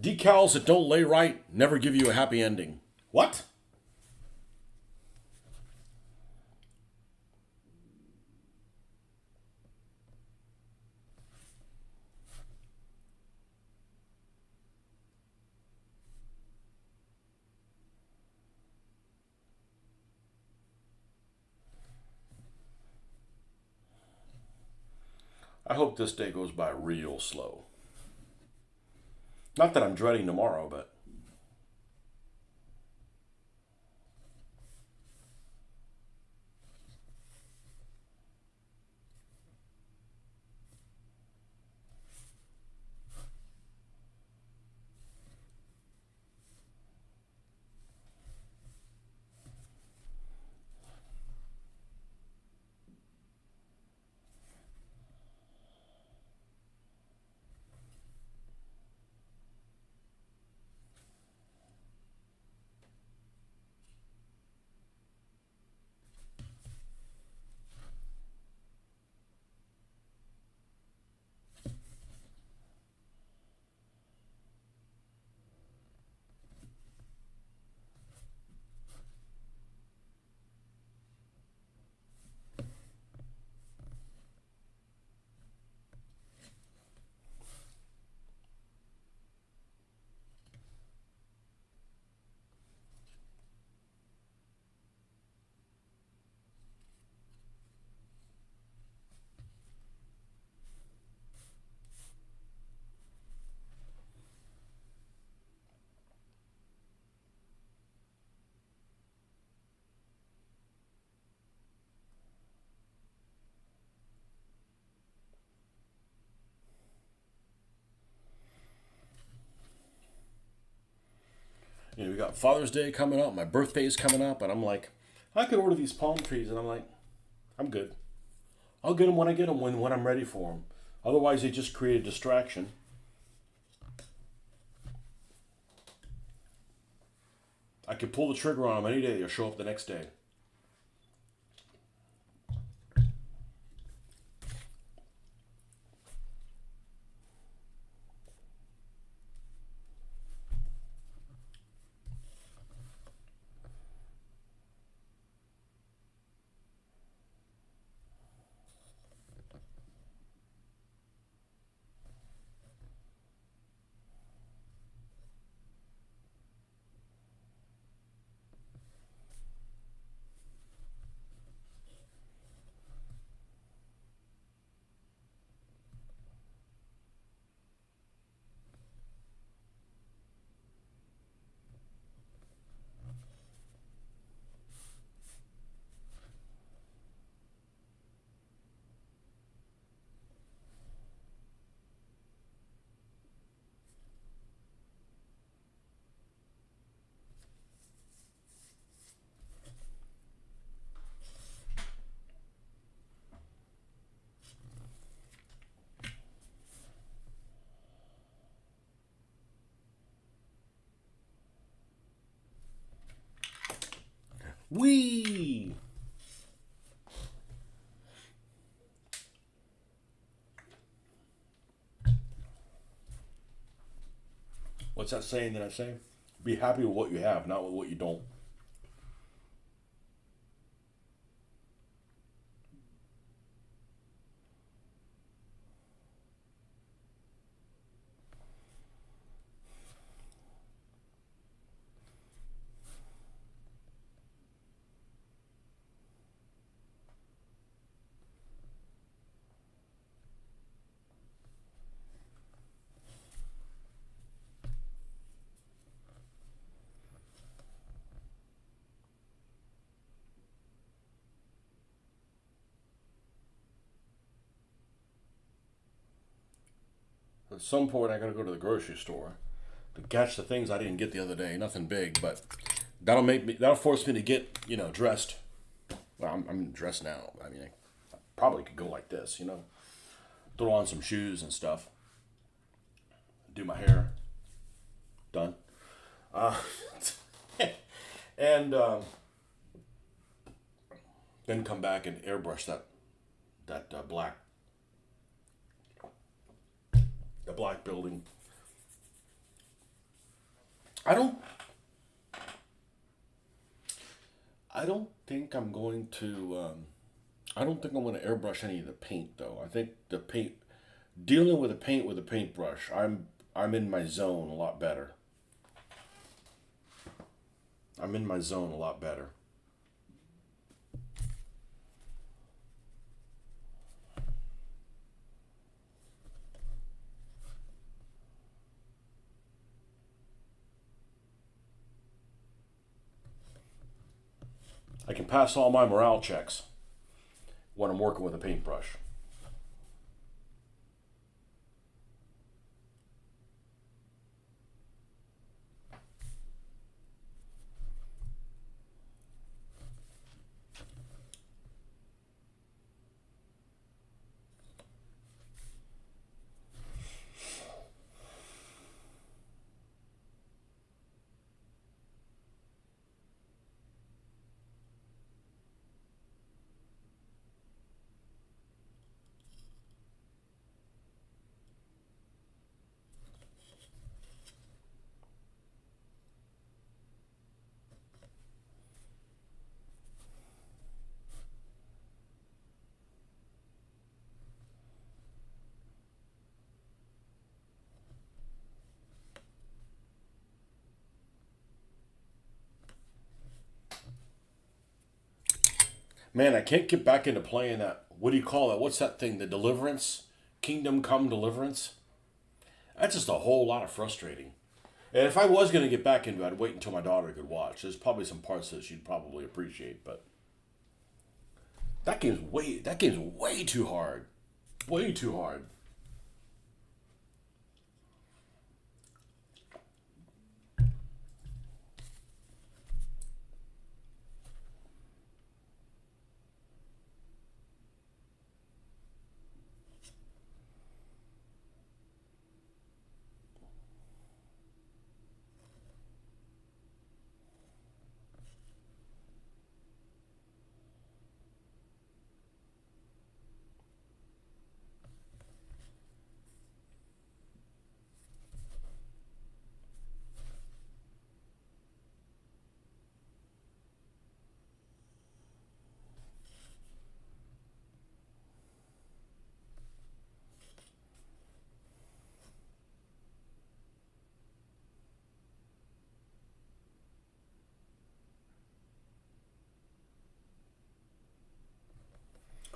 Decals that don't lay right never give you a happy ending. What? I hope this day goes by real slow. Not that I'm dreading tomorrow, but we got Father's Day coming up, my birthday's coming up, and I'm like, I could order these palm trees, and I'm like, I'm good. I'll get them when I get them, when I'm ready for them. Otherwise, they just create a distraction. I could pull the trigger on them any day. They'll show up the next day. Wee! What's that saying that I say? Be happy with what you have, not with what you don't. At some point, I gotta go to the grocery store to catch the things I didn't get the other day. Nothing big, but that'll force me to get, dressed. Well, I'm dressed now. I mean, I probably could go like this, throw on some shoes and stuff, do my hair, done, uh, and then come back and airbrush that the black building. I don't I don't think I'm going to. I don't think I'm going to airbrush any of the paint though. I think the paint, dealing with the paint with a paintbrush, I'm in my zone a lot better. I'm in my zone a lot better. I can pass all my morale checks when I'm working with a paintbrush. Man, I can't get back into playing that. What do you call that? What's that thing? The Deliverance? Kingdom Come Deliverance? That's just a whole lot of frustrating. And if I was going to get back into it, I'd wait until my daughter could watch. There's probably some parts that she'd probably appreciate, but that game's way too hard. Way too hard.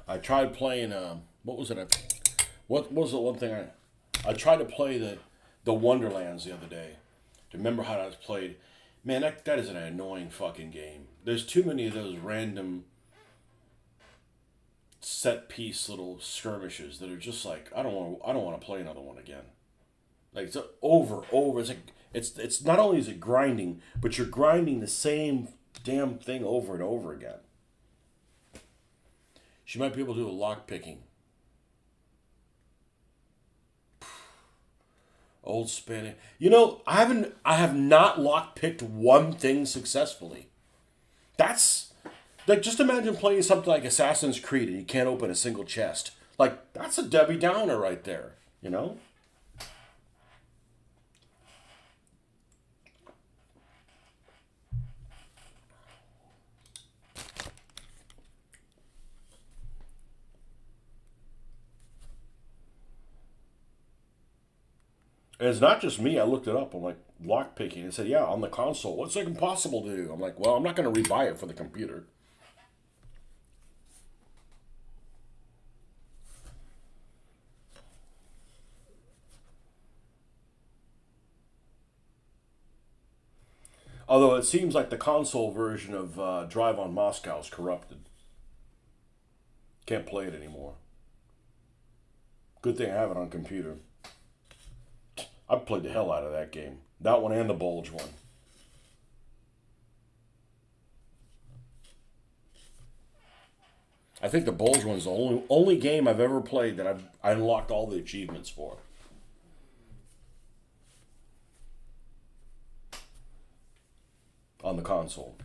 I tried playing. What was it? What was the one thing I tried to play the Wonderlands the other day. To remember how that was played. Man, that is an annoying fucking game. There's too many of those random set piece little skirmishes that are just like I don't want to play another one again. Like it's over. It's like it's not only is it grinding, but you're grinding the same damn thing over and over again. She might be able to do a lock picking. Old Spanish. I have not lock picked one thing successfully. That's like, just imagine playing something like Assassin's Creed and you can't open a single chest. Like, that's a Debbie Downer right there, you know? And it's not just me. I looked it up. I'm like, lock picking. It said, yeah, on the console. What's it impossible to do? I'm like, well, I'm not going to rebuy it for the computer. Although it seems like the console version of Drive on Moscow is corrupted. Can't play it anymore. Good thing I have it on computer. I played the hell out of that game. That one and the Bulge one. I think the Bulge one's the only game I've ever played that I unlocked all the achievements for. On the console.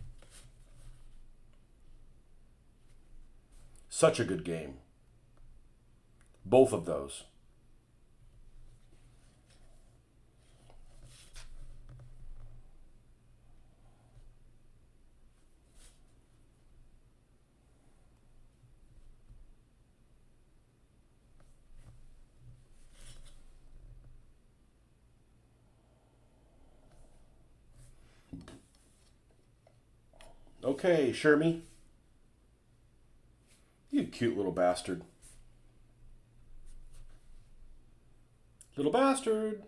Such a good game. Both of those. Okay, Shermy. You cute little bastard. Little bastard.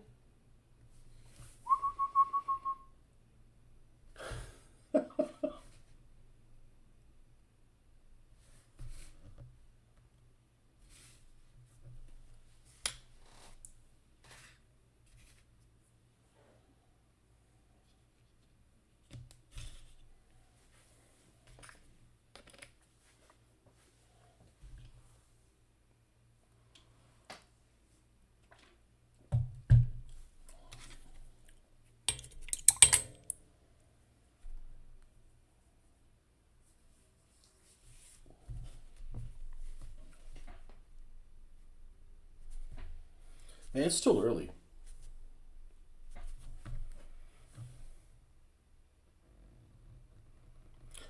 Man, it's still early.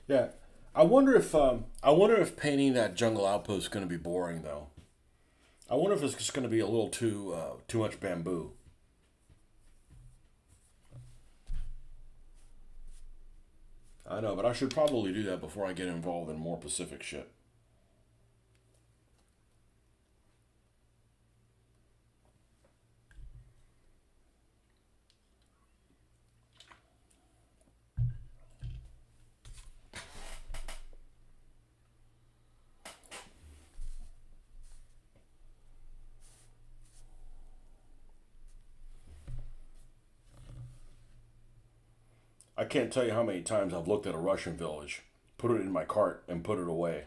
Yeah. I wonder if painting that jungle outpost is going to be boring though. I wonder if it's just going to be a little too much bamboo. I know, but I should probably do that before I get involved in more Pacific shit. I can't tell you how many times I've looked at a Russian village, put it in my cart, and put it away.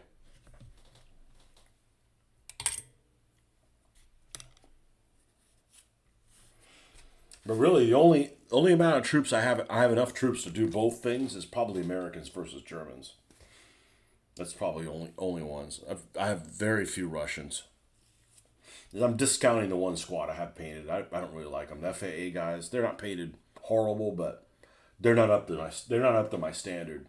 But really, the only amount of troops I have enough troops to do both things is probably Americans versus Germans. That's probably only ones. I have very few Russians. I'm discounting the one squad I have painted. I don't really like them. The FAA guys, they're not painted horrible, but they're not up to my standard.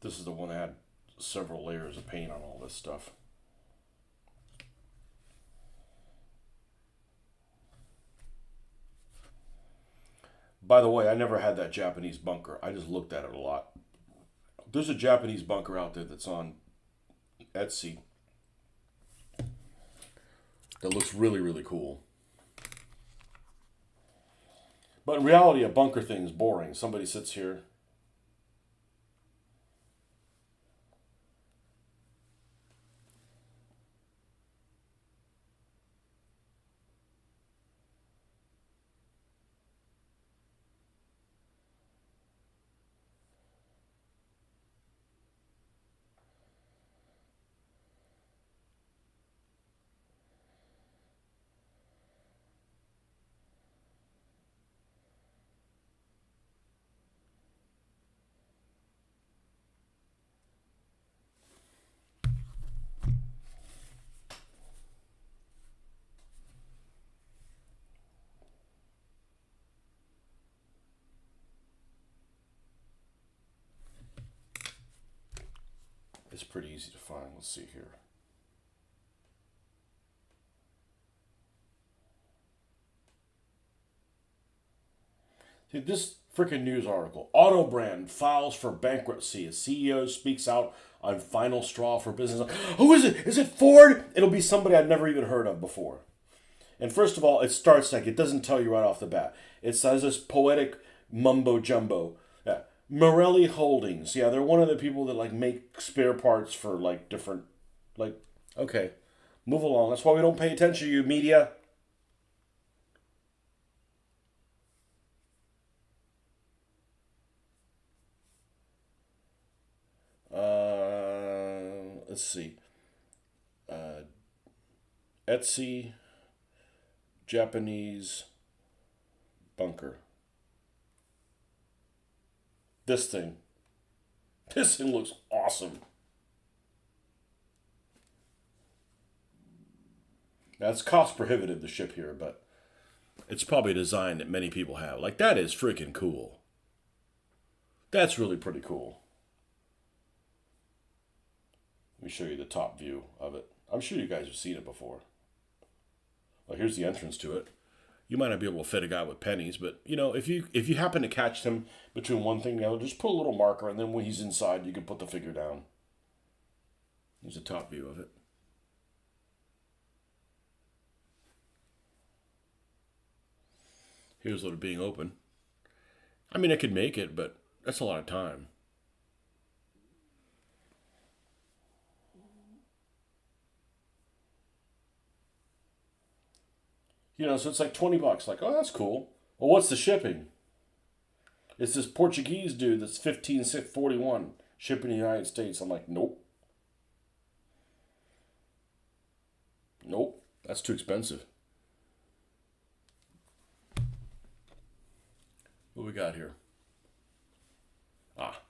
This is the one that had several layers of paint on all this stuff. By the way, I never had that Japanese bunker. I just looked at it a lot. There's a Japanese bunker out there that's on Etsy that looks really, really cool. But in reality, a bunker thing is boring. Somebody sits here. It's pretty easy to find. Let's see here. See, this freaking news article. Auto brand files for bankruptcy as CEO speaks out on final straw for business. Who is it? Is it Ford? It'll be somebody I'd never even heard of before. And first of all, it starts like, it doesn't tell you right off the bat. It says this poetic mumbo jumbo. Yeah. Morelli Holdings. Yeah, they're one of the people that like make spare parts for like different, like, okay, move along. That's why we don't pay attention to you, media. Let's see. Etsy, Japanese bunker. This thing. This thing looks awesome. Now, it's cost prohibitive to ship here, but it's probably a design that many people have. Like, that is freaking cool. That's really pretty cool. Let me show you the top view of it. I'm sure you guys have seen it before. Well, here's the entrance to it. You might not be able to fit a guy with pennies, but you know, if you happen to catch him between one thing and the other, just put a little marker, and then when he's inside, you can put the figure down. Here's a top view of it. Here's it being open. I mean, I could make it, but that's a lot of time. You know, so it's like $20. Like, oh, that's cool. Well, what's the shipping? It's this Portuguese dude that's 1541 shipping in the United States. I'm like, nope. Nope. That's too expensive. What we got here? Ah.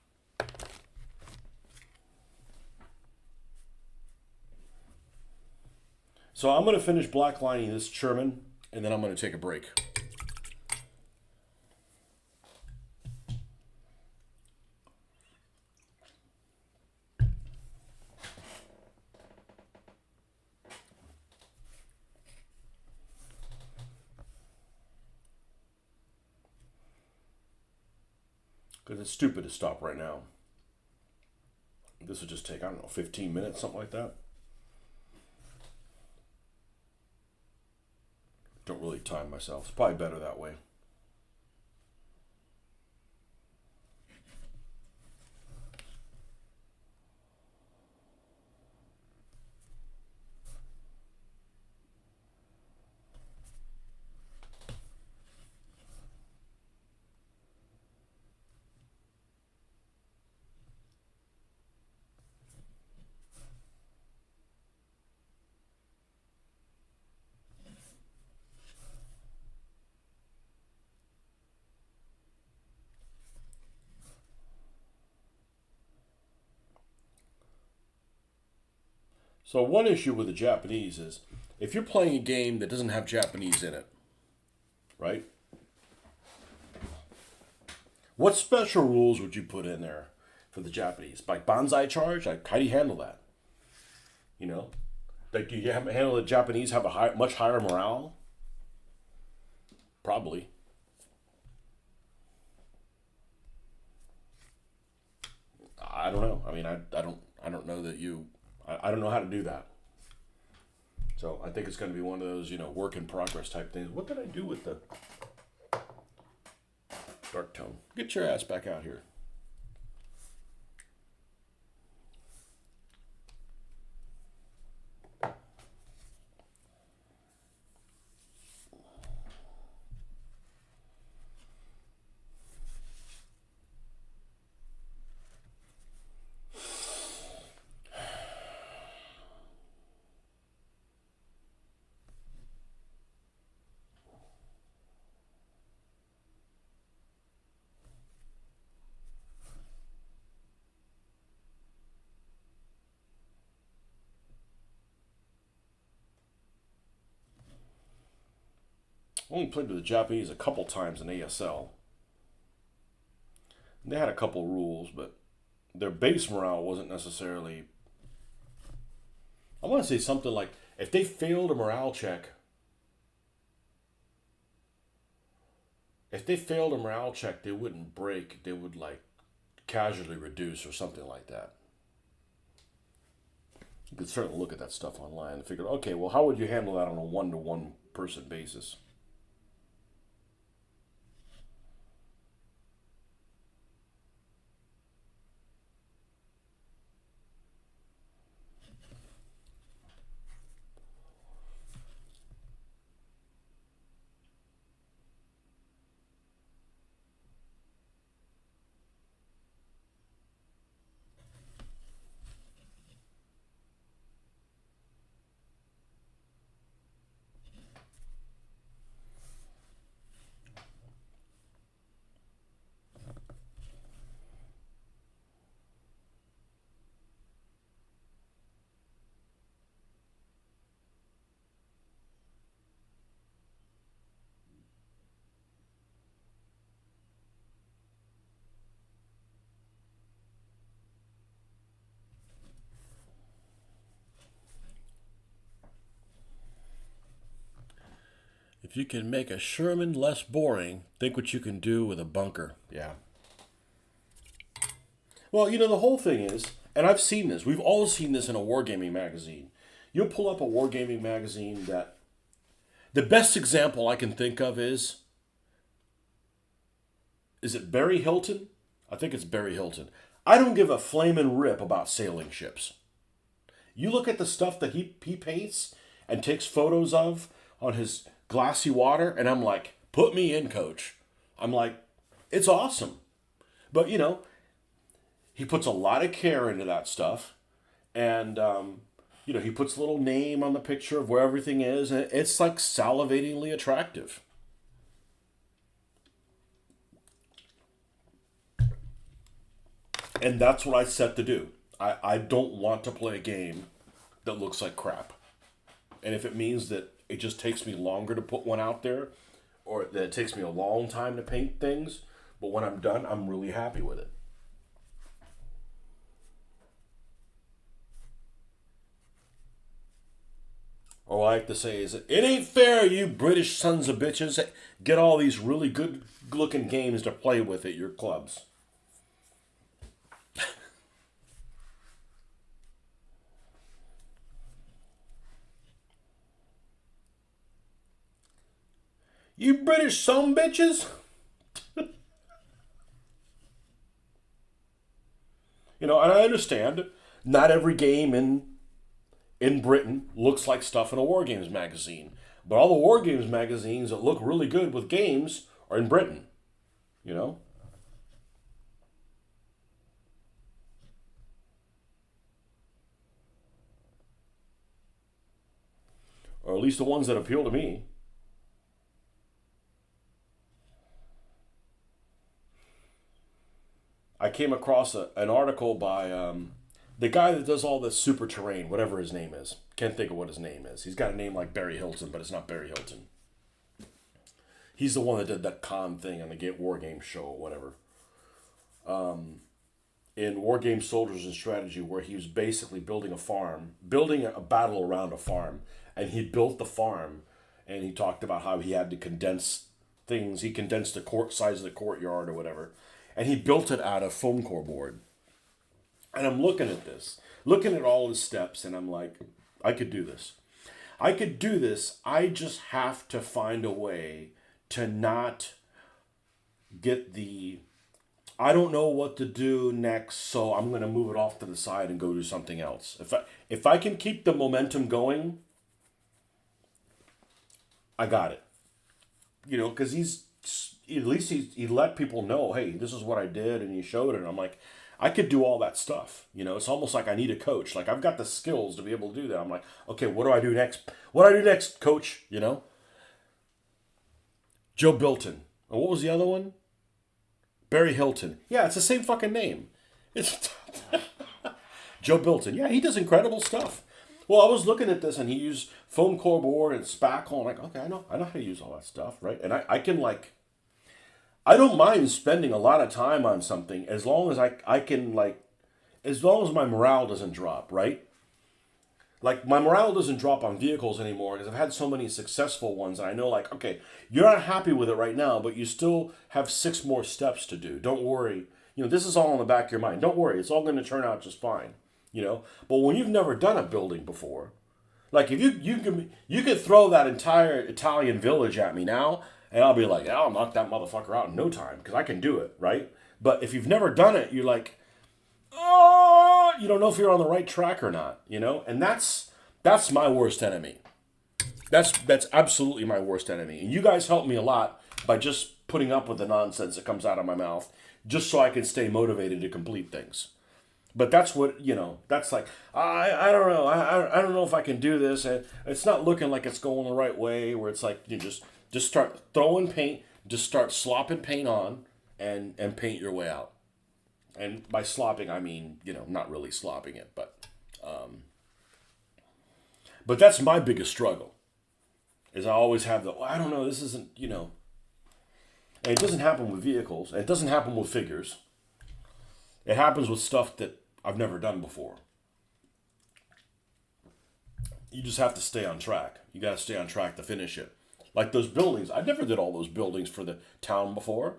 So I'm going to finish blacklining this Sherman, and then I'm going to take a break. Because it's stupid to stop right now. This would just take, I don't know, 15 minutes, something like that. Don't really time myself. It's probably better that way. So one issue with the Japanese is if you're playing a game that doesn't have Japanese in it, right? What special rules would you put in there for the Japanese? Like banzai charge? Like, how do you handle that? You know? Like, do you handle the Japanese have a much higher morale? Probably. I don't know. I mean, I don't know that I don't know how to do that. So I think it's going to be one of those, work in progress type things. What did I do with the... dark tone. Get your ass back out here. I only played with the Japanese a couple times in ASL. They had a couple rules, but their base morale wasn't necessarily. I want to say something like if they failed a morale check, they wouldn't break. They would like casually reduce or something like that. You could certainly look at that stuff online and figure, okay, well, how would you handle that on a one-to-one person basis? If you can make a Sherman less boring, think what you can do with a bunker. Yeah. Well, the whole thing is, and I've seen this, we've all seen this in a wargaming magazine. You'll pull up a wargaming magazine that the best example I can think of is it Barry Hilton? I think it's Barry Hilton. I don't give a flaming rip about sailing ships. You look at the stuff that he paints and takes photos of on his glassy water, and I'm like, put me in, coach. I'm like, it's awesome. But, he puts a lot of care into that stuff. And, he puts a little name on the picture of where everything is. And it's like salivatingly attractive. And that's what I set to do. I don't want to play a game that looks like crap. And if it means that it just takes me longer to put one out there, or that it takes me a long time to paint things, but when I'm done, I'm really happy with it. Or I like to say is, it ain't fair, you British sons of bitches get all these really good looking games to play with at your clubs. You British son bitches? And I understand not every game in Britain looks like stuff in a War Games magazine. But all the War Games magazines that look really good with games are in Britain. You know? Or at least the ones that appeal to me. I came across an article by the guy that does all this super terrain, whatever his name is. Can't think of what his name is. He's got a name like Barry Hilton, but it's not Barry Hilton. He's the one that did that con thing on the War Game show or whatever. In War Game Soldiers and Strategy, where he was basically building a farm, building a battle around a farm, and he built the farm, and he talked about how he had to condense things. He condensed the size of the courtyard or whatever, and he built it out of foam core board. And I'm looking at this, looking at all his steps, and I'm like, I could do this. I could do this. I just have to find a way to not get the I don't know what to do next, so I'm gonna move it off to the side and go do something else. If I can keep the momentum going, I got it. Because he's at least he let people know, hey, this is what I did, and he showed it. And I'm like, I could do all that stuff. It's almost like I need a coach. Like I've got the skills to be able to do that. I'm like, okay, what do I do next? What do I do next, coach? Joe Bilton. And what was the other one? Barry Hilton. Yeah, it's the same fucking name. It's Joe Bilton. Yeah, he does incredible stuff. Well, I was looking at this, and he used foam core board and spackle. I'm like, okay, I know how to use all that stuff, right? And I can I don't mind spending a lot of time on something as long as I can as long as my morale doesn't drop, right? Like my morale doesn't drop on vehicles anymore because I've had so many successful ones. And I know okay, you're not happy with it right now, but you still have 6 more steps to do. Don't worry. This is all in the back of your mind. Don't worry. It's all going to turn out just fine. But when you've never done a building before, like if you could throw that entire Italian village at me now, and I'll be like, oh, I'll knock that motherfucker out in no time because I can do it, right? But if you've never done it, you're like, oh, you don't know if you're on the right track or not, and that's my worst enemy. That's absolutely my worst enemy. And you guys help me a lot by just putting up with the nonsense that comes out of my mouth, just so I can stay motivated to complete things. But that's what that's like. I don't know. I don't know if I can do this, and it's not looking like it's going the right way. Where it's like you just start throwing paint, just start slopping paint on, and paint your way out. And by slopping, I mean, not really slopping it, but that's my biggest struggle, is I always have I don't know, this isn't, and it doesn't happen with vehicles, and it doesn't happen with figures. It happens with stuff that I've never done before. You just have to stay on track. You got to stay on track to finish it. Like those buildings, I never did all those buildings for the town before.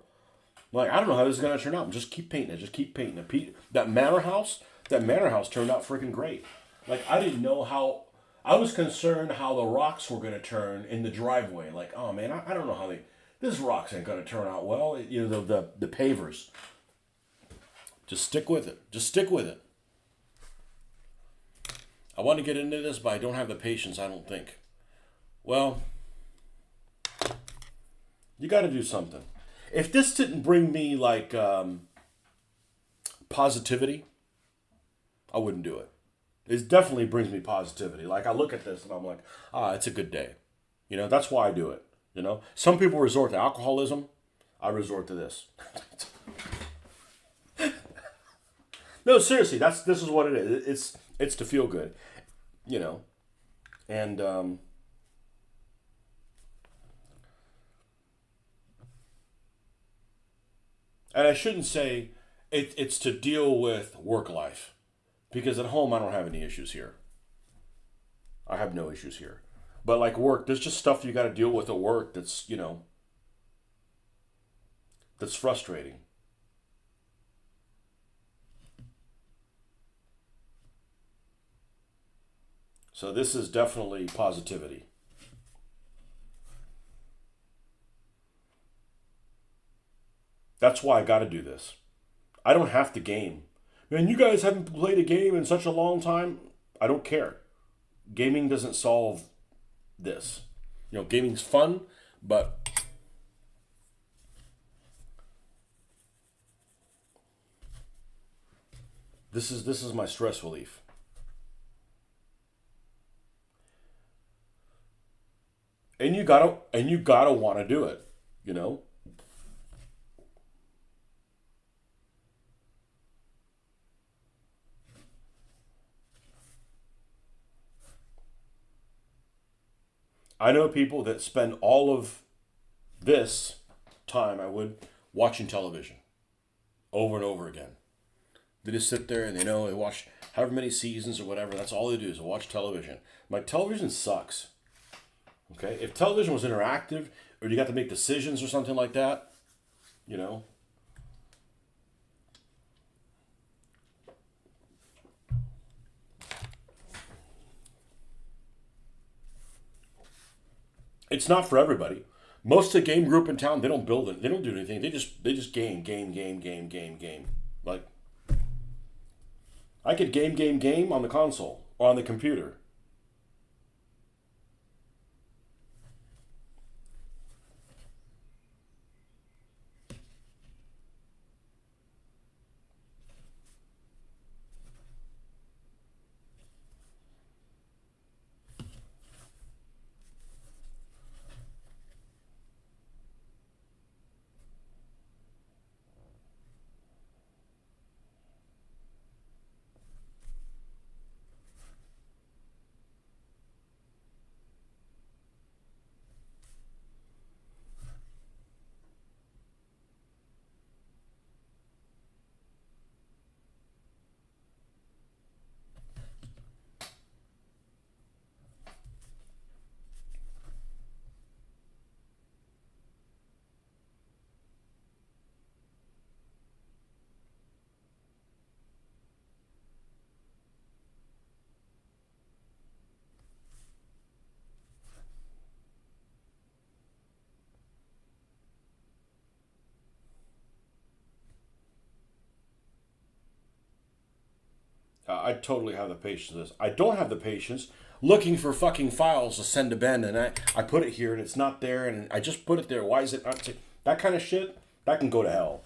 I don't know how this is going to turn out. Just keep painting it. Just keep painting it. That manor house turned out freaking great. I didn't know how. I was concerned how the rocks were going to turn in the driveway. Oh man, I don't know how this rocks ain't going to turn out well. The pavers. Just stick with it. Just stick with it. I want to get into this, but I don't have the patience, I don't think. Well, you got to do something. If this didn't bring me positivity, I wouldn't do it. It definitely brings me positivity. I look at this and I'm like, it's a good day. That's why I do it. Some people resort to alcoholism. I resort to this. No, seriously, this is what it is. It's to feel good, and I shouldn't say it's to deal with work life, because at home I don't have any issues here. I have no issues here, but work, there's just stuff you got to deal with at work that's that's frustrating. So this is definitely positivity. That's why I got to do this. I don't have to game. Man, you guys haven't played a game in such a long time. I don't care. Gaming doesn't solve this. Gaming's fun, but this is my stress relief. And you gotta want to do it, I know people that spend all of this time watching television over and over again. They just sit there and they watch however many seasons or whatever. That's all they do is watch television. Television sucks. Okay, if television was interactive, or you got to make decisions or something like that, it's not for everybody. Most of the game group in town, they don't build it. They don't do anything. They just game. Like I could game on the console or on the computer. I totally have the patience for this. I don't have the patience looking for fucking files to send to Ben, and I put it here and it's not there, and I just put it there. Why is it not? That kind of shit, that can go to hell.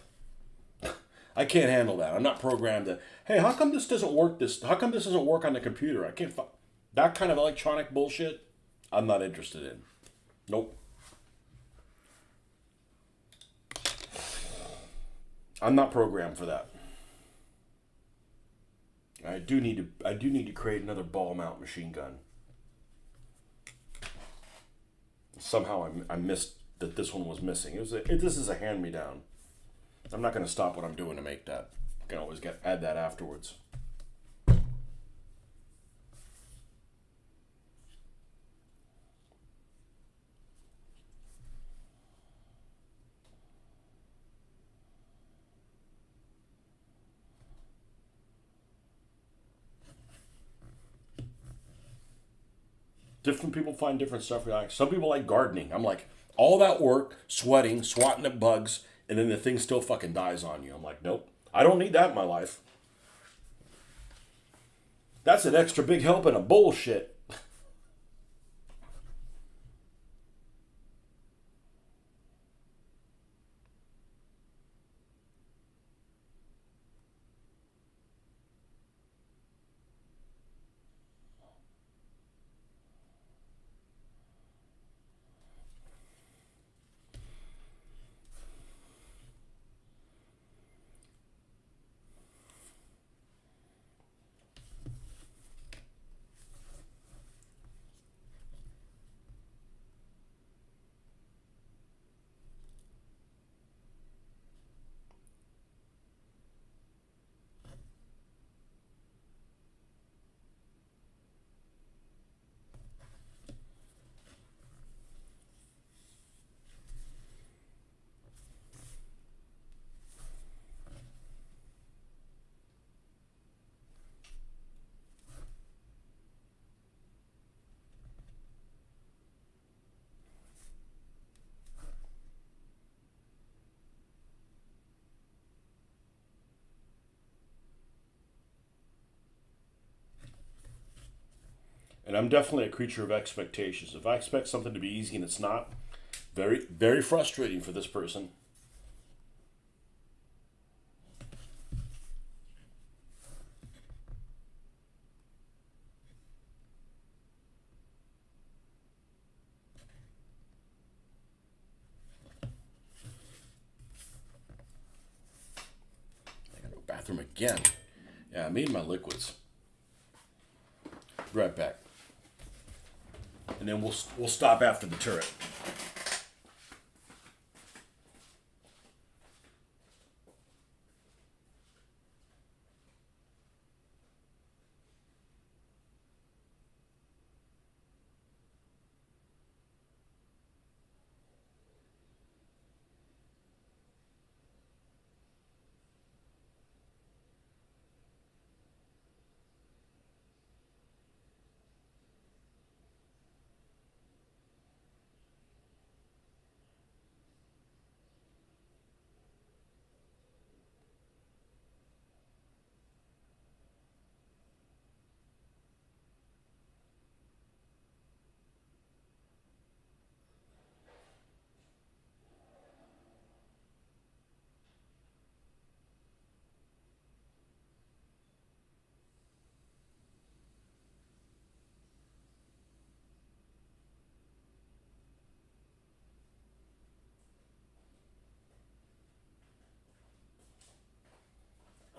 I can't handle that. I'm not programmed to, hey, how come this doesn't work? How come this doesn't work on the computer? I can't, that kind of electronic bullshit, I'm not interested in. Nope. I'm not programmed for that. I do need to create another ball mount machine gun. Somehow I missed that this one was missing. This is a hand me down. I'm not going to stop what I'm doing to make that. I can always add that afterwards. Different people find different stuff. Like some people like gardening. I'm like, all that work, sweating, swatting at bugs, and then the thing still fucking dies on you. I'm like, nope, I don't need that in my life. That's an extra big helping of bullshit. And I'm definitely a creature of expectations. If I expect something to be easy and it's not, very, very frustrating for this person. I gotta go bathroom again. Yeah, I made my liquids. Be right back. And then we'll stop after the turret.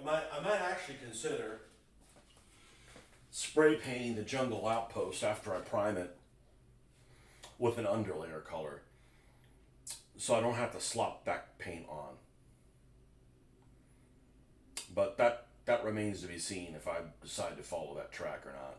I might actually consider spray painting the jungle outpost after I prime it with an underlayer color, so I don't have to slop back paint on. But that remains to be seen if I decide to follow that track or not.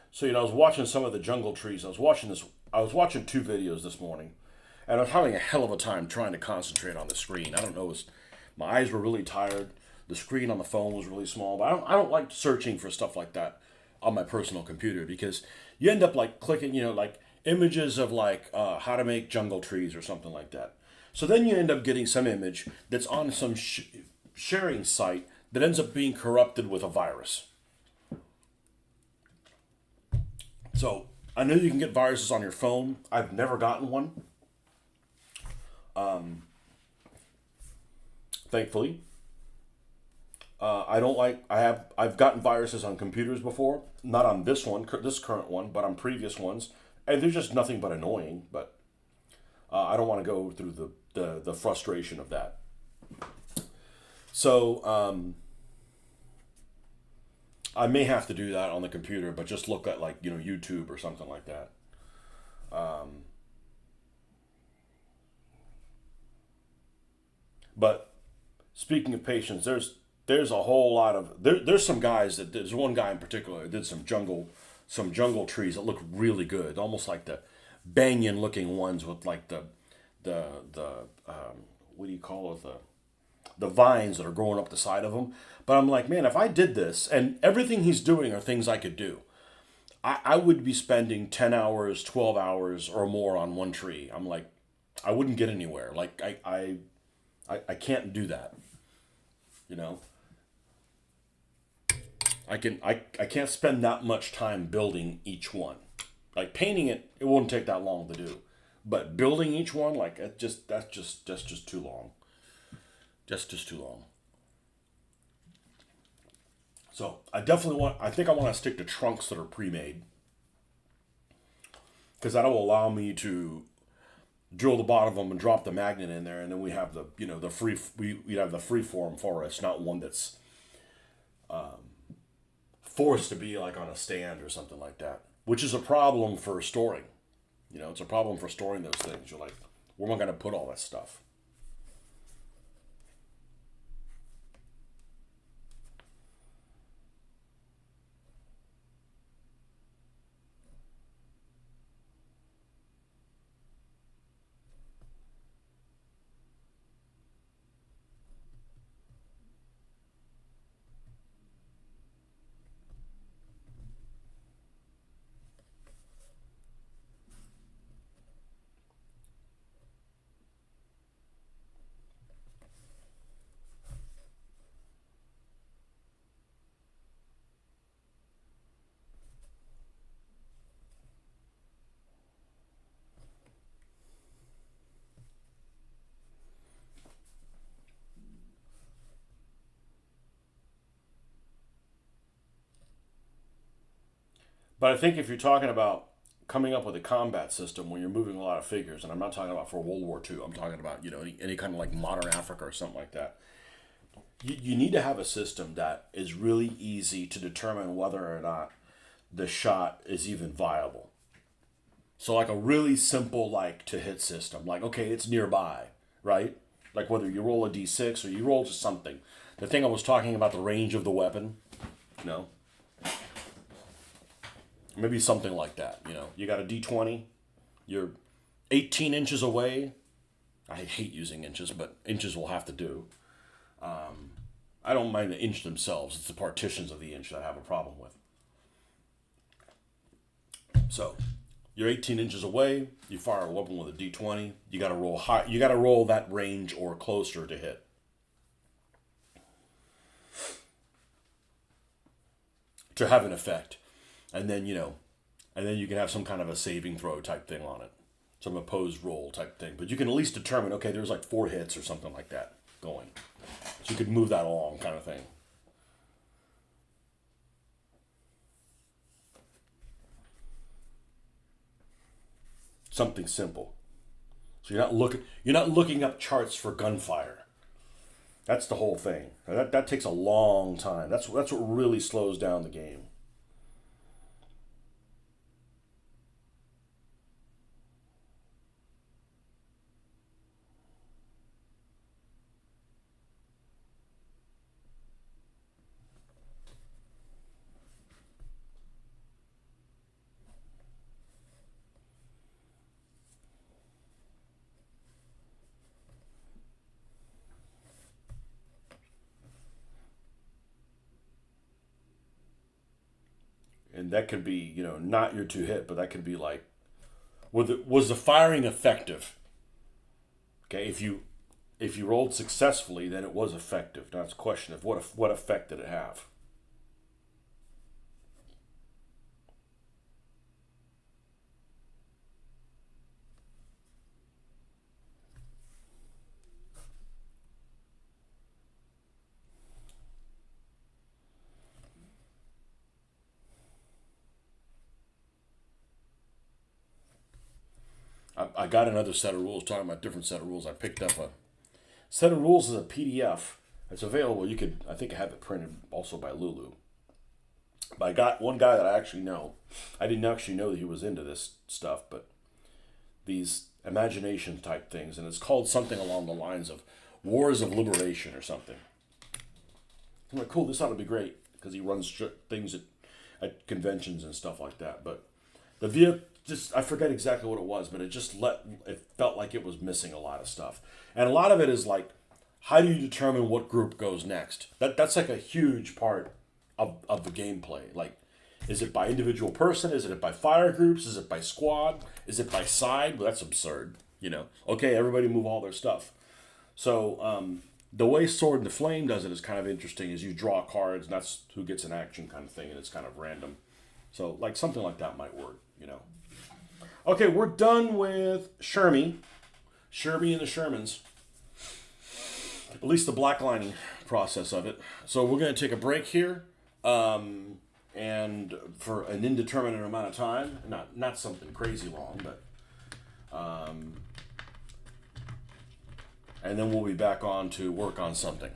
So I was watching some of the jungle trees. I was watching two videos this morning, and I was having a hell of a time trying to concentrate on the screen. I don't know, my eyes were really tired. The screen on the phone was really small, but I don't like searching for stuff like that on my personal computer because you end up like clicking, like images of like how to make jungle trees or something like that. So then you end up getting some image that's on some sharing site that ends up being corrupted with a virus. So I know you can get viruses on your phone. I've never gotten one, thankfully. I don't like. I've gotten viruses on computers before, not on this current one, but on previous ones, and they're just nothing but annoying. But I don't want to go through the frustration of that. So I may have to do that on the computer, but just look at like YouTube or something like that. But speaking of patience, there's a whole lot of there's some guys that there's one guy in particular that did some jungle trees that look really good, almost like the banyan looking ones with like the what do you call it, the vines that are growing up the side of them. But I'm like, man, if I did this and everything he's doing are things I could do, I would be spending 10 hours, 12 hours or more on one tree. I'm like, I wouldn't get anywhere. Like I can't do that. You know, I can't spend that much time building each one. Like painting it, it wouldn't take that long to do. But building each one, like that's just too long. Just too long. So I think I want to stick to trunks that are pre-made because that'll allow me to drill the bottom of them and drop the magnet in there, and then we have we have the free form forest, not one that's forced to be like on a stand or something like that, which is a problem for storing. It's a problem for storing those things. You're like, where am I going to put all that stuff? But I think if you're talking about coming up with a combat system when you're moving a lot of figures, and I'm not talking about for World War II, I'm talking about, you know, any kind of like modern Africa or something like that. You need to have a system that is really easy to determine whether or not the shot is even viable. So like a really simple like to hit system, like okay, it's nearby, right? Like whether you roll a d6 or you roll just something. The thing I was talking about, the range of the weapon, you know, maybe something like that. You know, you got a d20, you're 18 inches away. I hate using inches, but inches will have to do. I don't mind the inch themselves. It's the partitions of the inch that I have a problem with. So, you're 18 inches away. You fire a weapon with a d20. You got to roll high. You got to roll that range or closer to hit. To have an effect, and then you can have some kind of a saving throw type thing on it, some opposed roll type thing. But you can at least determine, okay, there's like 4 hits or something like that going. So you could move that along, kind of thing. Something simple. So you're not looking up charts for gunfire. That's the whole thing. That takes a long time. That's what really slows down the game. And that could be, you know, not your 2 hit, but that could be like, was the firing effective? Okay, if you rolled successfully, then it was effective. Now it's a question of what effect did it have? I got another set of rules, talking about different set of rules. I picked up a set of rules as a PDF. It's available. I think I have it printed also by Lulu. But I got one guy that I actually know. I didn't actually know that he was into this stuff, but these imagination type things, and it's called something along the lines of Wars of Liberation or something. I'm like, cool, this ought to be great, because he runs things at conventions and stuff like that. But the vehicle, I forget exactly what it was, but it felt like it was missing a lot of stuff. And a lot of it is like, how do you determine what group goes next? That's like a huge part of the gameplay. Like, is it by individual person? Is it by fire groups? Is it by squad? Is it by side? Well, that's absurd. You know, okay, everybody move all their stuff. So the way Sword in the Flame does it is kind of interesting. Is you draw cards, and that's who gets an action kind of thing, and it's kind of random. So like something like that might work. You know. Okay, we're done with Sherman and the Shermans. At least the blacklining process of it. So we're going to take a break here. And for an indeterminate amount of time, not something crazy long, but and then we'll be back on to work on something.